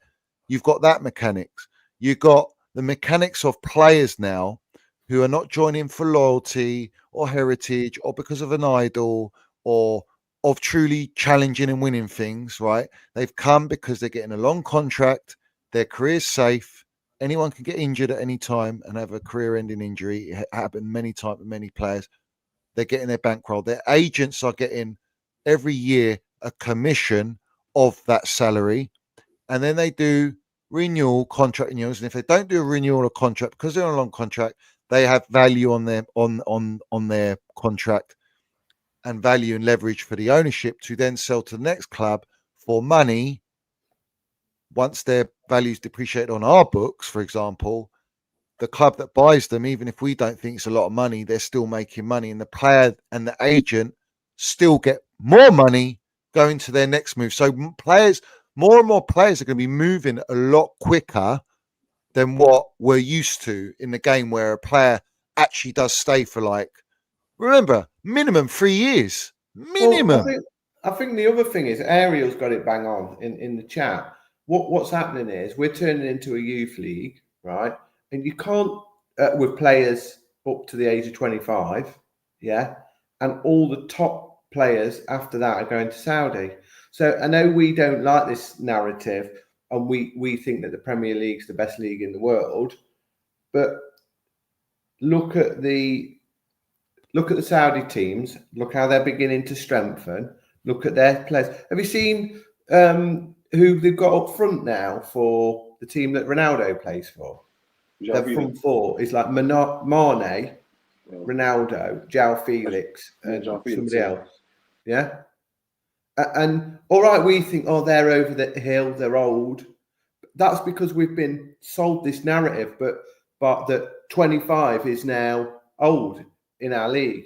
You've got that mechanics. You've got the mechanics of players now who are not joining for loyalty or heritage or because of an idol or of truly challenging and winning things, right? They've come because they're getting a long contract, their career's safe. Anyone can get injured at any time and have a career-ending injury. It happened many times with many players. They're getting their bankroll. Their agents are getting every year a commission of that salary, and then they do contract renewals. And if they don't do a renewal or contract because they're on a long contract, they have value on their on their contract and value and leverage for the ownership to then sell to the next club for money. Once their values depreciate on our books, for example, the club that buys them, even if we don't think it's a lot of money, they're still making money, and the player and the agent still get more money going to their next move. So more and more players are going to be moving a lot quicker than what we're used to in the game, where a player actually does stay for remember, minimum 3 years. Minimum. Well, I think the other thing is, Ariel's got it bang on in the chat. What's happening is we're turning into a youth league, right? And you can't, with players up to the age of 25, yeah? And all the top players after that are going to Saudi. So I know we don't like this narrative, and we think that the Premier League's the best league in the world, but look at the Saudi teams, look how they're beginning to strengthen, look at their players. Have you seen who they've got up front now for the team that Ronaldo plays for? Their front four is like Mane, Ronaldo, João Felix, and somebody else. Yeah. And all right, we think, they're over the hill, they're old. That's because we've been sold this narrative, but that 25 is now old in our league.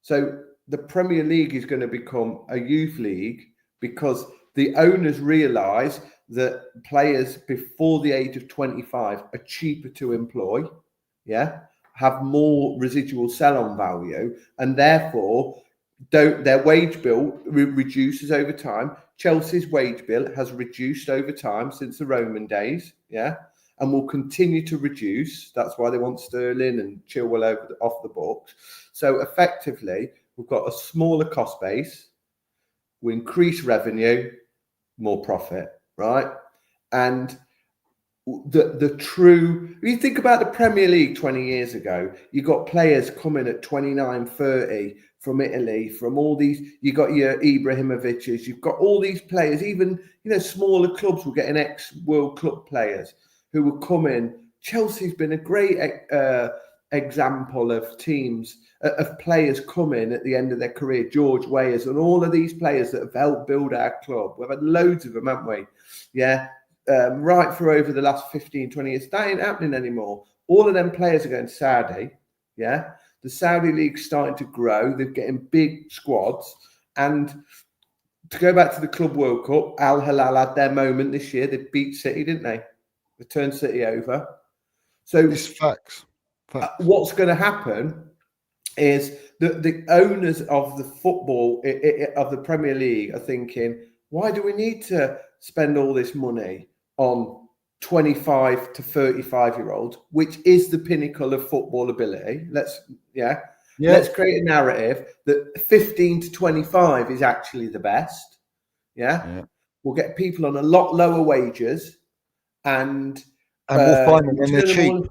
So the Premier League is going to become a youth league because the owners realise that players before the age of 25 are cheaper to employ, have more residual sell-on value, and therefore their wage bill reduces over time. Chelsea's wage bill has reduced over time since the Roman days, and will continue to reduce. That's why they want Sterling and Chilwell off the books. So effectively, we've got a smaller cost base, we increase revenue, more profit, right? And the true, if you think about the Premier League 20 years ago, you got players coming at 29, 30 from Italy, from all these, you got your Ibrahimoviches, you've got all these players, even, smaller clubs were getting ex-World Club players who were coming. Chelsea's been a great example of teams, of players coming at the end of their career, George Weahs and all of these players that have helped build our club. We've had loads of them, haven't we? Right through over the last 15, 20 years. That ain't happening anymore. All of them players are going to Saudi, The Saudi League's starting to grow. They're getting big squads. And to go back to the Club World Cup, Al Hilal had their moment this year. They beat City, didn't they? They turned City over. So It's facts. What's going to happen is the owners of the football of the Premier League are thinking, why do we need to spend all this money on 25 to 35-year-olds, which is the pinnacle of football ability? Let's create a narrative that 15 to 25 is actually the best. Yeah. We'll get people on a lot lower wages, and we'll find them when they're cheap.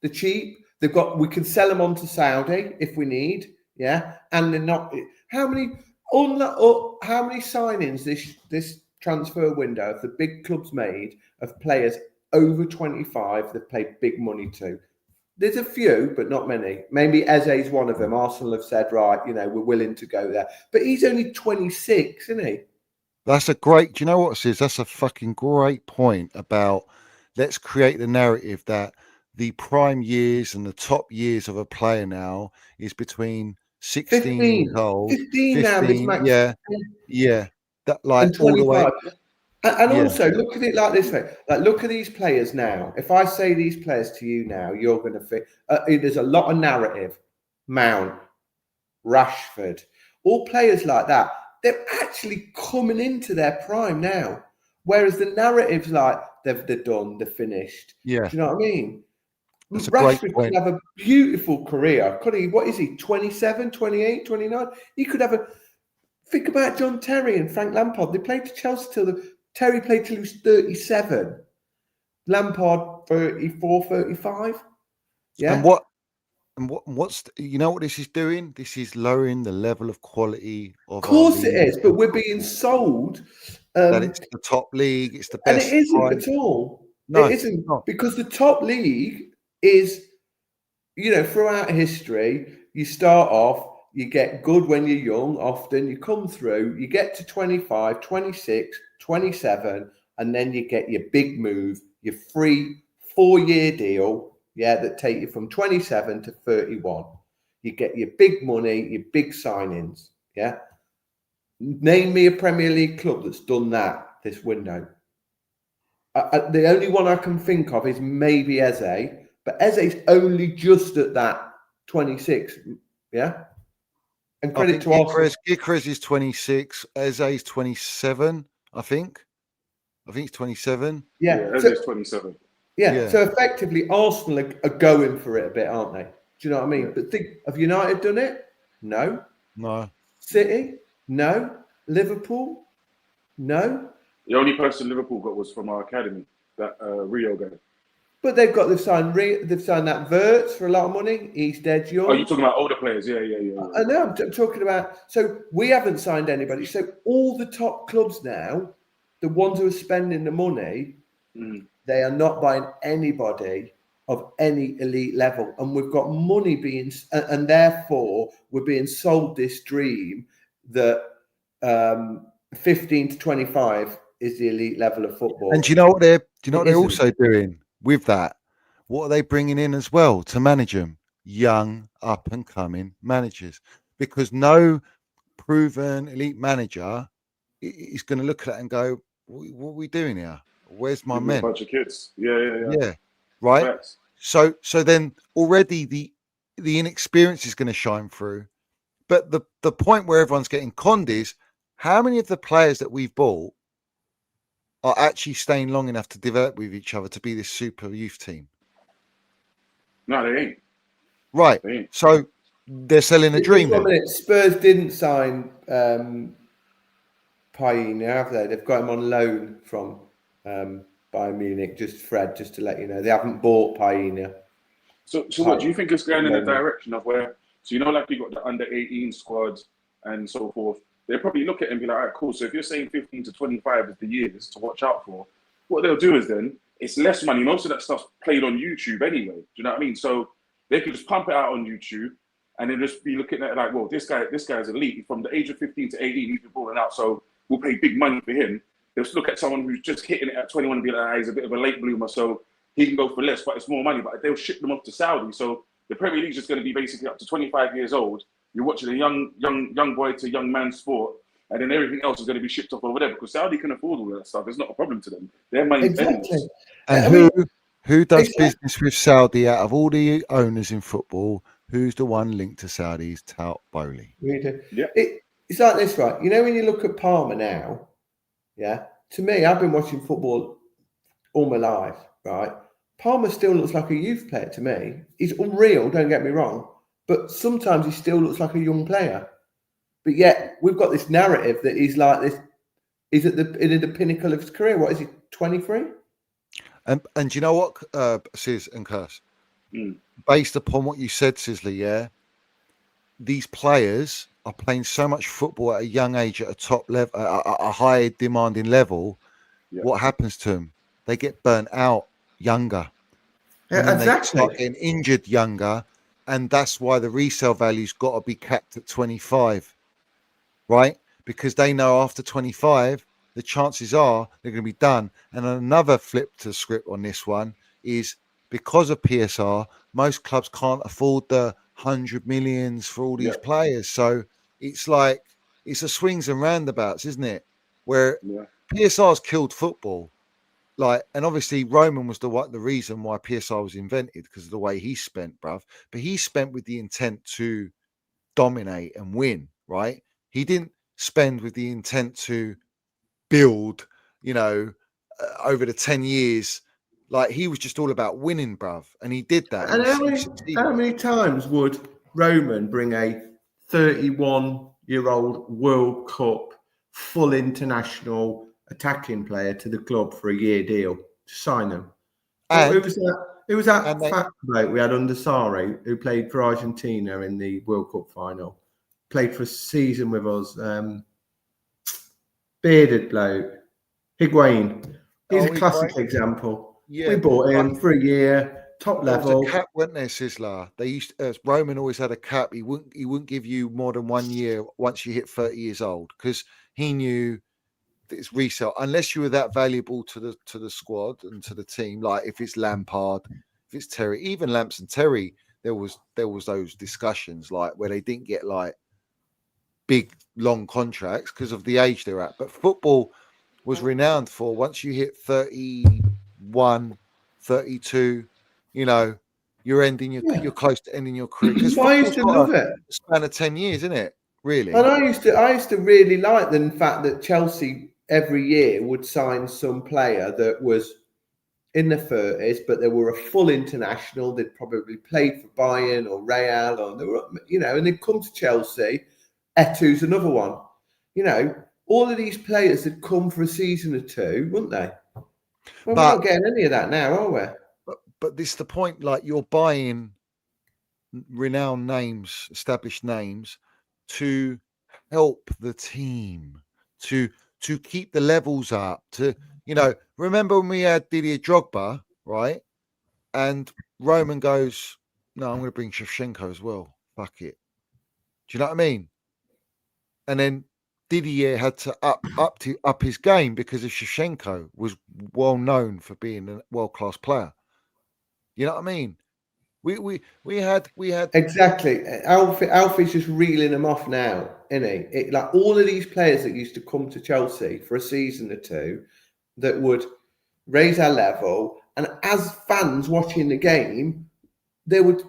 They're cheap. We can sell them on to Saudi if we need. Yeah, and they're not. How many signings this transfer window have the big clubs made of players over 25 that pay big money to? There's a few, but not many. Maybe Eze's one of them. Arsenal have said, right, we're willing to go there. But he's only 26, isn't he? That's a great, do you know what, Sis? That's a fucking great point about let's create the narrative that the prime years and the top years of a player now is between 16 years old. 15 now is max. Yeah. That like and 25. All the way. And also look at it like this way. Like, look at these players now. If I say these players to you now, you're going to think there's a lot of narrative. Mount, Rashford, all players like that. They're actually coming into their prime now. Whereas the narrative's like they're done, they're finished. Yeah. Do you know what I mean? That's Rashford could have a beautiful career. Could he? What is he? 27, 28, 29? He could have a. Think about John Terry and Frank Lampard. They played to Chelsea till Terry played till he was 37. Lampard 34, 35. Yeah. And what's you know what this is doing? This is lowering the level of quality of. Of course it is, but we're being sold that it's the top league, it's the best. And it isn't at all. No, it isn't, because the top league is, throughout history, you start off, you get good when you're young, often you come through, you get to 25, 26, 27, and then you get your big move, your free 4-year deal, that take you from 27 to 31. You get your big money, your big signings, Name me a Premier League club that's done that this window. The only one I can think of is maybe Eze, but Eze's only just at that 26, And credit to Gyökeres is 26, Eze's 27, I think. He's 27. Yeah, Eze's 27. Yeah, so effectively Arsenal are going for it a bit, aren't they? Do you know what I mean? Yeah. But have United done it? No. City? No. Liverpool? No. The only person Liverpool got was from our academy, that Rio guy. But they've signed that Wirtz for a lot of money. He's dead young. Oh, you're talking about older players? Yeah. I know. I'm talking about. So we haven't signed anybody. So all the top clubs now, the ones who are spending the money, they are not buying anybody of any elite level, and we've got money and therefore we're being sold this dream that 15 to 25 is the elite level of football. And do you know what they're also doing with that? What are they bringing in as well to manage them? Young, up and coming managers, because no proven elite manager is going to look at that and go, "What are we doing here? Where's my men?" A bunch of kids. Yeah. Right. Facts. So then already the inexperience is going to shine through. But the point where everyone's getting conned is how many of the players that we've bought are actually staying long enough to develop with each other to be this super youth team? No, they ain't. Right. They ain't. So they're selling a dream. Spurs didn't sign Payne, have they? They've got him on loan from Bayern Munich. Just Fred, just to let you know, they haven't bought Payne. So what do you think is going in the direction of where? So like you got the under 18 squads and so forth. They probably look at it and be like, all right, cool. So if you're saying 15 to 25 is the years to watch out for, what they'll do is then it's less money. Most of that stuff's played on YouTube anyway. Do you know what I mean? So they could just pump it out on YouTube and then just be looking at it like, well, this guy's elite. From the age of 15 to 18, he's been balling out. So we'll pay big money for him. They'll just look at someone who's just hitting it at 21 and be like, he's a bit of a late bloomer, so he can go for less, but it's more money. But they'll ship them off to Saudi. So The Premier League's just going to be basically up to 25 years old. You're watching a young boy to young man sport, and then everything else is going to be shipped off over there because Saudi can afford all that stuff. It's not a problem to them. Their money's endless. And who does business with Saudi out of all the owners in football? Who's the one linked to Saudi's Tout Bowley? Yeah. It's like this, right? You know, when you look at Palmer now, yeah, to me, I've been watching football all my life, right? Palmer still looks like a youth player to me. He's unreal, don't get me wrong, but sometimes he still looks like a young player. But yet, we've got this narrative that he's like this, he's at the pinnacle of his career. What is he, 23? And do you know what, Sis and Curse? Based upon what you said, Sizzla, yeah, these players are playing so much football at a young age, at a top level, a high demanding level. Yeah. What happens to them? They get burnt out younger. Yeah, exactly. They start getting injured younger, and that's why the resale value's got to be capped at 25, right? Because they know after 25, the chances are they're going to be done. And another flip to the script on this one is because of PSR, most clubs can't afford the 100 millions for all these players. So it's like, it's a swings and roundabouts, isn't it? Where PSR's killed football. Like, and obviously Roman was the reason why PSR was invented, because of the way he spent, bruv. But he spent with the intent to dominate and win, right? He didn't spend with the intent to build, you know, over the 10 years. Like, he was just all about winning, bruv. And he did that. And how many times would Roman bring a 31-year-old World Cup full international attacking player to the club for a year deal to sign him? Who was that fat bloke we had under Sarri who played for Argentina in the World Cup final? Played for a season with us. Bearded bloke. Higuain. He's a classic example. Yeah, we bought him for a year, top level. There was a cap, wasn't there, Sizzla? They used Roman always had a cap. He wouldn't give you more than 1 year once you hit 30 years old, because he knew that it's resale unless you were that valuable to the squad and to the team. Like if it's Lampard, if it's Terry, even Lamps and Terry, there was those discussions like where they didn't get like big long contracts because of the age they're at. But football was renowned for once you hit 31, 32, you know, you're close to ending your career. Because I used to love it. A span of 10 years, isn't it? Really. And I used to really like the fact that Chelsea every year would sign some player that was in the 30s, but they were a full international. They'd probably played for Bayern or Real, or they were, you know, and they'd come to Chelsea. Eto'o's another one. You know, all of these players had come for a season or two, wouldn't they? Well, we're not getting any of that now, are we? But this is the point. Like, you're buying renowned names, established names, to help the team, to keep the levels up. To, you know, remember when we had Didier Drogba, right? And Roman goes, "No, I'm going to bring Shevchenko as well. Fuck it." Do you know what I mean? And then Didier had to up his game because of Shevchenko was well known for being a world-class player. You know what I mean? We had exactly. Alfie's just reeling them off now, isn't he? Like all of these players that used to come to Chelsea for a season or two that would raise our level, and as fans watching the game, they would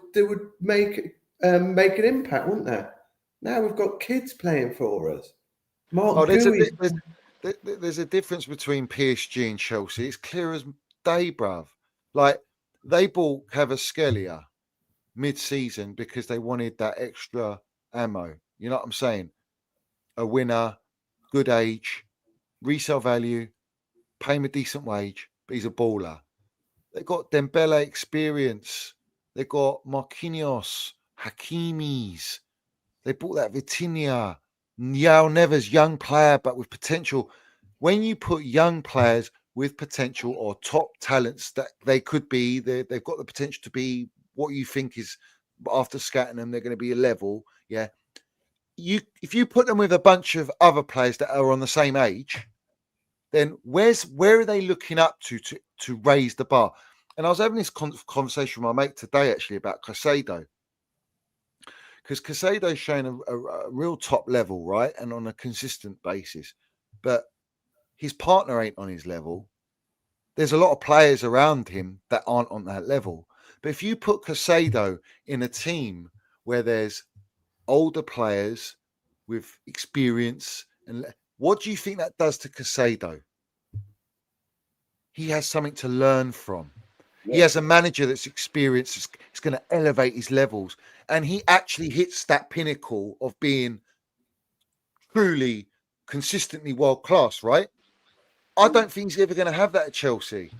make an impact, wouldn't they? Now we've got kids playing for us. There's a difference between PSG and Chelsea. It's clear as day, bruv. Like, they bought Kvaratskhelia mid-season because they wanted that extra ammo. You know what I'm saying? A winner, good age, resale value, pay him a decent wage, but he's a baller. They got Dembele experience. They got Marquinhos, Hakimis. They bought that Vitinha. Yao Neves, young player, but with potential. When you put young players with potential or top talents that they could be, they've got the potential to be what you think is, after scouting them, they're going to be a level. Yeah. If you put them with a bunch of other players that are on the same age, then where are they looking up to raise the bar? And I was having this conversation with my mate today, actually, about Caicedo. Because Caicedo's showing a real top level, right? And on a consistent basis. But his partner ain't on his level. There's a lot of players around him that aren't on that level. But if you put Caicedo in a team where there's older players with experience, and what do you think that does to Caicedo? He has something to learn from. He has a manager that's experienced. It's going to elevate his levels. And he actually hits that pinnacle of being truly consistently world class, right? I don't think he's ever going to have that at Chelsea.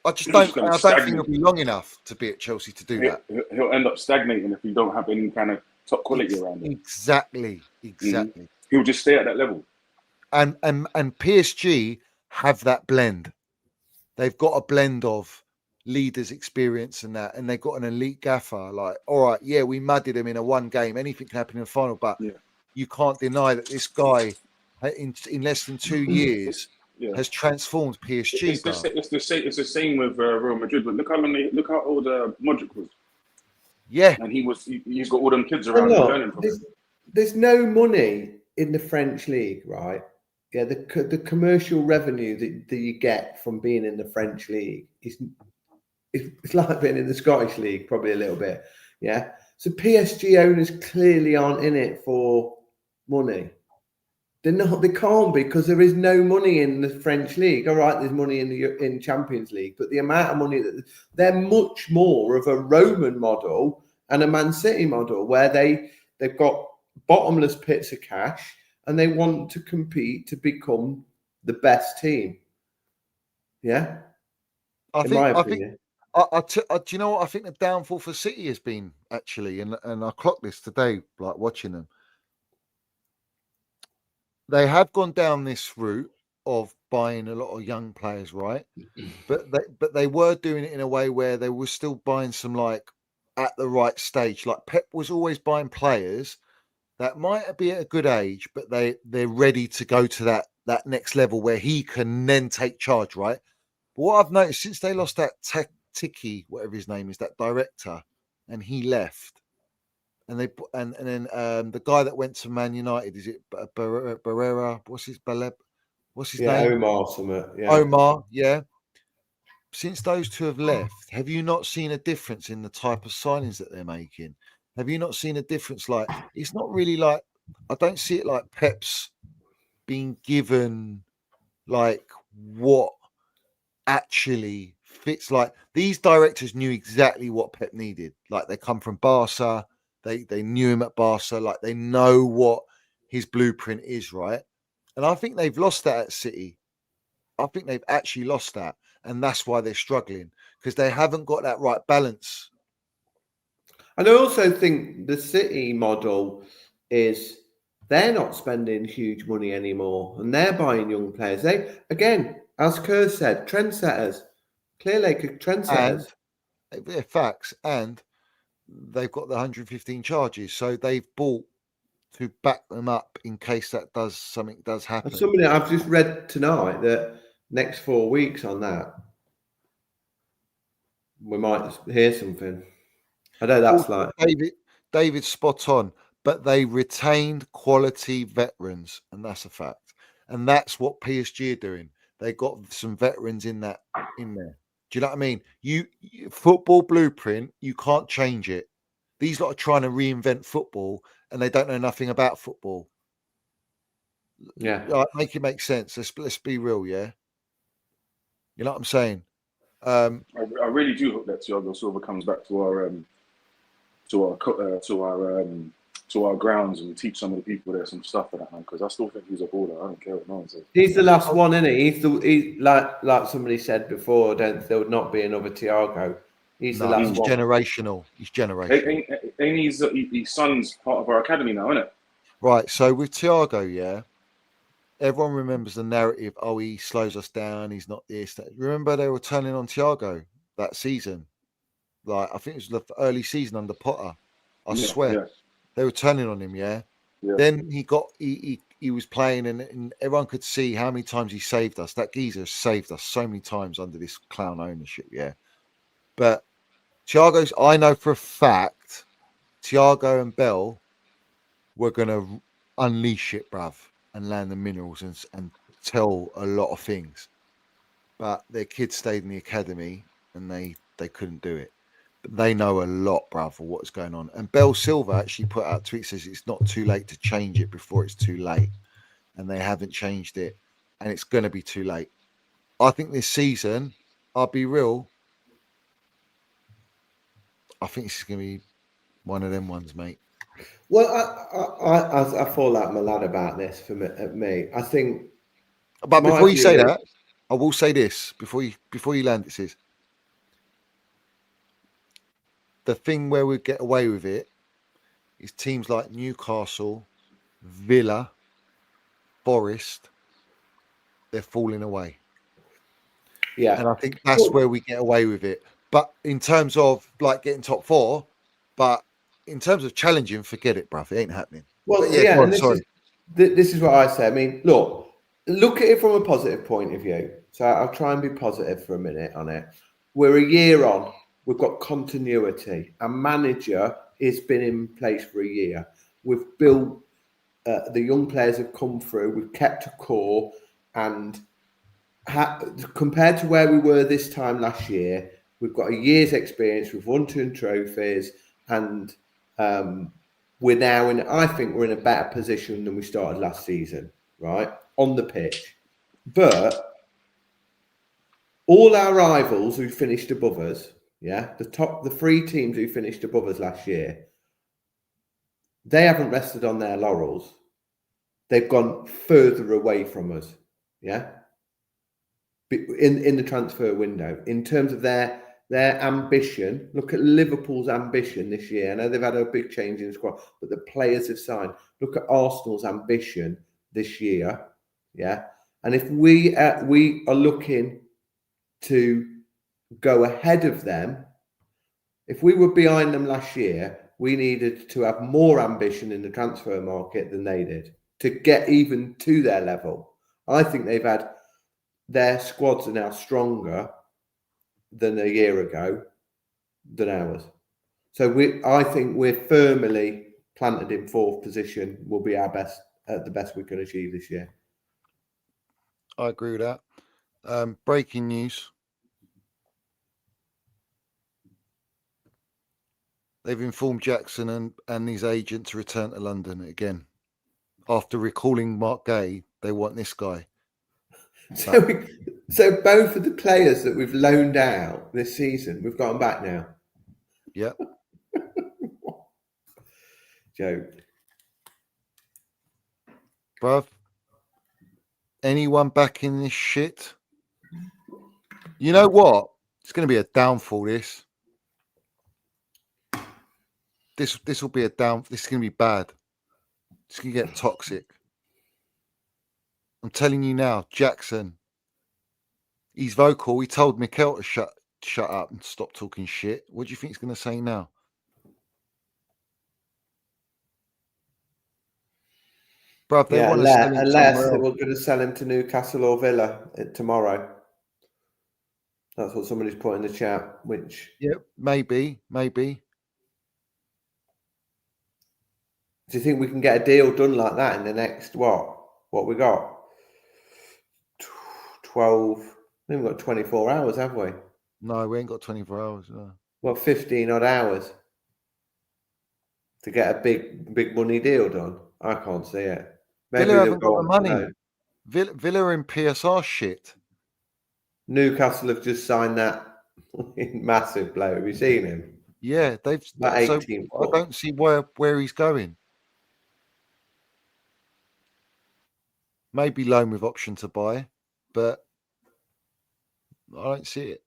I don't think he'll be long enough to be at Chelsea to do that. He'll end up stagnating if you don't have any kind of top quality around him. Exactly. He'll just stay at that level. And PSG have that blend. They've got a blend of leaders' experience and that, and they've got an elite gaffer. Like, all right, yeah, we mudded him in a one game. Anything can happen in the final, but you can't deny that this guy, in less than 2 years, has transformed PSG. It's the same with Real Madrid. But look how old Modric was. Yeah, and he's got all them kids around him learning from him. There's no money in the French league, right? Yeah, the commercial revenue that you get from being in the French league it's like being in the Scottish league, probably a little bit. Yeah. So PSG owners clearly aren't in it for money. They're not. They can't be, because there is no money in the French league. All right, there's money in Champions League, but the amount of money that they're much more of a Roman model and a Man City model, where they've got bottomless pits of cash and they want to compete to become the best team. Yeah, in my opinion. Do you know what I think the downfall for City has been, actually? And I clocked this today, like watching them. They have gone down this route of buying a lot of young players, right? But they were doing it in a way where they were still buying some, like, at the right stage. Like, Pep was always buying players that might be at a good age, but they're ready to go to that next level where he can then take charge, right? But what I've noticed since they lost that Tiki, whatever his name is, that director, and he left, and then the guy that went to Man United, is it Barrera? What's his name? Omar, yeah. Since those two have left, have you not seen a difference in the type of signings that they're making? Have you not seen a difference? Like, it's not really like, I don't see it like Pep's being given like what actually fits. Like, these directors knew exactly what Pep needed. Like, they come from Barca, they knew him at Barca, like they know what his blueprint is, right? And I think they've lost that at City. I think they've actually lost that, and that's why they're struggling, because they haven't got that right balance. And I also think the City model is they're not spending huge money anymore, and they're buying young players. They, again, as Kerr said, trendsetters. Clearly, trendsetters. And they're facts, and they've got the 115 charges, so they've bought to back them up in case something does happen. Somebody I've just read tonight that next 4 weeks on that, we might hear something. I know that's like David's spot on, but they retained quality veterans, and that's a fact. And that's what PSG are doing. They got some veterans in there. Do you know what I mean? You football blueprint, you can't change it. These lot are trying to reinvent football, and they don't know nothing about football. Yeah, make it make sense. Let's be real, yeah. You know what I'm saying? I really do hope that Thiago Silva comes back to our grounds and teach some of the people there some stuff for that, man. Because I still think he's a baller. I don't care what no one says. He's the last one, isn't he? He's like somebody said before. There would not be another Thiago. He's the last one. Generational. He's generational. And his son's part of our academy now, isn't it? Right. So with Thiago, yeah, everyone remembers the narrative. Oh, he slows us down. He's not this. That. Remember, they were turning on Thiago that season. Like, I think it was the early season under Potter. I swear, they were turning on him. Yeah. Then he was playing, and everyone could see how many times he saved us. That geezer saved us so many times under this clown ownership. Yeah. But I know for a fact, Thiago and Bell were going to unleash it, bruv, and land the minerals and tell a lot of things. But their kids stayed in the academy and they couldn't do it. But they know a lot, bruv, of what's going on. And Bell Silva actually put out a tweet, says it's not too late to change it before it's too late. And they haven't changed it. And it's going to be too late. I think this season, I'll be real, I think this is going to be one of them ones, mate. Well, I fall like my lad about this for me. I think. But before you say that, I will say this before you land. This is the thing where we get away with it is teams like Newcastle, Villa, Forest. They're falling away. Yeah, and I think that's where we get away with it. But in terms of like getting top 4, but in terms of challenging, forget it, bruv. It ain't happening. Well, yeah, and this is what I say. I mean, look at it from a positive point of view. So I'll try and be positive for a minute on it. We're a year on. We've got continuity. Our manager has been in place for a year. We've built, the young players have come through. We've kept a core. And compared to where we were this time last year, we've got a year's experience. We've won 2 trophies. And we're now I think we're in a better position than we started last season, right? On the pitch. But all our rivals who finished above us, the 3 teams who finished above us last year, they haven't rested on their laurels. They've gone further away from us, in the transfer window. In terms of their ambition, look at Liverpool's ambition this year. I know they've had a big change in the squad, but the players have signed. Look at Arsenal's ambition this year, And if we are looking to go ahead of them, if we were behind them last year, we needed to have more ambition in the transfer market than they did to get even to their level. I think their squads are now stronger than a year ago than ours. So I think we're firmly planted in 4th position. Will be our best, the best we can achieve this year. I agree with that. Breaking news. They've informed Jackson and his agent to return to London again. After recalling Mark Gay, they want this guy. So both of the players that we've loaned out this season, we've got them back now. Yep. Joke. Bruv, anyone back in this shit? You know what? It's going to be a downfall, this. This will be a down. This is going to be bad. It's going to get toxic. I'm telling you now, Jackson. He's vocal. He told Mikel to shut up and stop talking shit. What do you think he's going to say now? Bruv, they want to sell him unless somewhere we're going to sell him to Newcastle or Villa tomorrow. That's what somebody's put in the chat. Which maybe. Do you think we can get a deal done like that in the next what we got? 12. We haven't got 24 hours, have we? No, we ain't got 24 hours. No. Well, 15 odd hours to get a big money deal done. I can't see it. Maybe Villa haven't got the money. No. Villa are in PSR shit. Newcastle have just signed that massive blow. Have you seen him? Yeah, they've. So I don't see where he's going. Maybe loan with option to buy, but I don't see it.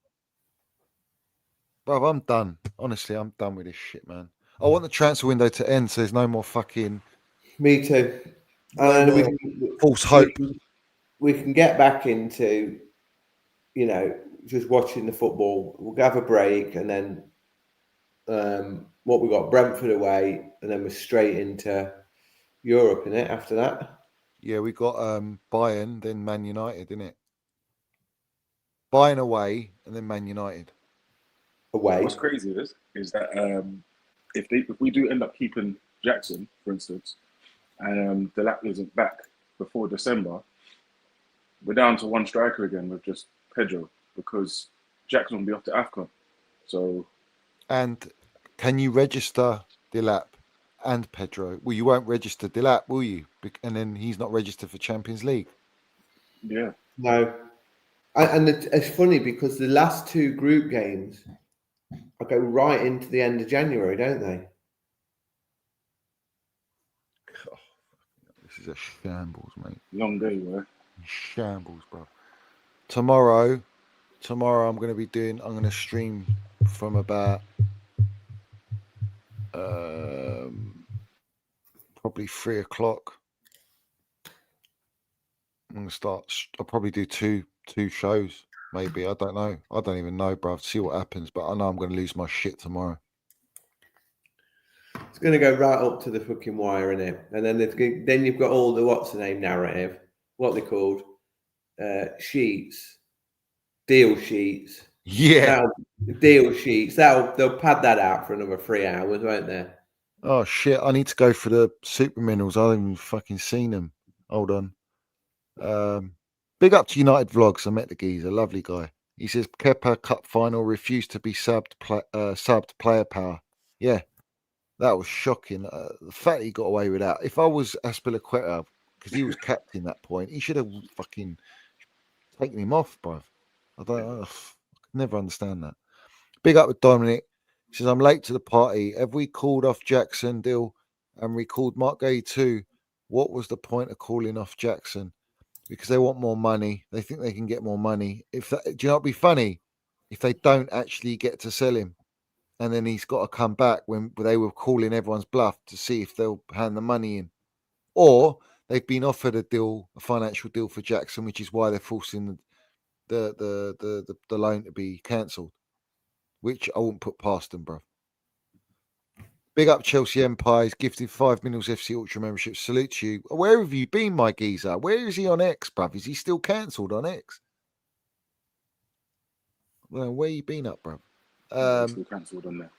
Bro, I'm done. Honestly, I'm done with this shit, man. I want the transfer window to end so there's no more fucking... Me too. And false hope. We can get back into, just watching the football. We'll have a break and then what we got, Brentford away, and then we're straight into Europe, innit, after that? Yeah, we got Bayern, then Man United, innit? Bayern away, and then Man United. away. What's crazy is that if we do end up keeping Jackson, for instance, and Delap isn't back before December, we're down to one striker again with just Pedro, because Jackson will be off to AFCON. So, and can you register Delap and Pedro? Well, you won't register Delap, will you? And then he's not registered for Champions League. yeah. No. And it's funny because the last two group games go right into the end of January, don't they? Oh, this is a shambles, mate. Long day, right? Shambles, bro. Tomorrow I'm going to stream from about probably 3 o'clock. I'm going to start. I'll probably do two shows, maybe. I don't know. I don't even know, bro. See what happens. But I know I'm going to lose my shit tomorrow. It's going to go right up to the fucking wire, innit? And then you've got all the what's the name narrative, what they called, sheets, deal sheets. Yeah. Deal sheets. They'll pad that out for another 3 hours, won't they? Oh shit! I need to go for the super minerals. I haven't even fucking seen them. Hold on. Big up to United Vlogs. I met the geezer, lovely guy. He says Kepa Cup final refused to be subbed player power. Yeah, that was shocking. The fact he got away with that. If I was Aspilicueta, because he was captain at that point, he should have fucking taken him off, bruv. I could never understand that. Big up with Dominic. He says, I'm late to the party. Have we called off Jackson deal and recalled Mark Gay too? What was the point of calling off Jackson? Because they want more money. They think they can get more money. Do you know what'd be funny? If they don't actually get to sell him, and then he's got to come back when they were calling everyone's bluff to see if they'll hand the money in. Or they've been offered a financial deal for Jackson, which is why they're forcing the loan to be cancelled, which I wouldn't put past them, bro. Big up Chelsea Empires, gifted 5 Minerals FC Ultra membership. Salute to you. Where have you been, my geezer? Where is he on X, bruv? Is he still cancelled on X? Well, where you been up, bruv? Still cancelled on there.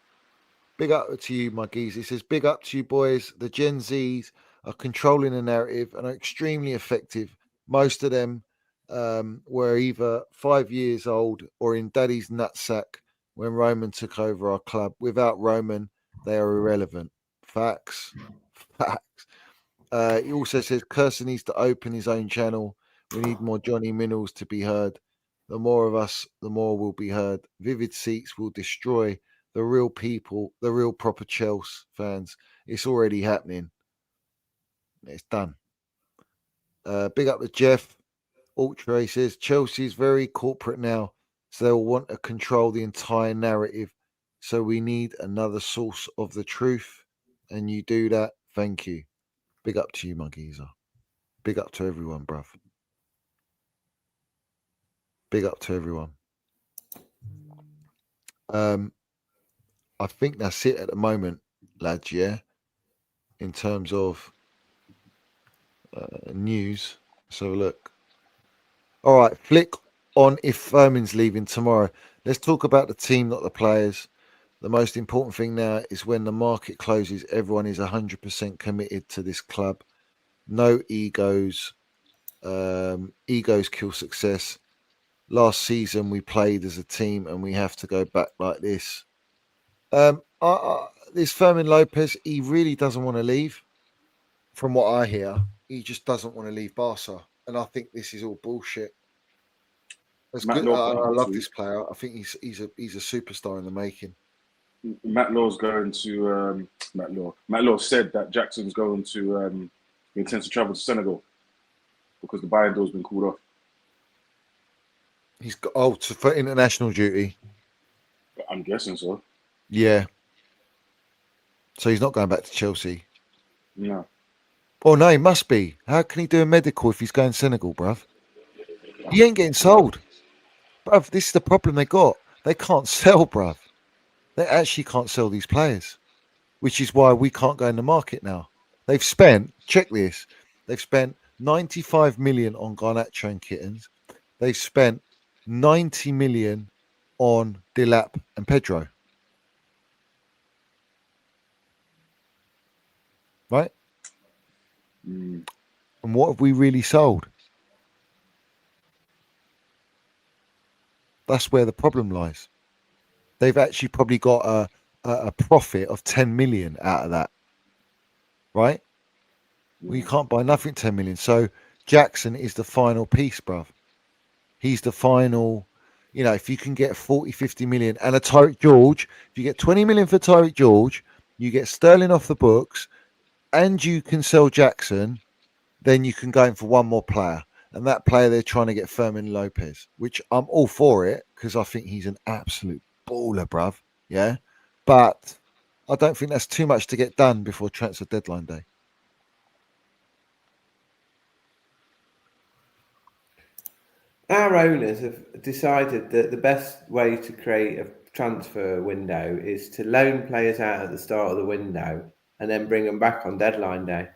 Big up to you, my geezer. He says, big up to you, boys. The Gen Zs are controlling the narrative and are extremely effective. Most of them were either 5 years old or in daddy's nutsack when Roman took over our club. Without Roman, they are irrelevant. Facts. He also says Cursor needs to open his own channel. We need more Johnny Minerals to be heard. The more of us, the more will be heard. Vivid Seats will destroy the real people, the real proper Chelsea fans. It's already happening. It's done. Big up to Jeff. Ultra, he says Chelsea's very corporate now, so they'll want to control the entire narrative. So we need another source of the truth. And you do that. Thank you. Big up to you, my geezer. Big up to everyone, bruv. Big up to everyone. I think that's it at the moment, lads, yeah? In terms of news. So look. All right, flick on if Furman's leaving tomorrow. Let's talk about the team, not the players. The most important thing now is when the market closes, everyone is 100% committed to this club. No egos. Egos kill success. Last season, we played as a team and we have to go back like this. This Fermin Lopez, he really doesn't want to leave. From what I hear, he just doesn't want to leave Barca. And I think this is all bullshit. That's good. I love this player. I think he's a superstar in the making. Matt Law's going to Matt Law said that Jackson's going to he intends to travel to Senegal because the buying deal's been called off. He's got for international duty. I'm guessing so. Yeah. So he's not going back to Chelsea. No. Oh no, he must be. How can he do a medical if he's going to Senegal, bruv? He ain't getting sold. Bruv, this is the problem they got. They can't sell, bruv. They actually can't sell these players, which is why we can't go in the market now. They've spent, check this, they've spent 95 million on Garnacho and Kittens. They've spent 90 million on Delap and Pedro. Right? And what have we really sold? That's where the problem lies. They've actually probably got a profit of 10 million out of that. Right? Well, you can't buy nothing 10 million. So Jackson is the final piece, bruv. He's the final, if you can get 40, 50 million and a Tyreek George, if you get 20 million for Tyreek George, you get Sterling off the books and you can sell Jackson, then you can go in for one more player. And that player, they're trying to get Fermin Lopez, which I'm all for it because I think he's an absolute baller, bruv. Yeah. But I don't think that's too much to get done before transfer deadline day. Our owners have decided that the best way to create a transfer window is to loan players out at the start of the window and then bring them back on deadline day.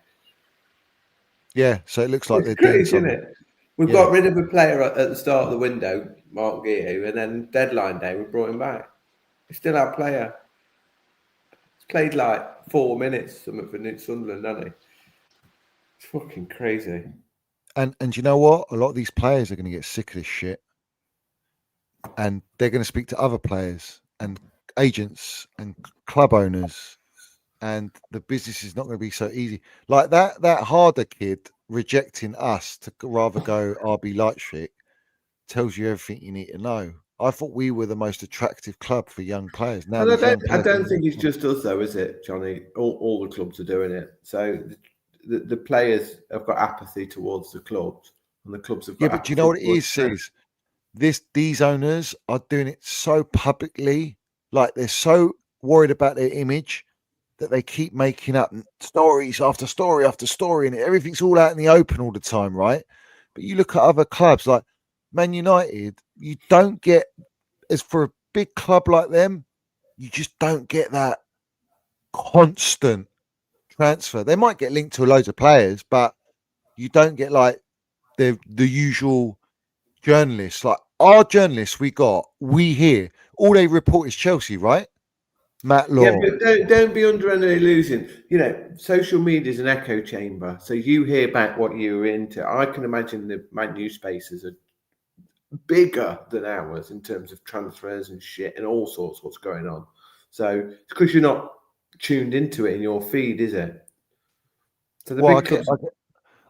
Yeah, so it looks like It's they're crazy, doing isn't something. it? We've got rid of a player at the start of the window, Mark Guiu, and then deadline day we brought him back. He's still our player. He's played like 4 minutes something for Sunderland, hasn't he? It's fucking crazy. And you know what? A lot of these players are going to get sick of this shit. And they're going to speak to other players and agents and club owners. And the business is not going to be so easy. Like that Harder kid rejecting us to rather go RB Leipzig tells you everything you need to know. I thought we were the most attractive club for young players. Now, I don't think it's just us, though, is it, Johnny? All the clubs are doing it. So the players have got apathy towards the clubs, and the clubs have got but do you know what it is? These owners are doing it so publicly, like they're so worried about their image that they keep making up stories after story after story, and everything's all out in the open all the time, right? But you look at other clubs like Man United, you don't get, as for a big club like them, you just don't get that constant transfer. They might get linked to loads of players, but you don't get like the usual journalists. Like our journalists we hear, all they report is Chelsea, right? Matt Law. Yeah, but don't be under any illusion. Social media is an echo chamber. So you hear back what you're into. I can imagine the Man U spaces are bigger than ours in terms of transfers and shit and all sorts what's going on. So it's because you're not tuned into it in your feed, is it? So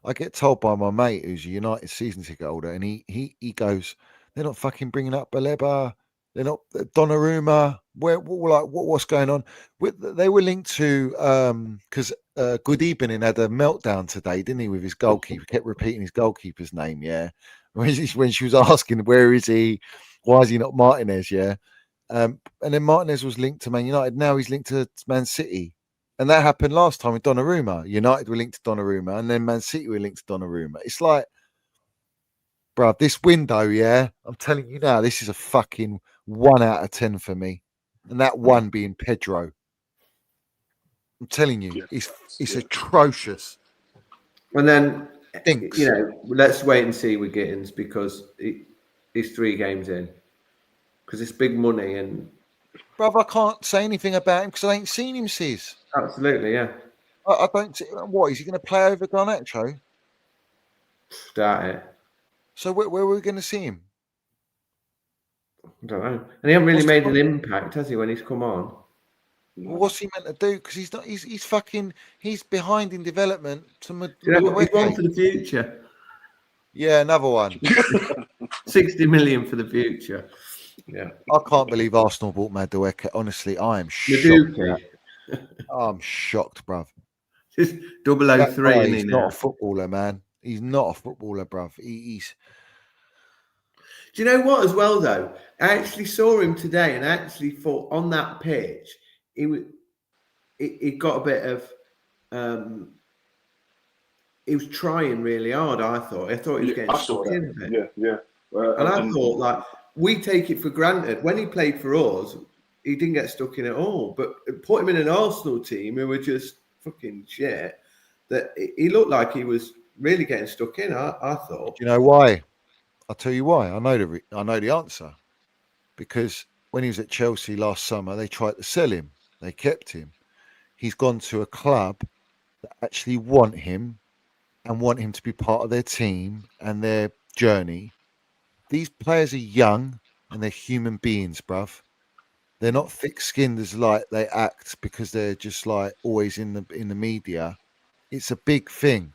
I get told by my mate who's a United season ticket holder, and he goes, they're not fucking bringing up Baleba, they're not Donnarumma. What's going on? They were linked to because Good Evening had a meltdown today, didn't he? With his goalkeeper, kept repeating his goalkeeper's name. Yeah, when she was asking where is he, why is he not Martinez? Yeah, and then Martinez was linked to Man United. Now he's linked to Man City. And that happened last time with Donnarumma. United were linked to Donnarumma, and then Man City were linked to Donnarumma. It's like, bruv, this window, yeah, I'm telling you now, this is a fucking 1 out of 10 for me. And that one being Pedro. I'm telling you, it's atrocious. And then, let's wait and see with Gittins because he's 3 games in. Because it's big money and... Bruv, I can't say anything about him because I ain't seen him since. Absolutely, yeah. I don't. What is he going to play over Garnacho? Doubt it. So where are we going to see him? I don't know. And he hasn't really made an impact, has he? When he's come on. Well, what's he meant to do? Because he's not. He's fucking. He's behind in development. He's one for the future. Yeah, another one. 60 million for the future. Yeah. I can't believe Arsenal bought Madueke. Honestly, I am shocked. I'm shocked, bruv. Just 003. He's not a footballer, man. He's not a footballer, bruv. He's. Do you know what? As well, though, I actually saw him today, and I actually thought on that pitch, he got a bit of. He was trying really hard. I thought he was getting stuck in a bit. Yeah. And I thought, like, we take it for granted. When he played for us, he didn't get stuck in at all. But put him in an Arsenal team who were just fucking shit. That he looked like he was really getting stuck in. I thought. Do you know why? I'll tell you why. I know the answer. because when he was at Chelsea last summer, they tried to sell him. They kept him. He's gone to a club that actually want him and want him to be part of their team and their journey. These players are young and they're human beings, bruv. They're not thick-skinned as like they act because they're just like always in the media. It's a big thing.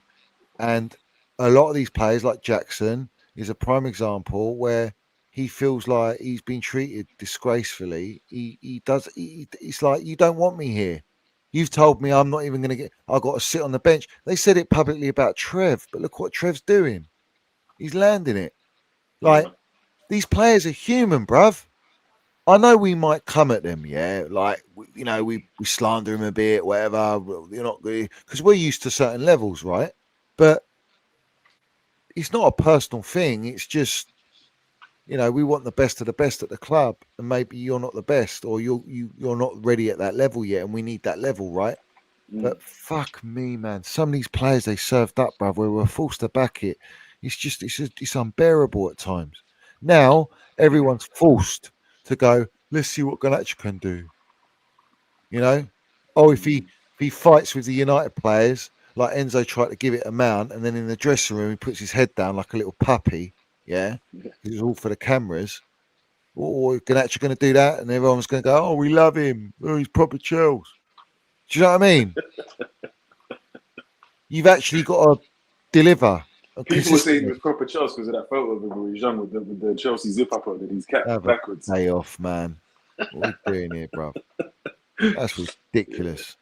And a lot of these players, like Jackson, is a prime example where he feels like he's been treated disgracefully. It's like, you don't want me here. You've told me I'm not even going to get, I've got to sit on the bench. They said it publicly about Trev, but look what Trev's doing. He's landing it. Like, these players are human, bruv. I know we might come at them, yeah, like, we slander them a bit, whatever. You're not good because we're used to certain levels, right? But it's not a personal thing. It's just, we want the best of the best at the club, and maybe you're not the best, or you're not ready at that level yet, and we need that level, right? But fuck me, man. Some of these players they served up, bruv, where we're forced to back it. It's unbearable at times. Now everyone's forced to go, let's see what Garnacho can do. If he fights with the United players, like Enzo tried to give it a mount, and then in the dressing room he puts his head down like a little puppy. Yeah, it was all for the cameras. Or Garnacho going to do that, and everyone's going to go, "Oh, we love him. Oh, he's proper Chels." Do you know what I mean? You've actually got to deliver. People were saying he was proper Chelsea because of that photo of him when he was young with the Chelsea zip up on and he's capped backwards. Pay off, man. What are we doing here, bro? That's ridiculous.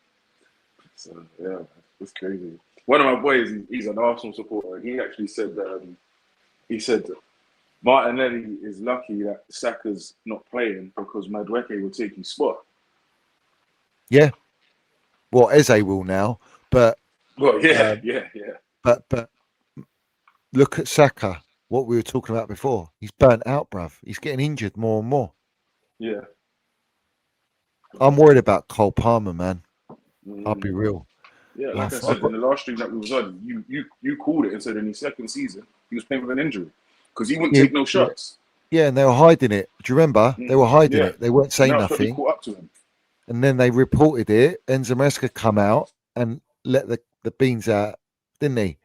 So, yeah, it's crazy. One of my boys, he's an Arsenal supporter, and he actually said that Martinelli is lucky that Saka's not playing because Madueke will take his spot. Yeah. Well, Eze will now, but yeah. But look at Saka, what we were talking about before. He's burnt out, bruv. He's getting injured more and more. Yeah. I'm worried about Cole Palmer, man. I'll be real. Yeah, like I said, in the last stream that we was on, you called it and said in his second season, he was playing with an injury because he wouldn't take no shots. Yeah, and they were hiding it. Do you remember? They were hiding it. They weren't saying nothing. Caught up to him. And then they reported it. Enzo Fernandez come out and let the beans out, didn't he?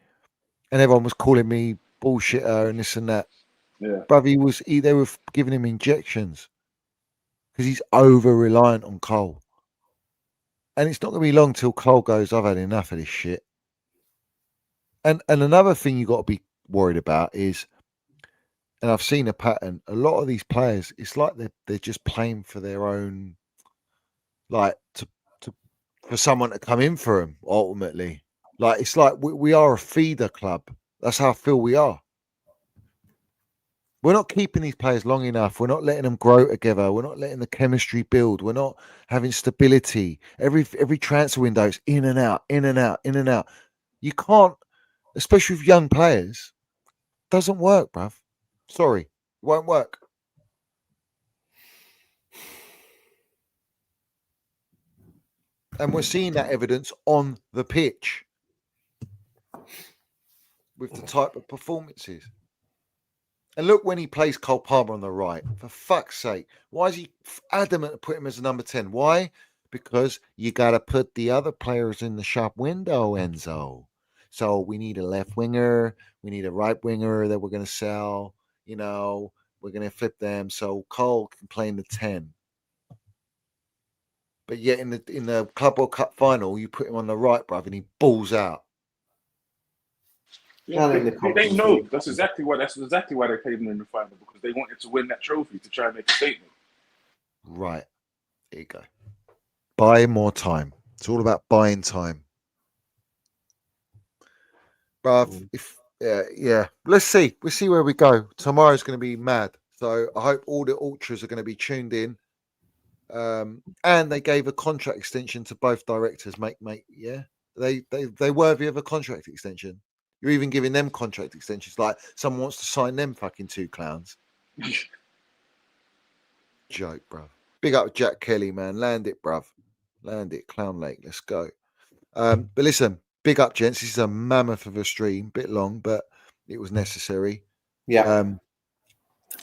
And everyone was calling me bullshitter and this and that. Yeah. Bruv, they were giving him injections because he's over reliant on Cole. And it's not going to be long till Cole goes, I've had enough of this shit. And another thing you got to be worried about is, and I've seen a pattern, a lot of these players, it's like they're just playing for their own, like for someone to come in for them ultimately. Like, it's like we are a feeder club. That's how I feel we are. We're not keeping these players long enough. We're not letting them grow together. We're not letting the chemistry build. We're not having stability. Every transfer window is in and out, in and out, in and out. You can't, especially with young players, doesn't work, bruv. Sorry, it won't work. And we're seeing that evidence on the pitch with the type of performances. And look when he plays Cole Palmer on the right. For fuck's sake. Why is he adamant to put him as a number 10? Why? Because you got to put the other players in the shop window, Enzo. So we need a left winger. We need a right winger that we're going to sell. We're going to flip them. So Cole can play in the 10. But yet in the Club World Cup final, you put him on the right, bruv, and he balls out. Yeah, they know that's exactly why they played him in the final, because they wanted to win that trophy to try and make a statement. Right. There you go. Buy more time. It's all about buying time. Bruv, yeah. Let's see. We'll see where we go. Tomorrow's going to be mad. So I hope all the ultras are going to be tuned in. And they gave a contract extension to both directors, mate. Yeah, they worthy of a contract extension. You're even giving them contract extensions. Like someone wants to sign them fucking two clowns. Joke, bruv. Big up Jack Kelly, man. Land it, bruv. Land it, Clown Lake. Let's go. But listen, big up, gents. This is a mammoth of a stream. Bit long, but it was necessary. Yeah.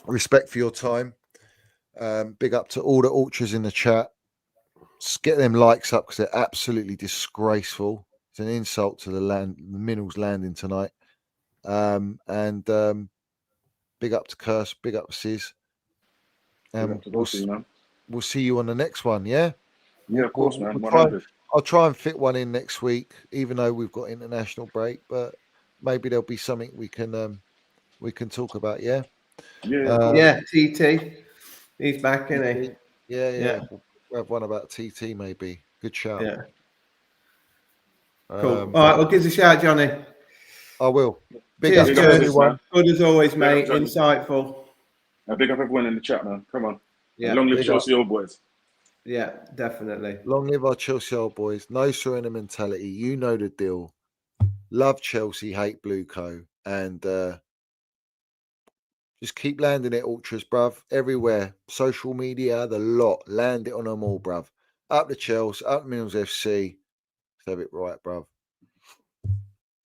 Respect for your time. Big up to all the ultras in the chat. Just get them likes up because they're absolutely disgraceful. It's an insult to the Minerals landing tonight. Big up to Curse, big up to Sizz. We'll see you on the next one, yeah? Yeah, of course, man. I'll try and fit one in next week, even though we've got international break, but maybe there'll be something we can talk about, yeah? Yeah, TT. He's back, isn't he? Yeah. We'll have one about TT, maybe. Good shout. Yeah. Cool. All right, well, give us a shout, Johnny. I will. Cheers, up to everyone. Good as always, mate. Insightful. Big up everyone in the chat, man. Come on. Yeah. Long live Chelsea Old Boys. Yeah, definitely. Long live our Chelsea Old Boys. No surrender mentality. You know the deal. Love Chelsea, hate BlueCo. And just keep landing it, ultras, bruv. Everywhere. Social media, the lot. Land it on them all, bruv. Up the Chelsea, up Minerals FC. Let's have it right, bruv.